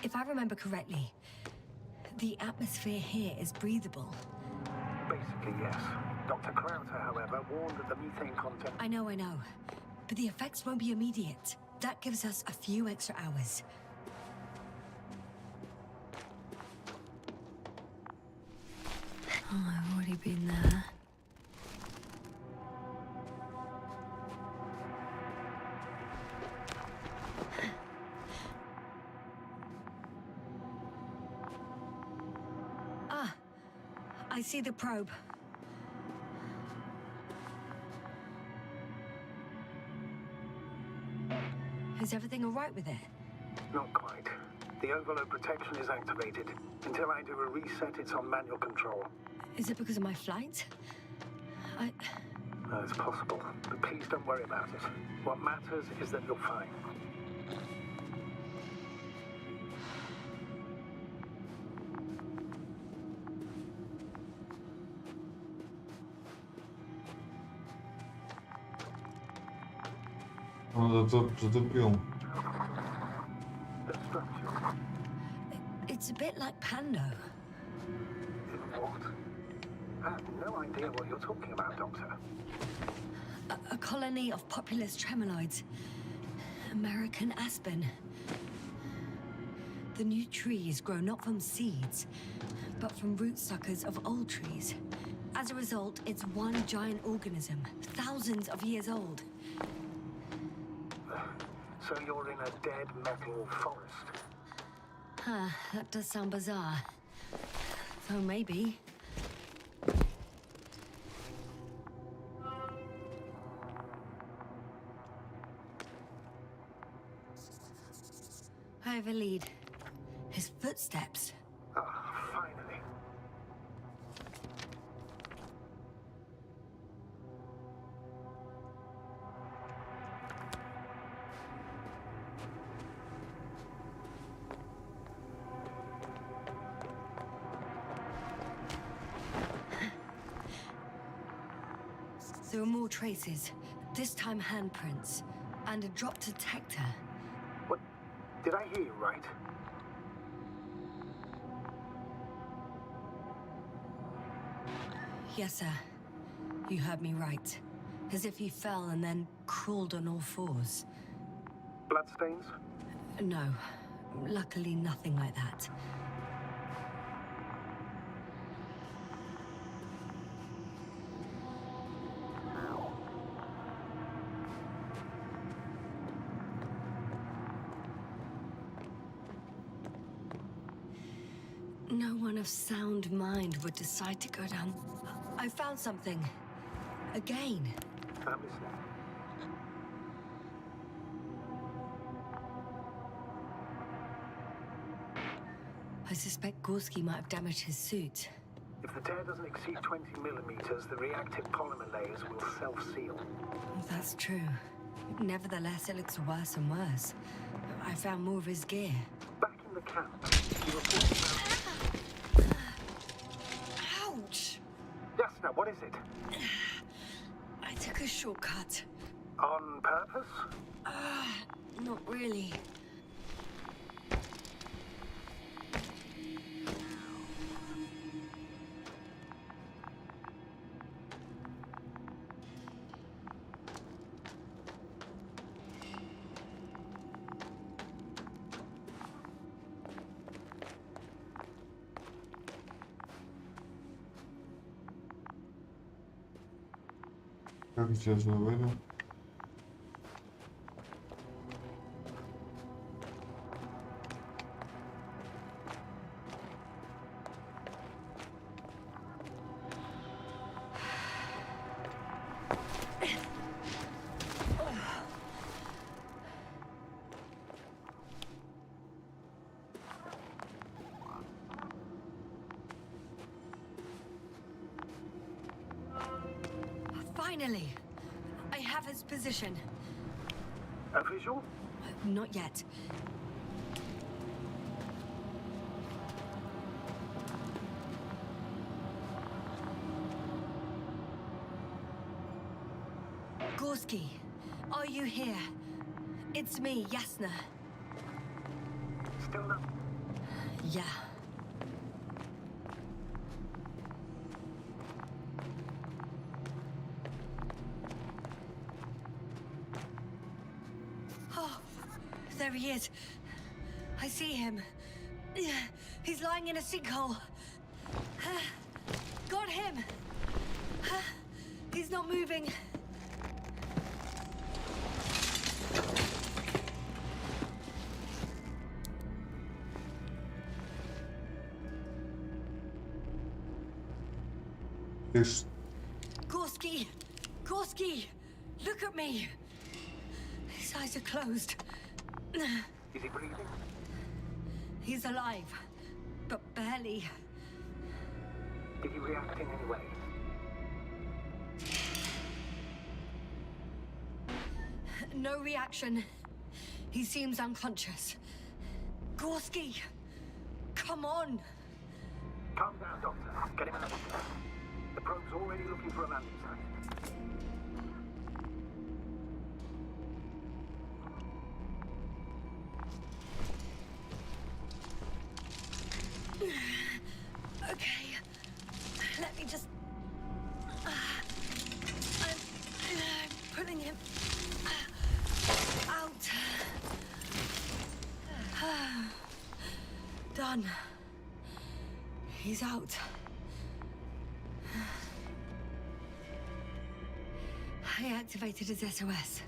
If I remember correctly, the atmosphere here is breathable. Basically, yes. Dr. Krauter, however, warned that the methane content... I know. But the effects won't be immediate. That gives us a few extra hours. Oh, I've already been there. I see the probe. Is everything all right with it? Not quite. The overload protection is activated. Until I do a reset, it's on manual control. Is it because of my flight? It's possible, but please don't worry about it. What matters is that you're fine. Он затупил. The structure. It's a bit like Pando. What? I have no idea what you're talking about, Doctor. A colony of populous tremoloids. American aspen. The new trees grow not from seeds, but from root suckers of old trees. As a result, it's one giant organism, thousands of years old. So you're in a dead metal forest? That does sound bizarre. Though maybe. I have a lead. His footsteps. Finally. There are more traces, this time handprints, and a drop detector. What? Did I hear you right? Yes, sir. You heard me right. As if he fell and then crawled on all fours. Bloodstains? No. Luckily, nothing like that. No one of sound mind would decide to go down. I found something. Again. I'm listening. I suspect Gorski might have damaged his suit. If the tear doesn't exceed 20 millimeters, the reactive polymer layers will self-seal. That's true. Nevertheless, it looks worse and worse. I found more of his gear. Back in the camp, you reported about... Ouch! Yasna, what is it? I took a shortcut. On purpose? Not really. Как сейчас выйду? Finally! I have his position. A visual? Not yet. Gorski, are you here? It's me, Yasna. Still no... Yeah. Oh, there he is. I see him. He's lying in a sinkhole. Got him. He's not moving. This Gorski! Gorski! Look at me! His eyes are closed. Is he breathing? He's alive, but barely. Did he react in any way? No reaction. He seems unconscious. Gorski! Come on! Calm down, Doctor. Get him out of here. The probe's already looking for a landing site. Okay. Let me just... I'm pulling him out. Done. He's out. I activated his SOS.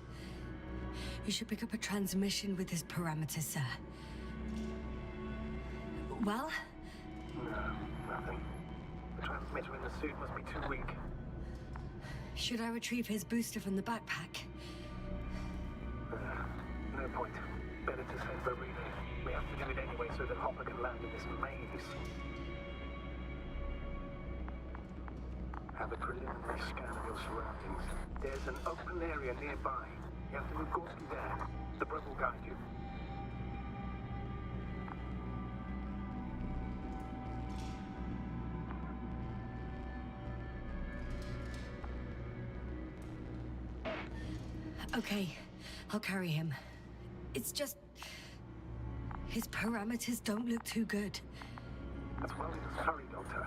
You should pick up a transmission with his parameters, sir. Well? No, nothing. The transmitter in the suit must be too weak. Should I retrieve his booster from the backpack? No point. Better to send for a relay. We have to do it anyway so that Hopper can land in this maze. Have a preliminary scan of your surroundings. There's an open area nearby. You have to move Gorski there. The probe will guide you. Okay, I'll carry him. It's just... his parameters don't look too good. That's well in a hurry, Doctor.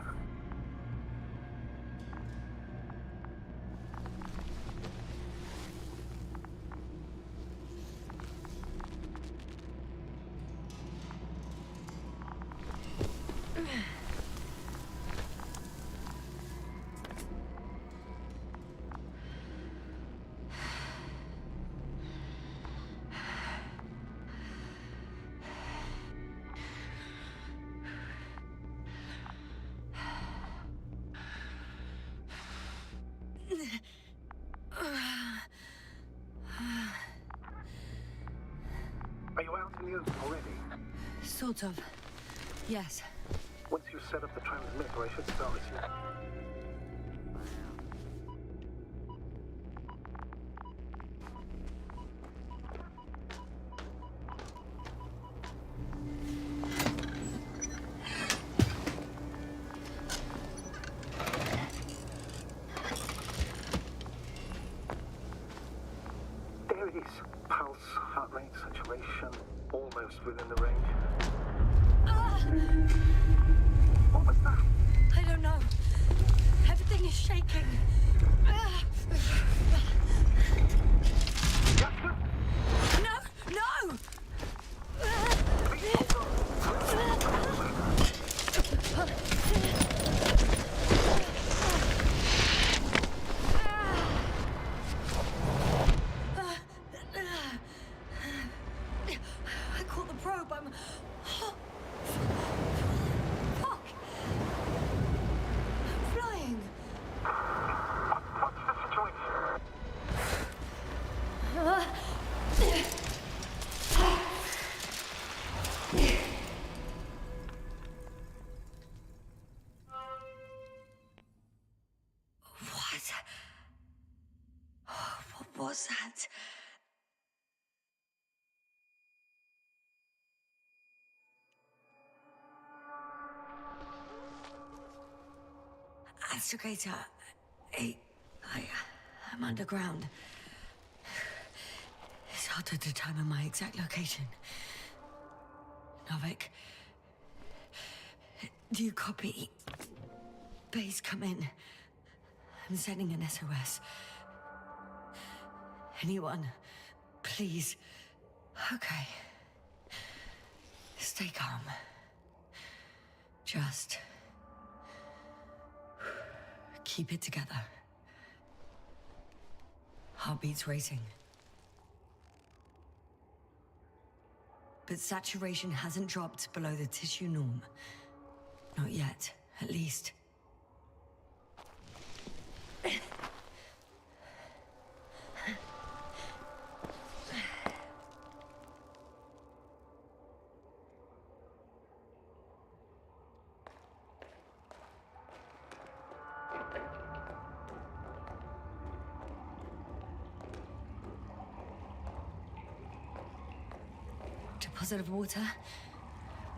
familiar already? Sort of. Yes. Once you set up the transmitter, I should start receiving. There it is. Pulse, heart rate, saturation, almost within the range. What was that? I don't know. Everything is shaking. No! No! I caught the probe. I'm... Fuck! I'm flying. What's the situation? What was that? Astrogator, I'm underground. It's hard to determine my exact location. Novik, do you copy? Base, come in. I'm sending an SOS. Anyone, please. Okay. Stay calm. Just keep it together. Heartbeats racing. But saturation hasn't dropped below the tissue norm. Not yet, at least. Deposit of water,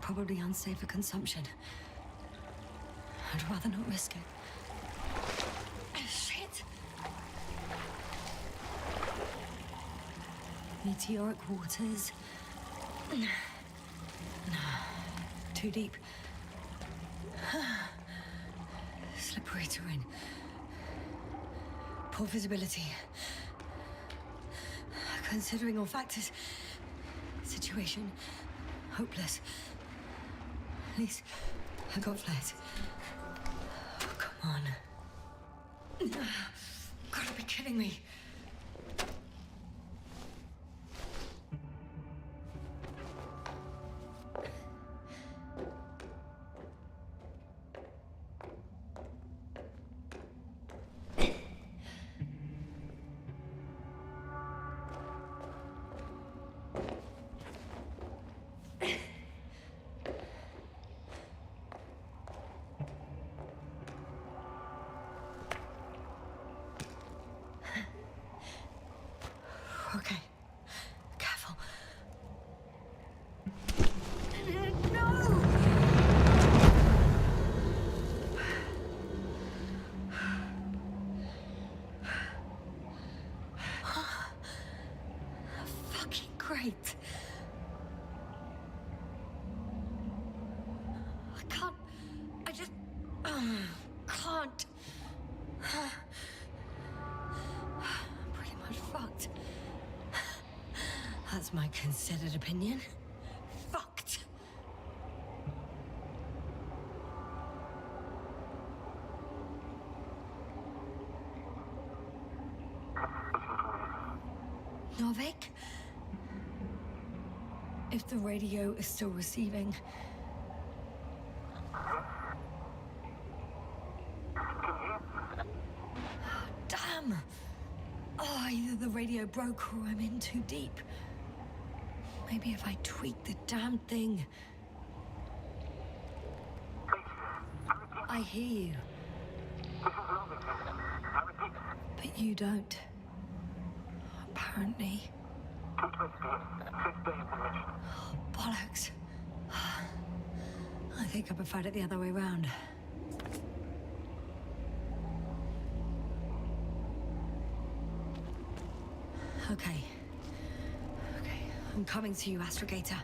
probably unsafe for consumption. I'd rather not risk it. Shit! Meteoric waters. Too deep. Slippery terrain. Poor visibility. Considering all factors, situation hopeless. At least I got flares. Oh, come on. Gotta be kidding me. Okay. Careful. No! Fucking great. I just can't. I'm pretty much fucked. That's my considered opinion. Fucked. Novik? If the radio is still receiving... Damn! Oh, either the radio broke or I'm in too deep. Maybe if I tweak the damn thing. I hear you. But you don't. Apparently. Oh, bollocks. I think I preferred it the other way round. Okay. I'm coming to you, Astrogator.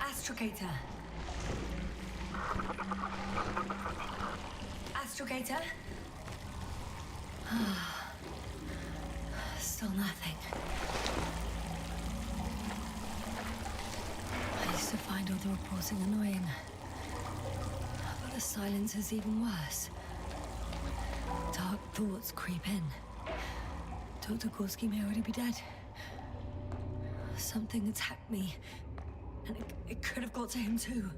Astrogator. Astrogator? Still nothing. I used to find all the reporting annoying. But the silence is even worse. Dark thoughts creep in. Dr. Gorski may already be dead. Something attacked me. And it could have got to him too.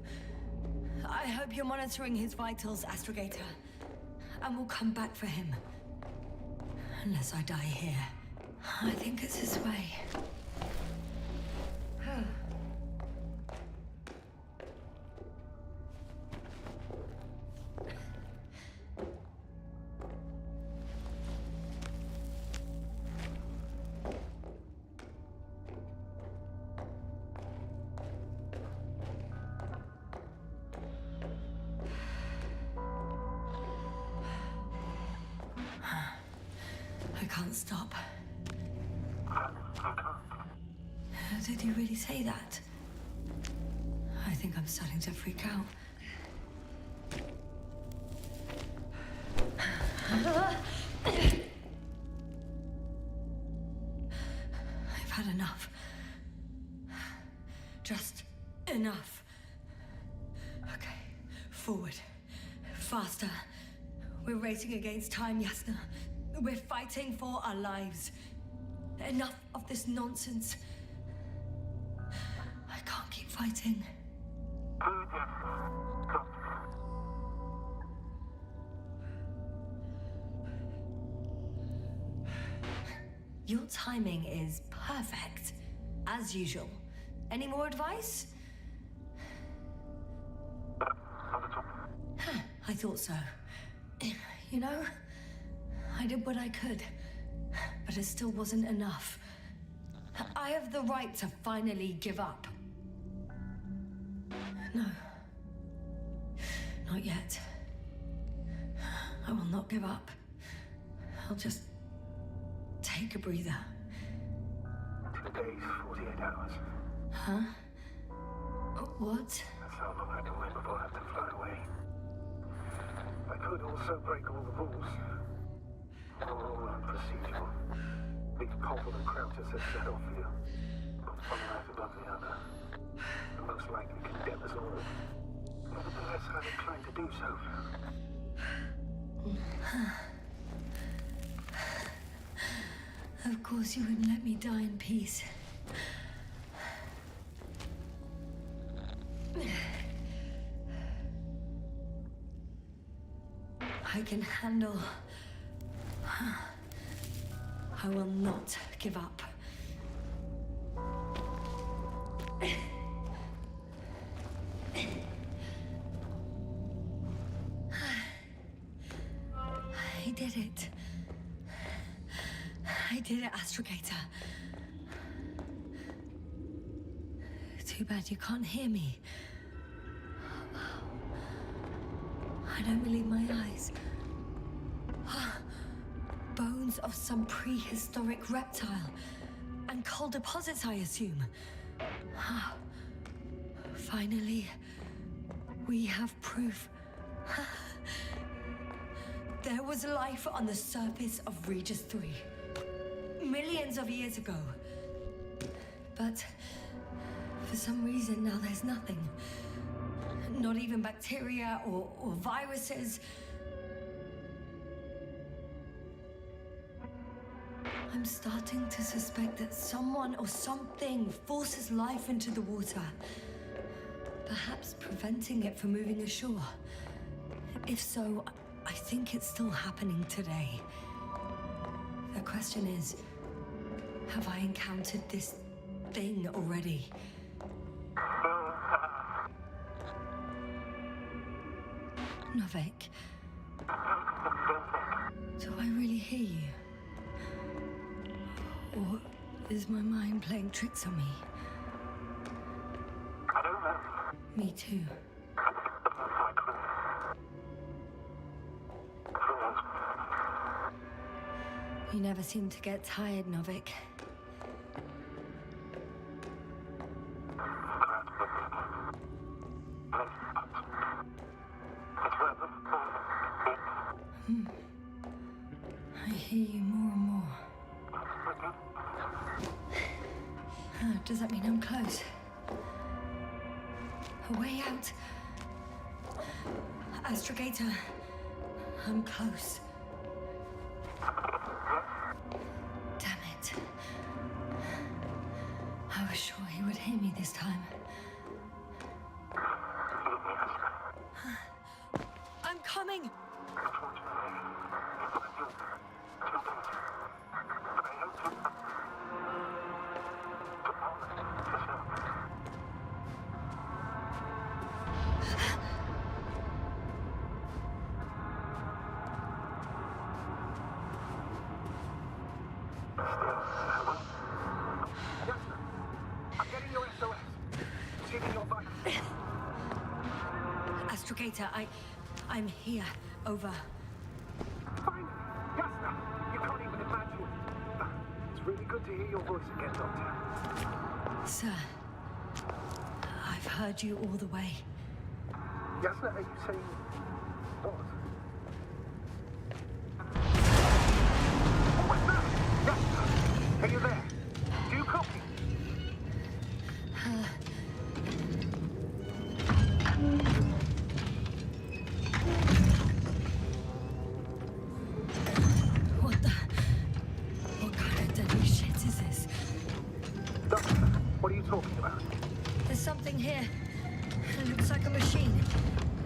I hope you're monitoring his vitals, Astrogator. And we'll come back for him. Unless I die here. I think it's his way. I can't stop. Did you really say that? I think I'm starting to freak out. I've had enough. Just enough. Okay, forward. Faster. We're racing against time, Yasna. We're fighting for our lives. Enough of this nonsense. I can't keep fighting. Your timing is perfect, as usual. Any more advice? I thought so. You know, I did what I could, but it still wasn't enough. I have the right to finally give up. No. Not yet. I will not give up. I'll just take a breather. 2 days, 48 hours. Huh? What? That's how long I can wait before I have to fly away. I could also break all the rules. All unprocedural. These Popple and Krauters have set off you. One life above the other. And most likely condemn us all. Nevertheless, I'm inclined to do so. Of course you wouldn't let me die in peace. I can handle. I will not give up. I did it. I did it, Astrogator. Too bad you can't hear me. I don't believe my eyes. Bones of some prehistoric reptile. And Black hole deposits, I assume. Finally, we have proof. There was life on the surface of Regis 3. Millions of years ago. But for some reason now there's nothing. Not even bacteria or viruses. I'm starting to suspect that someone or something forces life into the water. Perhaps preventing it from moving ashore. If so, I think it's still happening today. The question is, have I encountered this thing already? Novik, do I really hear you? Or is my mind playing tricks on me? I don't know. Me too. You never seem to get tired, Novik. I hear you more and more. Does that mean I'm close? A way out? Astrogator, I'm close. Damn it. I was sure he would hear me this time. I'm coming! Astrogator, I'm here. Over. Finally! Jasna! You can't even imagine. It's really good to hear your voice again, Doctor. Sir, I've heard you all the way. Jasna, are you saying what? What's that? Jasna, are you there? Do you copy? What kind of deadly shit is this? Doctor, what are you talking about? There's something here. It looks like a machine.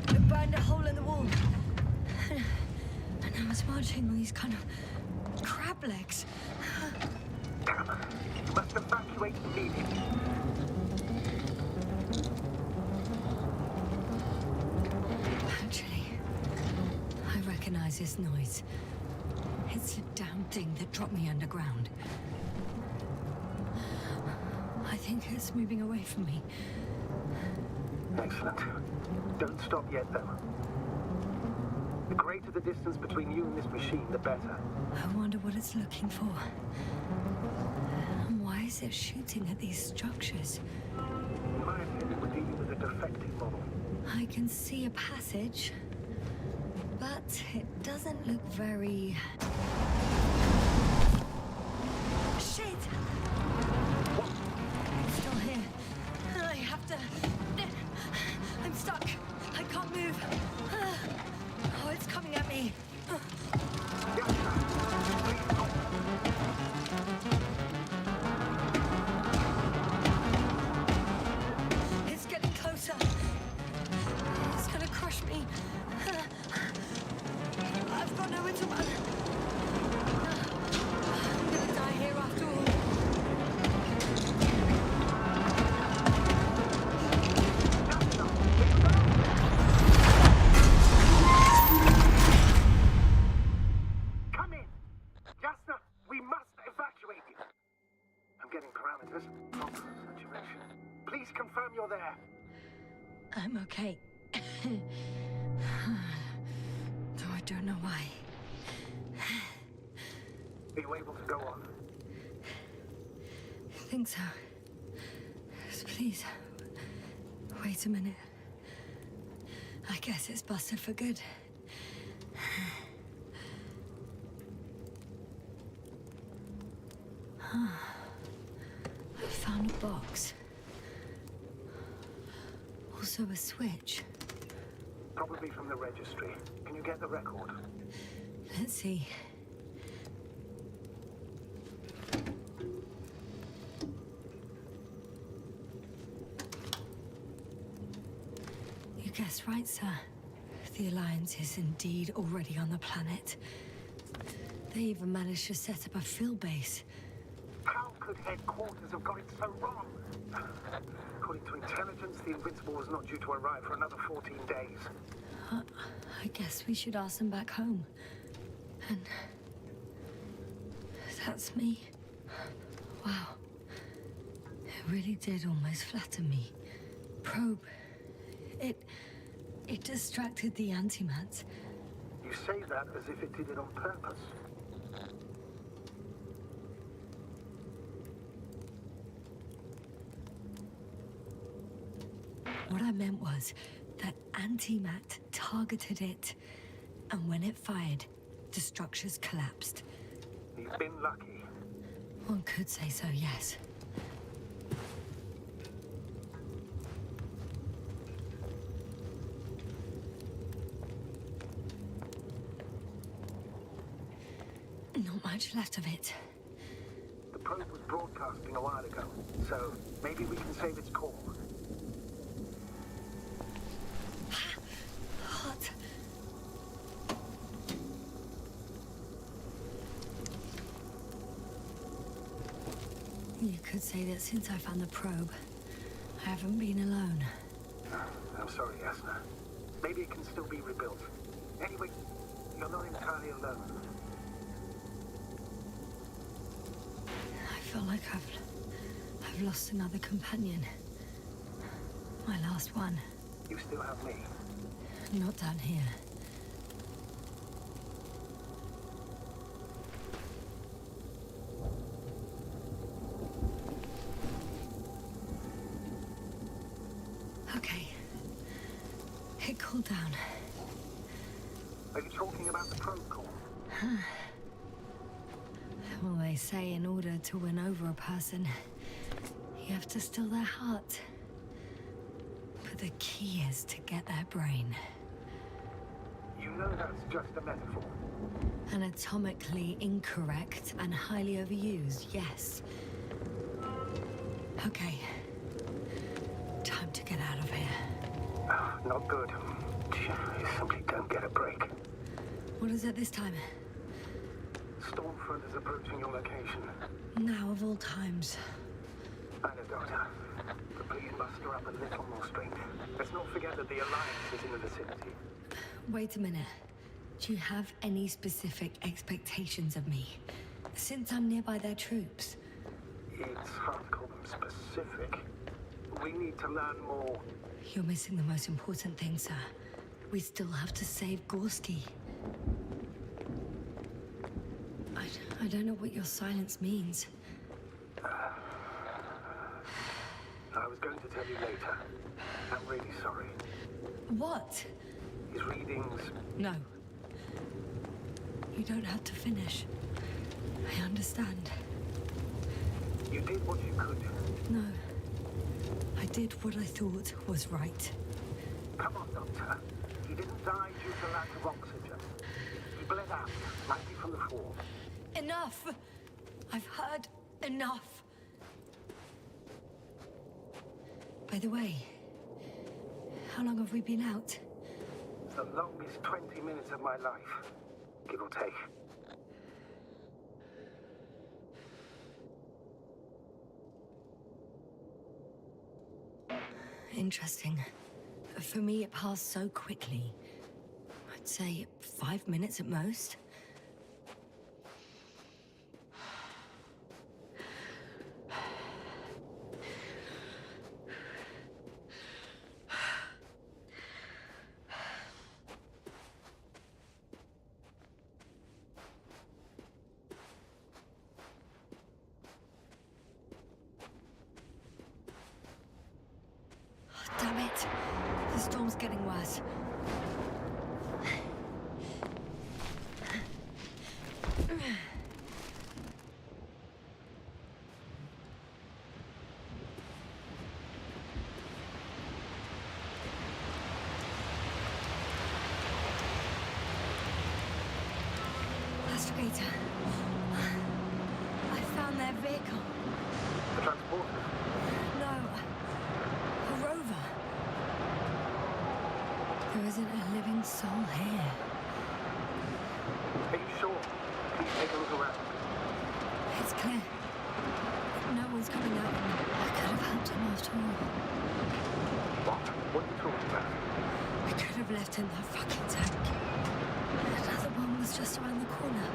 It burned a hole in the wall. And now it's marching on these kind of crab legs. Damn, you must evacuate immediately. Actually, I recognize this noise. It's the damn thing that dropped me underground. I think it's moving away from me. Excellent. Don't stop yet, though. The greater the distance between you and this machine, the better. I wonder what it's looking for. And why is it shooting at these structures? In my opinion, we're dealing with a defective model. I can see a passage, but it doesn't look very... Shit! What? It's still here. I have to... I'm stuck. I can't move. Oh, it's coming at me. It's getting closer. It's gonna crush me. I've got nowhere to run. I'm gonna die here after all. Come in! Jasna, we must evacuate you. I'm getting parameters. Proper saturation. Please confirm you're there. I'm okay. Though I don't know why. Are you able to go on? think so. Please, wait a minute. I guess it's busted for good. I found a box. Also a switch. Probably from the registry. Can you get the record? Let's see. You guessed right, sir. The Alliance is indeed already on the planet. They even managed to set up a field base. How could headquarters have got it so wrong? According to intelligence, the Invincible was not due to arrive for another 14 days. I guess we should ask them back home. And that's me. Wow. It really did almost flatter me. Probe. It distracted the antimats. You say that as if it did it on purpose. What I meant was that antimat targeted it, and when it fired, the structures collapsed. You've been lucky. One could say so, yes. Not much left of it. The probe was broadcasting a while ago, so maybe we can save its call. Hot. You could say that since I found the probe, I haven't been alone. I'm sorry, Yasna. Maybe it can still be rebuilt. Anyway, you're not entirely alone. I feel like I've lost another companion. My last one. You still have me. Not down here. Okay. It cooled down. Are you talking about the probe call? Well, they say in order to win over a person, you have to steal their heart. But the key is to get their brain. You know that's just a metaphor. Anatomically incorrect and highly overused, yes. Okay. Time to get out of here. Not good. You simply don't get a break. What is it this time? Stormfront is approaching your location. Now of all times. I know, Doctor. But please muster up a little more strength. Let's not forget that the Alliance is in the vicinity. Wait a minute. Do you have any specific expectations of me? Since I'm nearby their troops. It's hard to call them specific. We need to learn more. You're missing the most important thing, sir. We still have to save Gorski. I don't know what your silence means. I was going to tell you later. I'm really sorry. What? His readings... No. You don't have to finish. I understand. You did what you could. No. I did what I thought was right. Come on, Doctor. He didn't die due to lack of oxygen. He bled out, likely from the fall. Enough! I've heard enough. By the way, how long have we been out? The longest 20 minutes of my life, give or take. Interesting. For me, it passed so quickly. I'd say 5 minutes at most. Damn it. The storm's getting worse. Astrogator. I found their vehicle. The transporter. No. A rover. There isn't a living soul here. Are you sure? Please take a look around. It's clear. No one's coming out. I could have helped him after all. What? What are you talking about? I could have left him that fucking tank. Another one was just around the corner.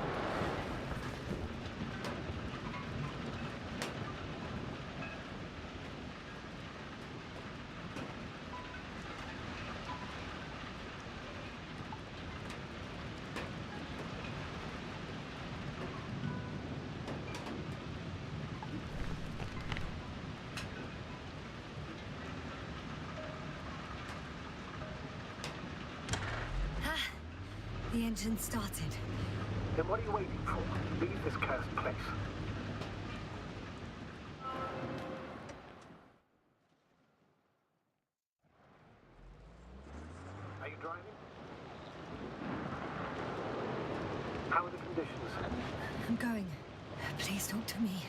The engine started. Then what are you waiting for? Leave this cursed place. Are you driving? How are the conditions? I'm going. Please talk to me.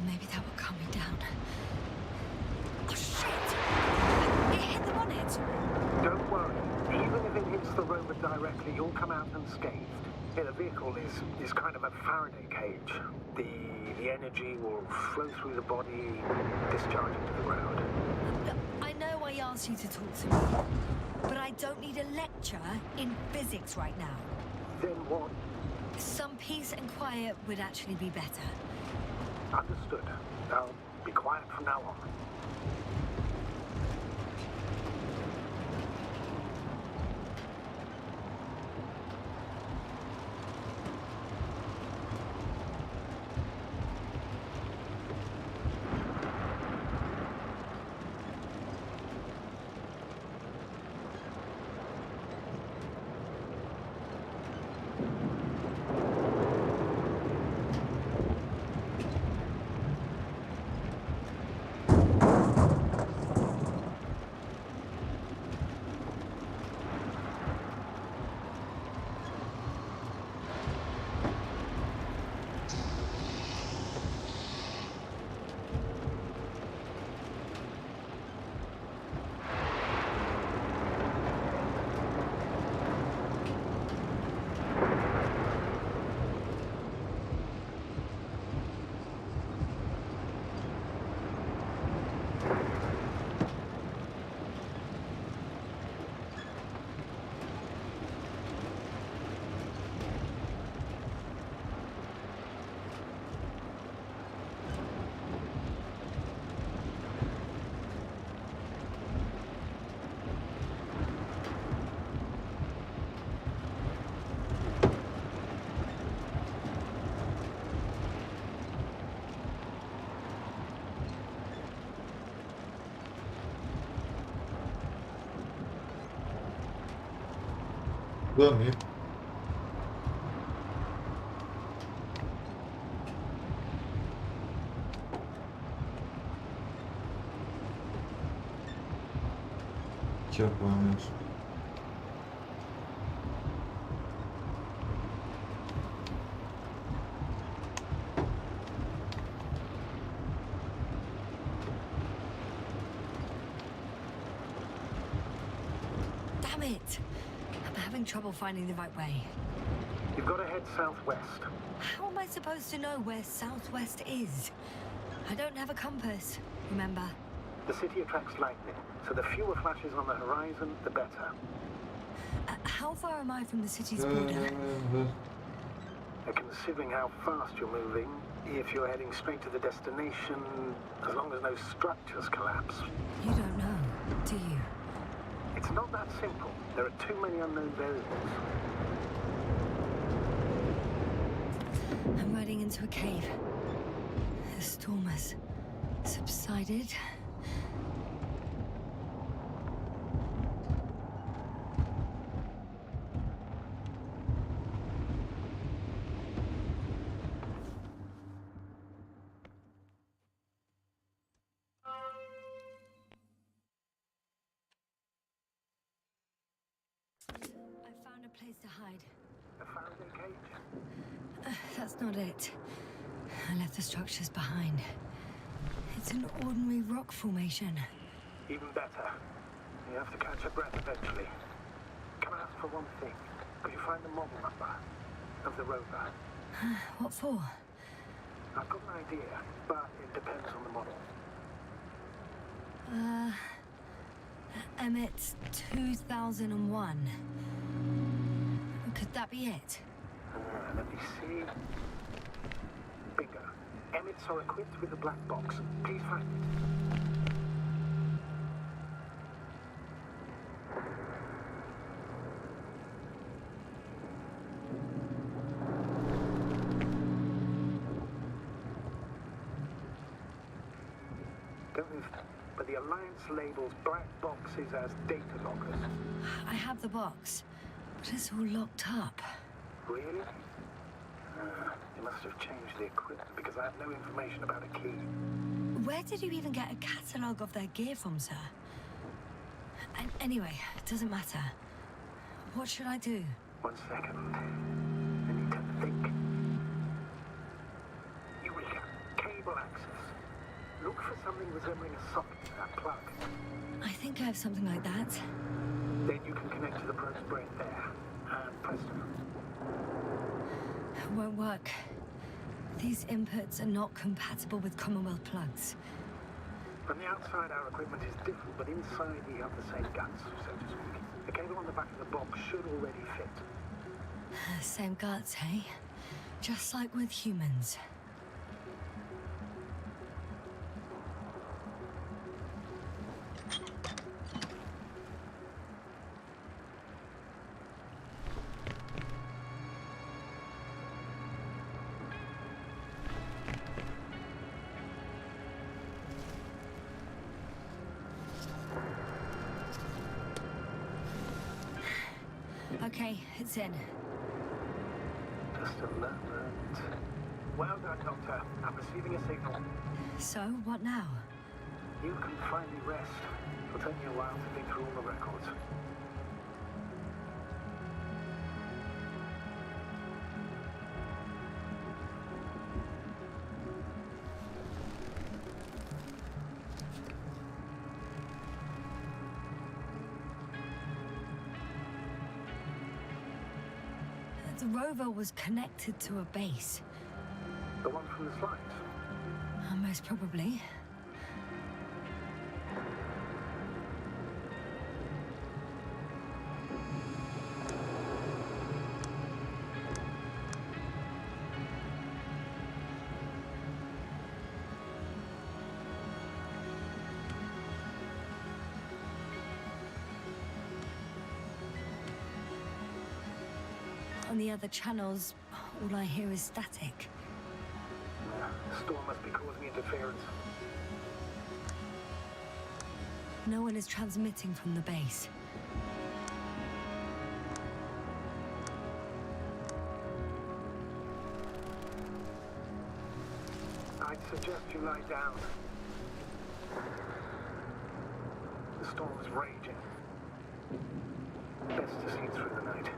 Maybe that will calm me down. Oh, shit! It hit the bonnet! Don't worry. Even if it hits the rover directly, you'll come out unscathed. Yeah, the vehicle is kind of a Faraday cage. The energy will flow through the body, discharge into the ground. I know I asked you to talk to me, but I don't need a lecture in physics right now. Then what? Some peace and quiet would actually be better. Understood. I'll be quiet from now on. Да, нет. Черпаешь. Damn it! I'm having trouble finding the right way. You've got to head southwest. How am I supposed to know where southwest is? I don't have a compass, remember? The city attracts lightning, so the fewer flashes on the horizon, the better. How far am I from the city's border? Considering how fast you're moving, if you're heading straight to the destination, as long as no structures collapse. You don't know, do you? It's not that simple. There are too many unknown variables. I'm riding into a cave. The storm has subsided. place to hide. A Faraday cage? That's not it. I left the structures behind. It's an ordinary rock formation. Even better. You have to catch your breath eventually. Can I ask for one thing? Could you find the model number of the rover? What for? I've got an idea, but it depends on the model. Emmet 2001. Could that be it? Let me see. Bingo. Emmets are equipped with a black box. Please find it. Don't move. But the Alliance labels black boxes as data lockers. I have the box, but it's all locked up. Really? You must have changed the equipment because I have no information about a key. Where did you even get a catalogue of their gear from, sir? Anyway, it doesn't matter. What should I do? 1 second. I need to think. Eureka. Cable access. Look for something resembling a socket to that plug. I think I have something like that. Then you can connect to the probe's brain there. And presto. Won't work. These inputs are not compatible with Commonwealth plugs. From the outside, our equipment is different, but inside we have the same guts, so to speak. The cable on the back of the box should already fit. Same guts, hey? Just like with humans. Okay, it's in. Just a moment. Well done, Doctor. I'm receiving a signal. So, what now? You can finally rest. It'll take me a while to dig through all the records. The rover was connected to a base. The one from the slides? Most probably. On the other channels, all I hear is static. The storm must be causing interference. No one is transmitting from the base. I'd suggest you lie down. The storm is raging. Best to sleep through the night.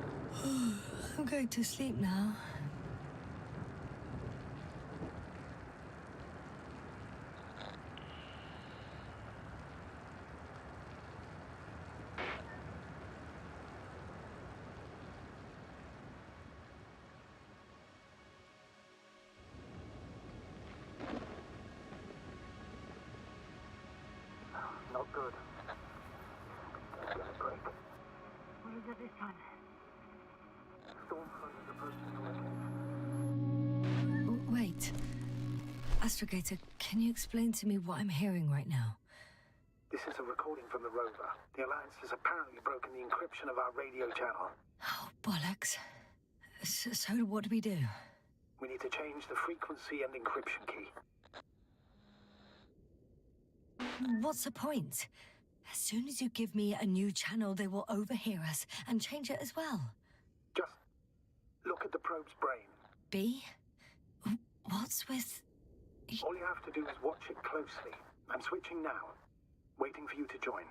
I'm going to sleep now. Not good. Get a break. What is it this time? Storm front is approaching the location. Wait. Astrogator, can you explain to me what I'm hearing right now? This is a recording from the rover. The Alliance has apparently broken the encryption of our radio channel. Oh, bollocks. So what do we do? We need to change the frequency and encryption key. What's the point? As soon as you give me a new channel, they will overhear us and change it as well. Just look at the probe's brain. B? What's with... All you have to do is watch it closely. I'm switching now. Waiting for you to join.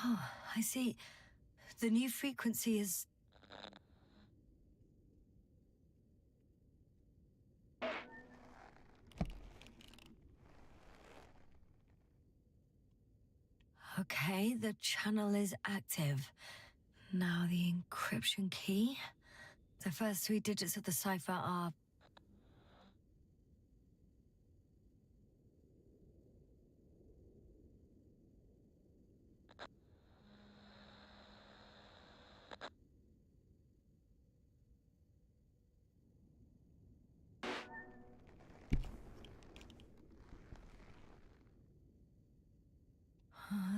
Oh, I see. The new frequency is... Okay, the channel is active. Now the encryption key. The first 3 digits of the cipher are...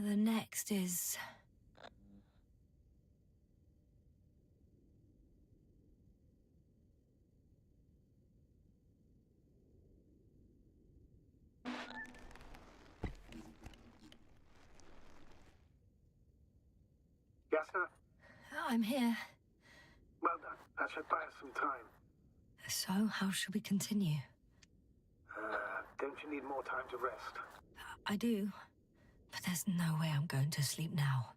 The next is... Yes, sir? I'm here. Well done. That should buy us some time. So, how should we continue? Don't you need more time to rest? I do. But there's no way I'm going to sleep now.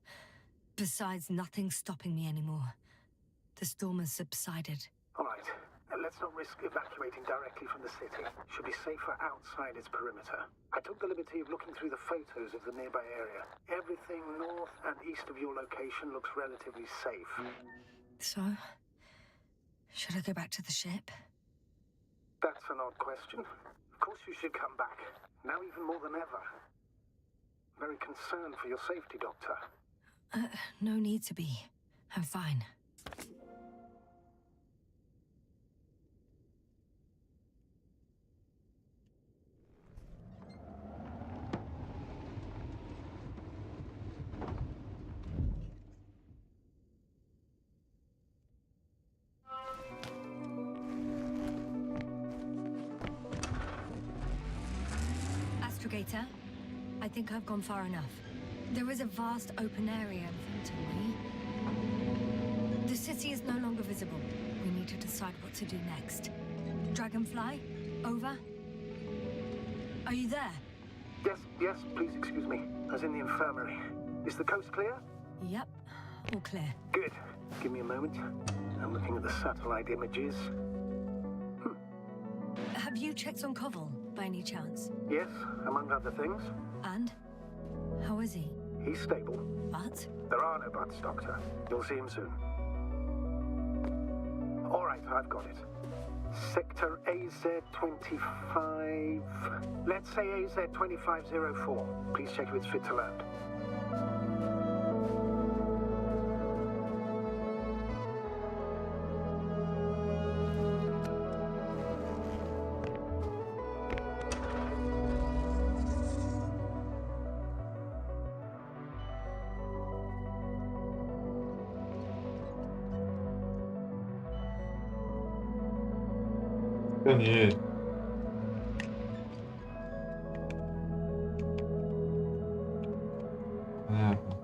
Besides, nothing's stopping me anymore. The storm has subsided. All right. Let's not risk evacuating directly from the city. Should be safer outside its perimeter. I took the liberty of looking through the photos of the nearby area. Everything north and east of your location looks relatively safe. So, should I go back to the ship? That's an odd question. Of course you should come back. Now even more than ever. Very concerned for your safety, Doctor. No need to be. I'm fine. Astrogator, I think I've gone far enough. There is a vast open area in front of me. The city is no longer visible. We need to decide what to do next. Dragonfly, over. Are you there? Yes, please excuse me. I was in the infirmary. Is the coast clear? Yep, all clear. Good. Give me a moment. I'm looking at the satellite images. Have you checked on Koval, by any chance? Yes, among other things. And? How is he? He's stable. But? There are no buts, Doctor. You'll see him soon. All right, I've got it. Sector AZ-25... Let's say AZ-2504. Please check if it's fit to land. Нет. Понятно.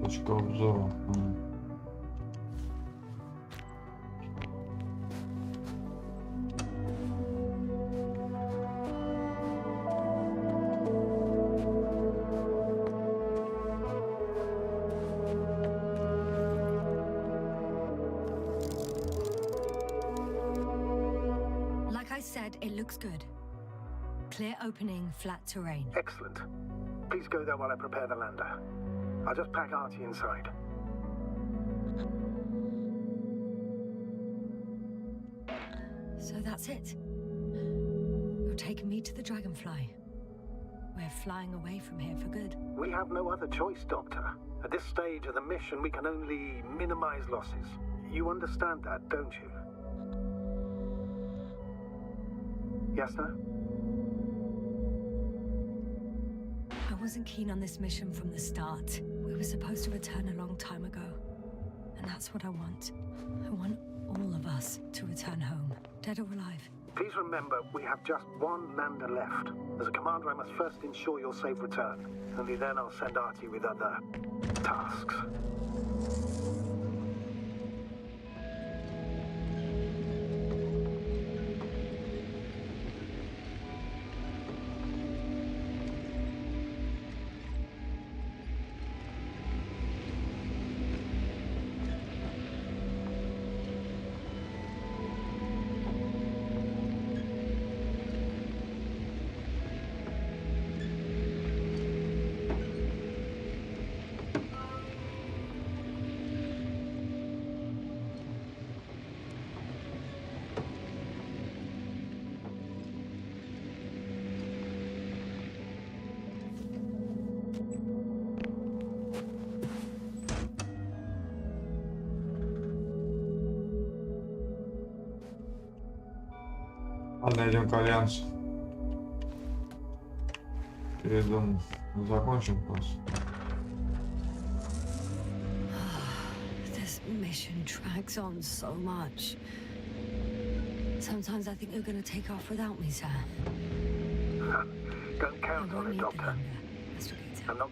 Точка обзора. It looks good. Clear opening, flat terrain. Excellent. Please go there while I prepare the lander. I'll just pack Artie inside. So that's it. You're taking me to the Dragonfly. We're flying away from here for good. We have no other choice, Doctor. At this stage of the mission, we can only minimize losses. You understand that, don't you? Yes, sir? I wasn't keen on this mission from the start. We were supposed to return a long time ago. And that's what I want. I want all of us to return home, dead or alive. Please remember, we have just one lander left. As a commander, I must first ensure your safe return. Only then I'll send Artie with other tasks. идем к Альянсу. Перейдем, закончим класс. This mission drags on so much. Sometimes I think you're going to take off without me, sir. Don't I count on won't it, need the Doctor. number, Mr. Gator. I'm not...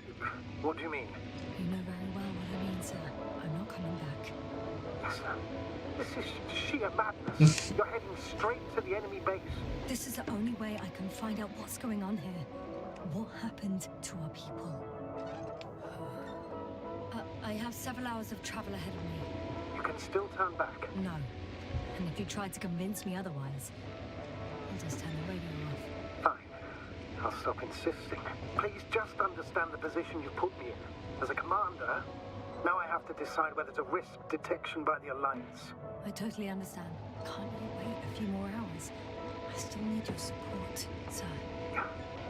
What do you mean? You know very well what I mean, sir. I'm not coming back. Listen, this is sheer madness. You're heading straight to the enemy base. This is the only way I can find out what's going on here. What happened to our people? I have several hours of travel ahead of me. You can still turn back. No. And if you try to convince me otherwise, I'll just turn the radio off. Fine. I'll stop insisting. Please just understand the position you put me in. As a commander, now I have to decide whether to risk detection by the Alliance. I totally understand. Can't you wait a few more hours? I still need your support, sir.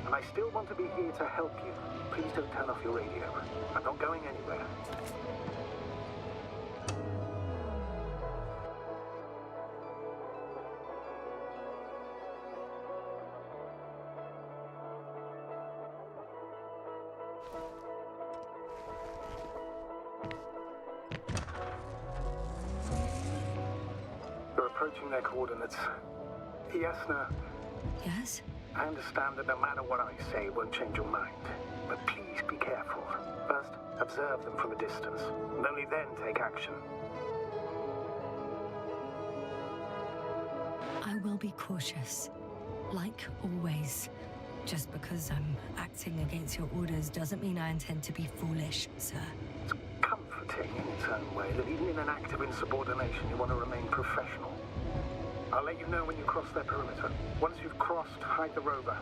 And I still want to be here to help you. Please don't turn off your radio. I'm not going anywhere. You're approaching their coordinates. Yasna, Yes? I understand that no matter what I say, it won't change your mind. But please be careful. First, observe them from a distance, and only then take action. I will be cautious. Like always. Just because I'm acting against your orders doesn't mean I intend to be foolish, sir. It's comforting in its own way that even in an act of insubordination, you want to remain professional. I'll let you know when you cross their perimeter. Once you've crossed, hide the rover.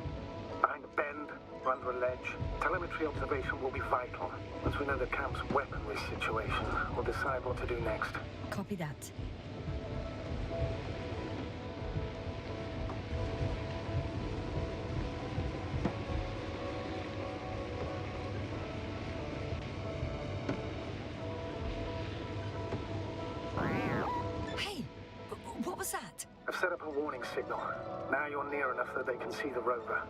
Behind a bend or under a ledge. Telemetry observation will be vital. Once we know the camp's weaponry situation, we'll decide what to do next. Copy that. Hey, what was that? I've set up a warning signal. Now you're near enough that they can see the rover.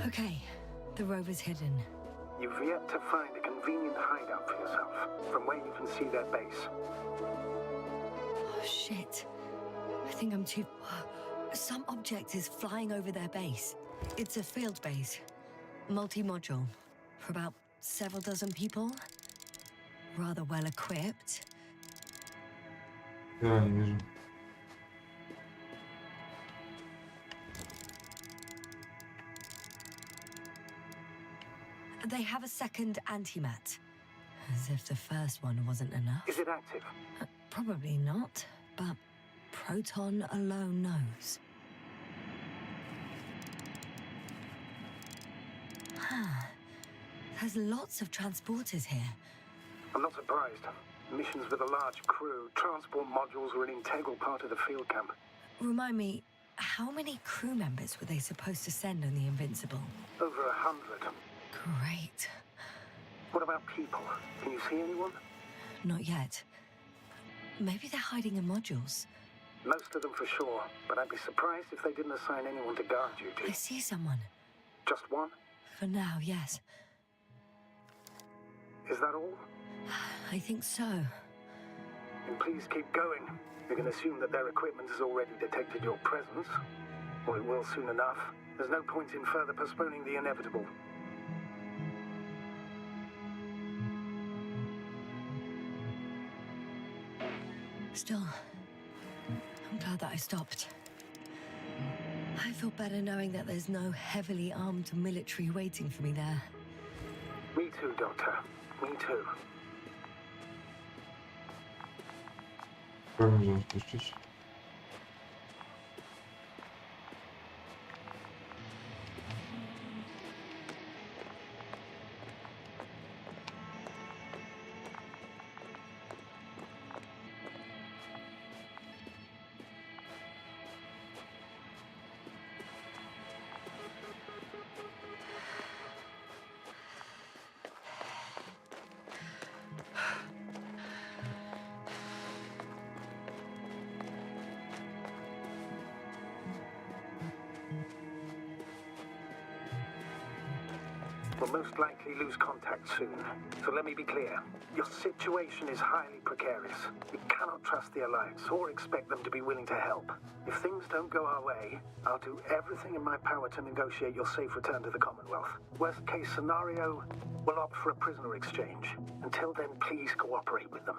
Okay, the rover's hidden. You've yet to find a convenient hideout for yourself, from where you can see their base. Oh, shit. I think I'm too... Some object is flying over their base. It's a field base. Multi-module. For about several dozen people. Rather well equipped. Я не вижу. They have a second antimat. As if the first one wasn't enough. Is it active? Probably not, but Proton alone knows. There's lots of transporters here. I'm not surprised. Missions with a large crew, transport modules were an integral part of the field camp. Remind me, how many crew members were they supposed to send on the Invincible? Over 100. Great. What about people? Can you see anyone? Not yet. Maybe they're hiding in modules. Most of them for sure, but I'd be surprised if they didn't assign anyone to guard I duty. see someone. Just one? For now, yes. Is that all? I think so. Then please keep going. You can assume that their equipment has already detected your presence. Or it will soon enough. There's no point in further postponing the inevitable. Still, I'm glad that I stopped. I feel better knowing that there's no heavily armed military waiting for me there. Me too, Doctor. Me too. Как можно спуститься? will most likely lose contact soon. So let me be clear. Your situation is highly precarious. You cannot trust the Alliance or expect them to be willing to help. If things don't go our way, I'll do everything in my power to negotiate your safe return to the Commonwealth. Worst case scenario, we'll opt for a prisoner exchange. Until then, please cooperate with them.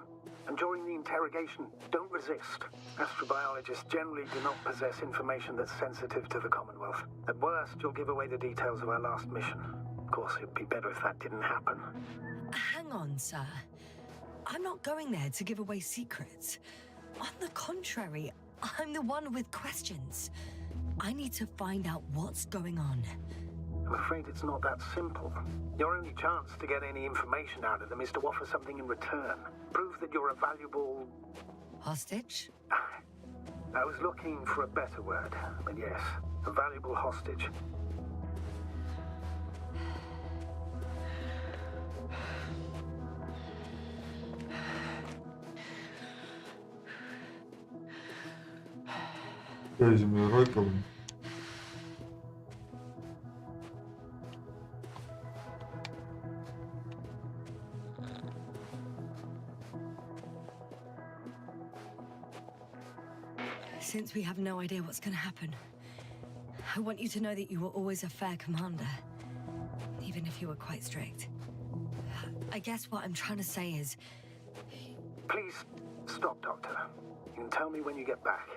And during the interrogation, don't resist. Astrobiologists generally do not possess information that's sensitive to the Commonwealth. At worst, you'll give away the details of our last mission. Of course, it'd be better if that didn't happen. Hang on, sir. I'm not going there to give away secrets. On the contrary, I'm the one with questions. I need to find out what's going on. I'm afraid it's not that simple. Your only chance to get any information out of them is to offer something in return. Prove that you're a valuable... Hostage? I was looking for a better word, but yes, a valuable hostage. Землеройка, блин. Since we have no idea what's going to happen, I want you to know that you were always a fair commander, even if you were quite strict. I guess what I'm trying to say is... Please, stop, Doctor. You can tell me when you get back.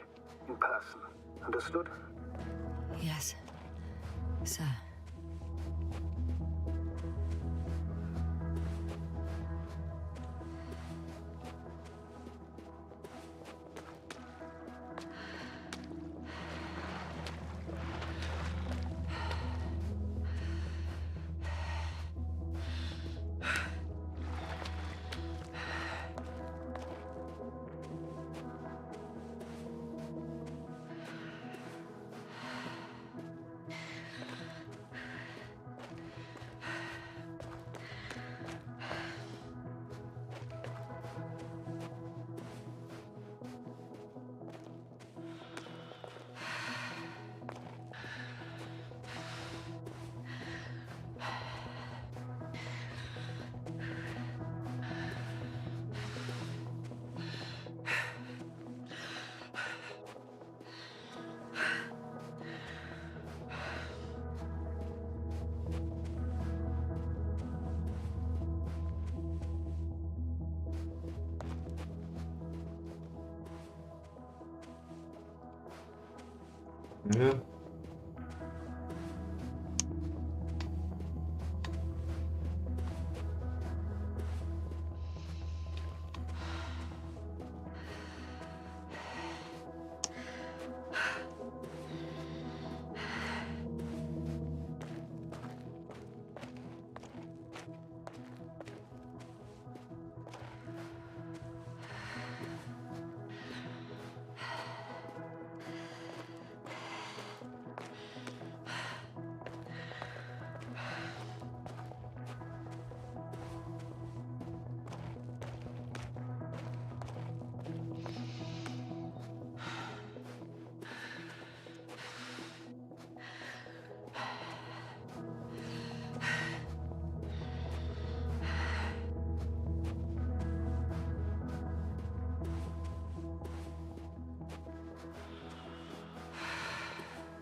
In person. Understood? Yes, sir. Нет.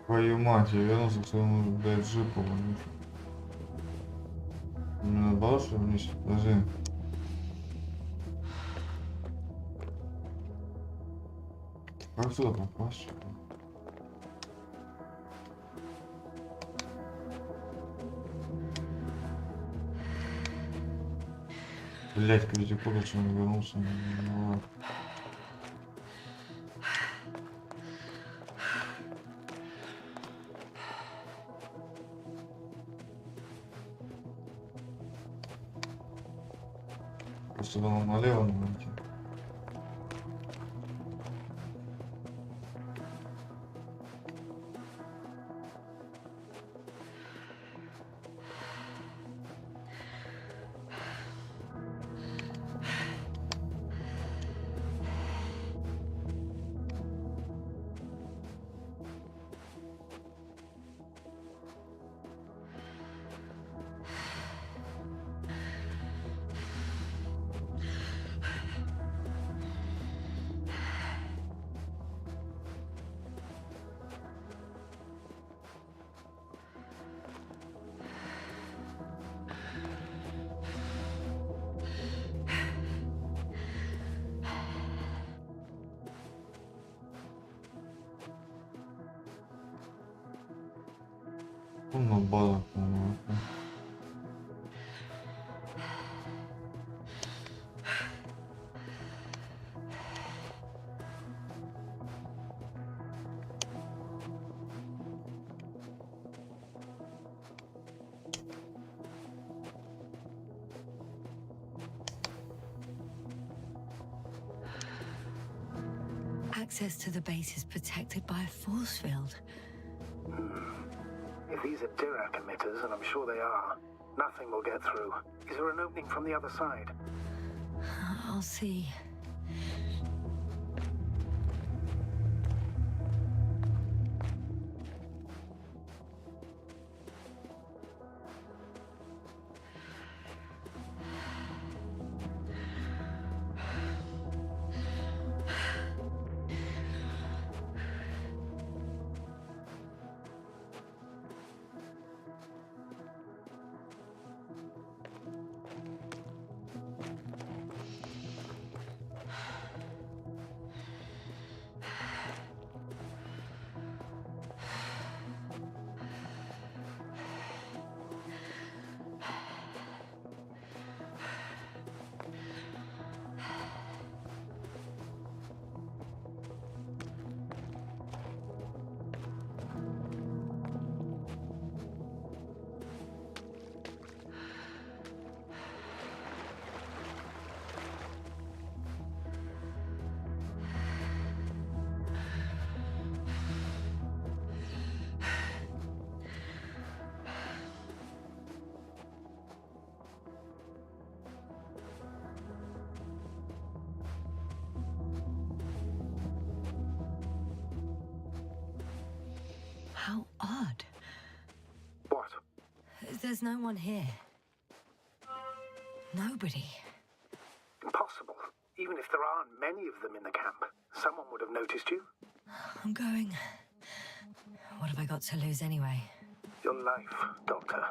Твою мать, я вернулся к своему, блядь, джипу. Мне наоборот, что вниз? Подожди. Как сюда попасть? Блять, каждый куда что он вернулся. Ну, ладно. Просто было налево найти. Ну, база, по-моему. Access to the base is protected by a force field. If these are Dirac emitters, and I'm sure they are, nothing will get through. Is there an opening from the other side? I'll see. How odd. What? There's no one here. Nobody. Impossible. Even if there aren't many of them in the camp, someone would have noticed you. I'm going. What have I got to lose anyway? Your life, Doctor.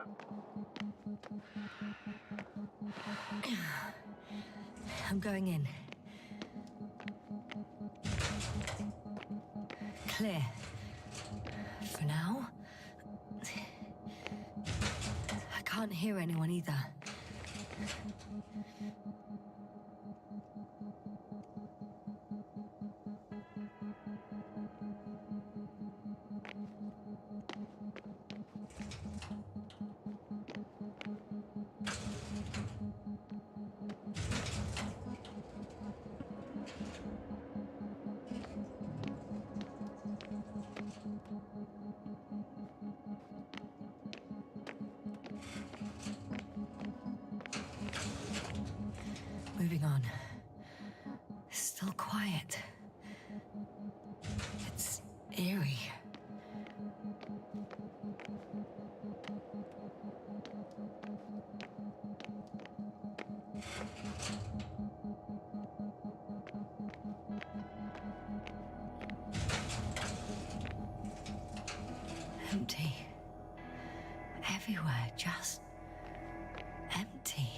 I'm going in. Clear. For now. I can't hear anyone either. Moving on. Still quiet. It's eerie. Empty. Everywhere, just empty.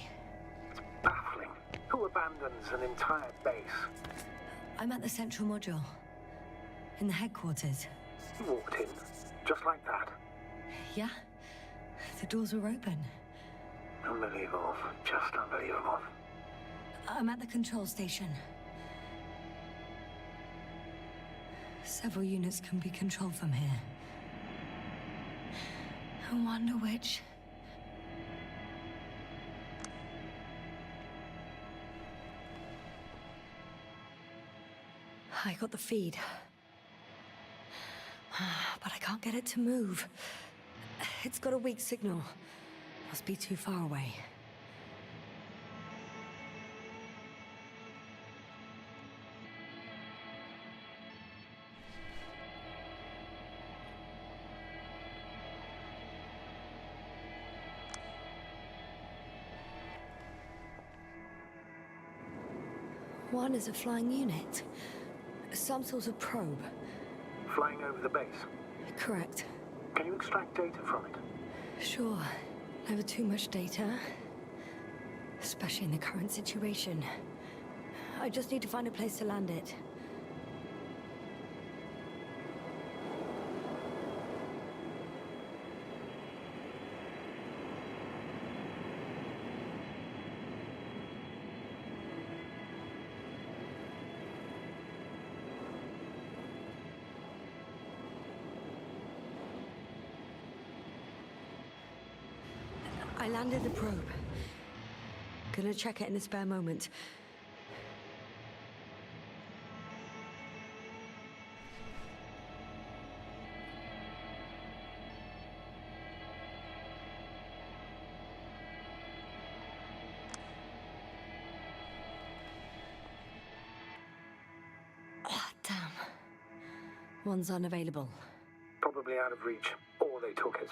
Baffling. Who abandons an entire base? I'm at the central module. In the headquarters. You walked in, just like that. Yeah? The doors were open. Unbelievable. Just unbelievable. I'm at the control station. Several units can be controlled from here. I wonder which. I got the feed. But I can't get it to move. It's got a weak signal. Must be too far away. One is a flying unit. Some sort of probe. Flying over the base. Correct. Can you extract data from it? Sure. Never too much data. Especially in the current situation. I just need to find a place to land it. I landed the probe. Gonna check it in a spare moment. Damn. One's unavailable. Probably out of reach, or they took it.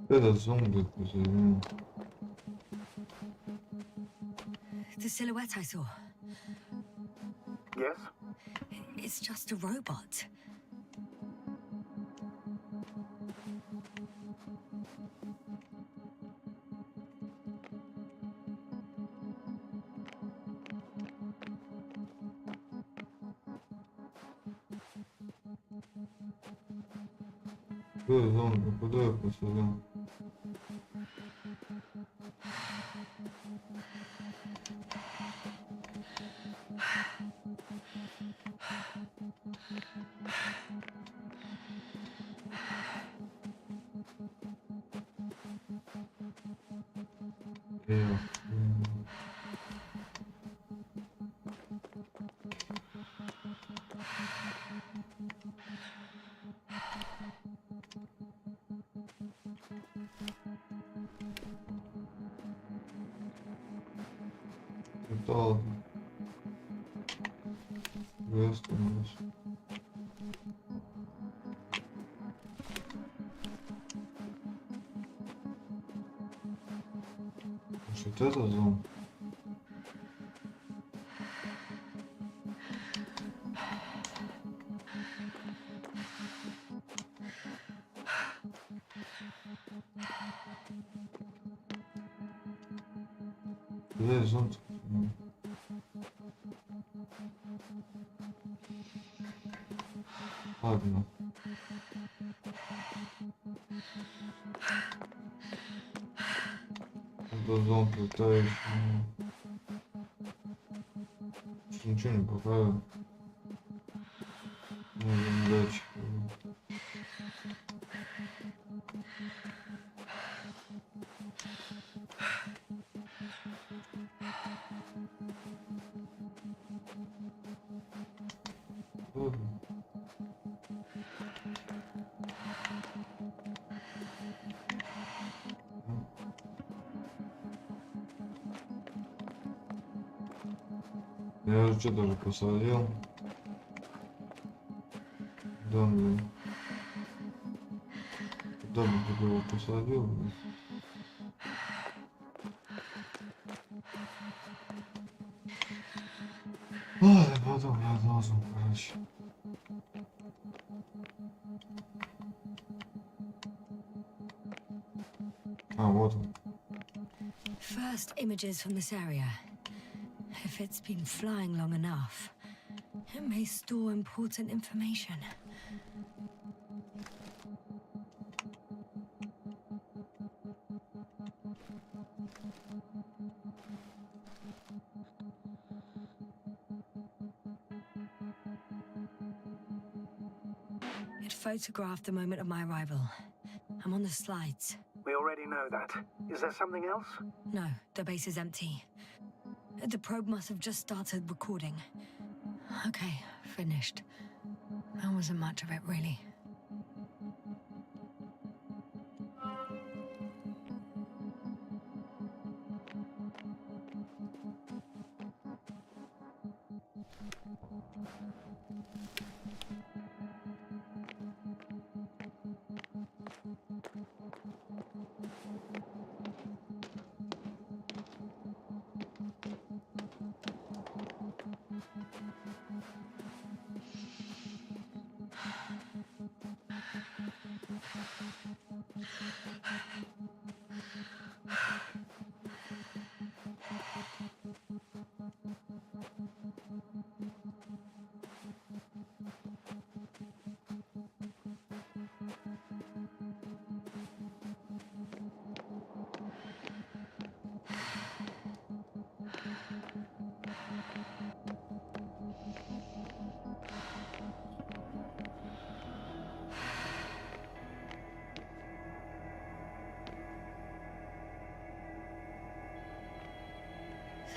Этот зомби какой-то. The silhouette I saw. Yes? It's just a robot. Какой зомби? Куда я посадил? Металл. Вест у нас. Может это зомби? Где зомби? Ладно. Это зомби летающий. Ничего не поправил. Датчик. Я уже что-то уже посадил. Да, блин. Куда бы ты его посадил, блин? Ладно, потом я должен, короче. А, вот он. First images from this area. If it's been flying long enough. It may store important information. It photographed the moment of my arrival. I'm on the slides. We already know that. Is there something else? No, the base is empty. The probe must have just started recording. Okay, finished. There wasn't much of it, really.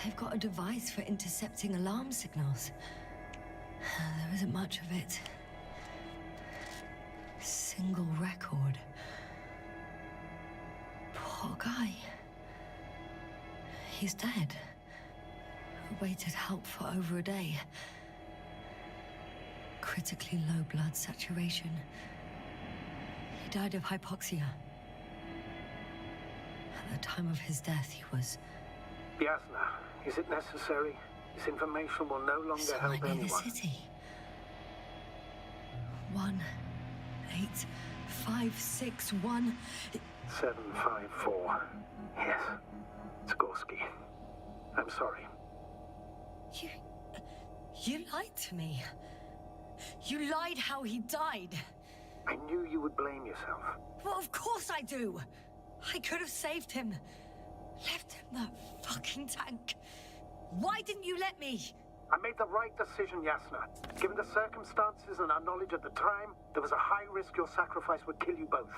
They've got a device for intercepting alarm signals. There isn't much of it. Single record. Poor guy. He's dead. Waited help for over a day. Critically low blood saturation. He died of hypoxia. At the time of his death, he was... Yasna, is it necessary? This information will no longer So I help near the anyone. city. 18561. 754. Yes. Skorsky. I'm sorry. You lied to me. You lied how he died. I knew you would blame yourself. Well, of course I do. I could have saved him. Left him that fucking tank. Why didn't you let me? I made the right decision, Yasna. Given the circumstances and our knowledge at the time, there was a high risk your sacrifice would kill you both.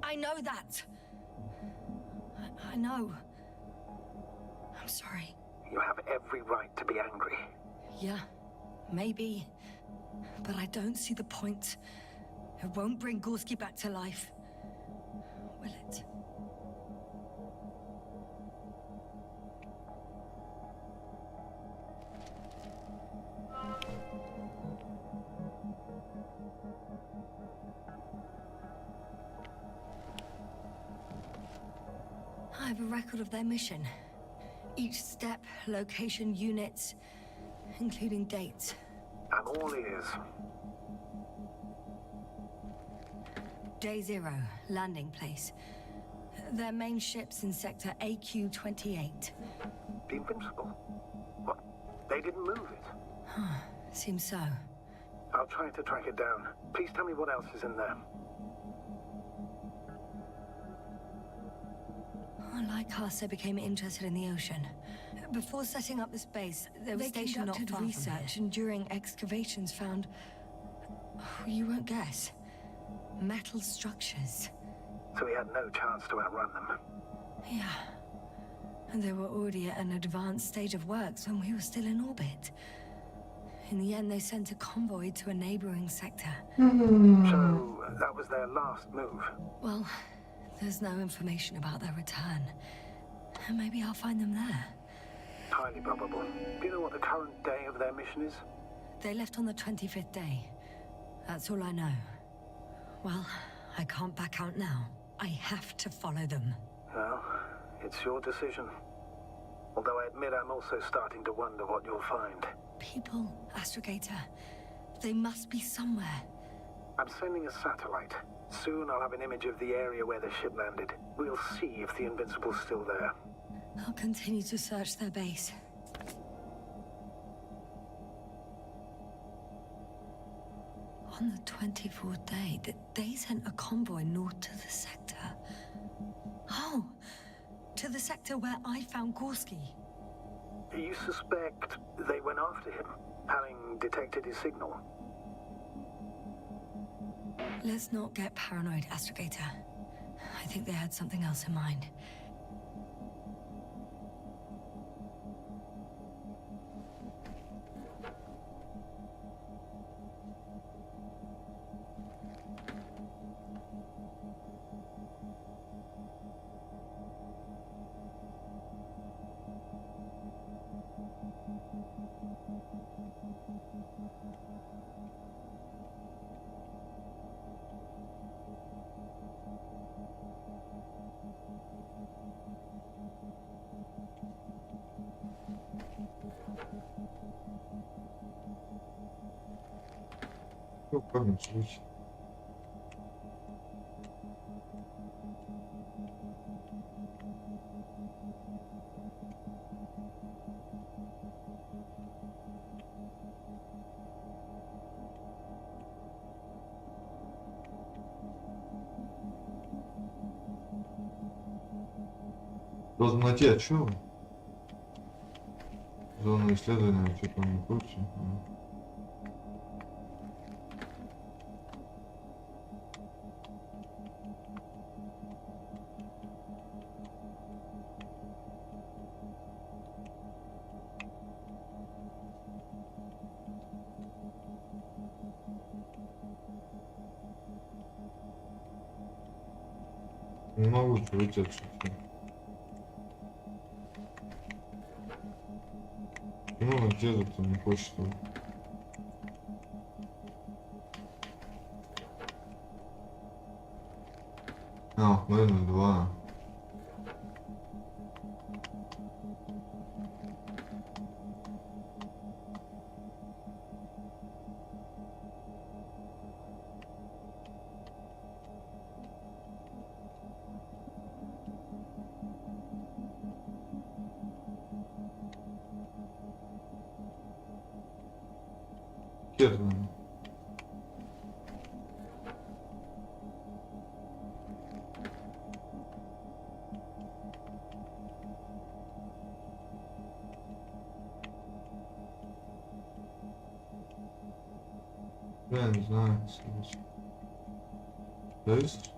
I know that. I know. I'm sorry. You have every right to be angry. Yeah, maybe. But I don't see the point. It won't bring Gorski back to life. Will it? I have a record of their mission. Each step, location, units, including dates. I'm all ears. Day 0, landing place. Their main ship's in sector AQ-28. The Invincible? What? They didn't move it? Seems so. I'll try to track it down. Please tell me what else is in there. Like us, they became interested in the ocean. Before setting up this base, they were stationed not far research, and during excavations found... you won't guess. Metal structures. So we had no chance to outrun them. Yeah. And they were already at an advanced stage of works when we were still in orbit. In the end, they sent a convoy to a neighboring sector. So that was their last move. Well, there's no information about their return. And maybe I'll find them there. Highly probable. Do you know what the current day of their mission is? They left on the 25th day. That's all I know. Well, I can't back out now. I have to follow them. Well, it's your decision. Although I admit I'm also starting to wonder what you'll find. People, Astrogator. They must be somewhere. I'm sending a satellite. Soon I'll have an image of the area where the ship landed. We'll see if the Invincible's still there. I'll continue to search their base. On the 24th day, they sent a convoy north to the sector. Oh, to the sector where I found Gorski. You suspect they went after him, having detected his signal? Let's not get paranoid, Astrogator. I think they had something else in mind. Ну, в крайнем случае. Должен найти, а чё? Зона исследования, что-то не курсе. Не могу выйти отсюда. Ну, где же ты не хочешь? А, наверное, два. Верно. Я не знаю, да есть?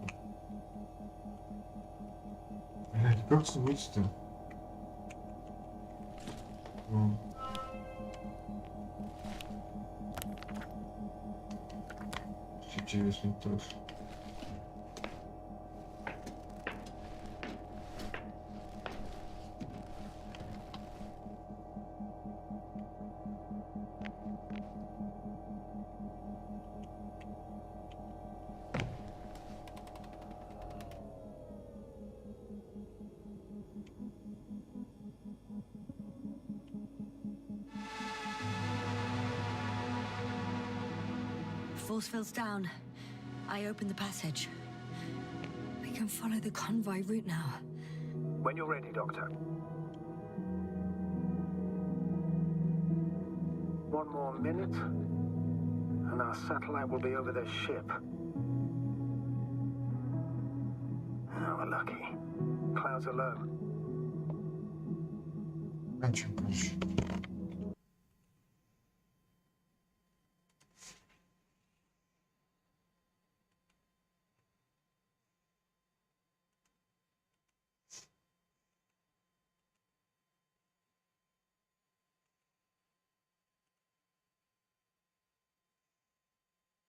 Блядь, как тут выйти-то? Интересно тоже. Force field's down. I opened the passage. We can follow the convoy route now. When you're ready, Doctor. One more minute, and our satellite will be over their ship. Oh, we're lucky. Clouds are low. Кончим, короче.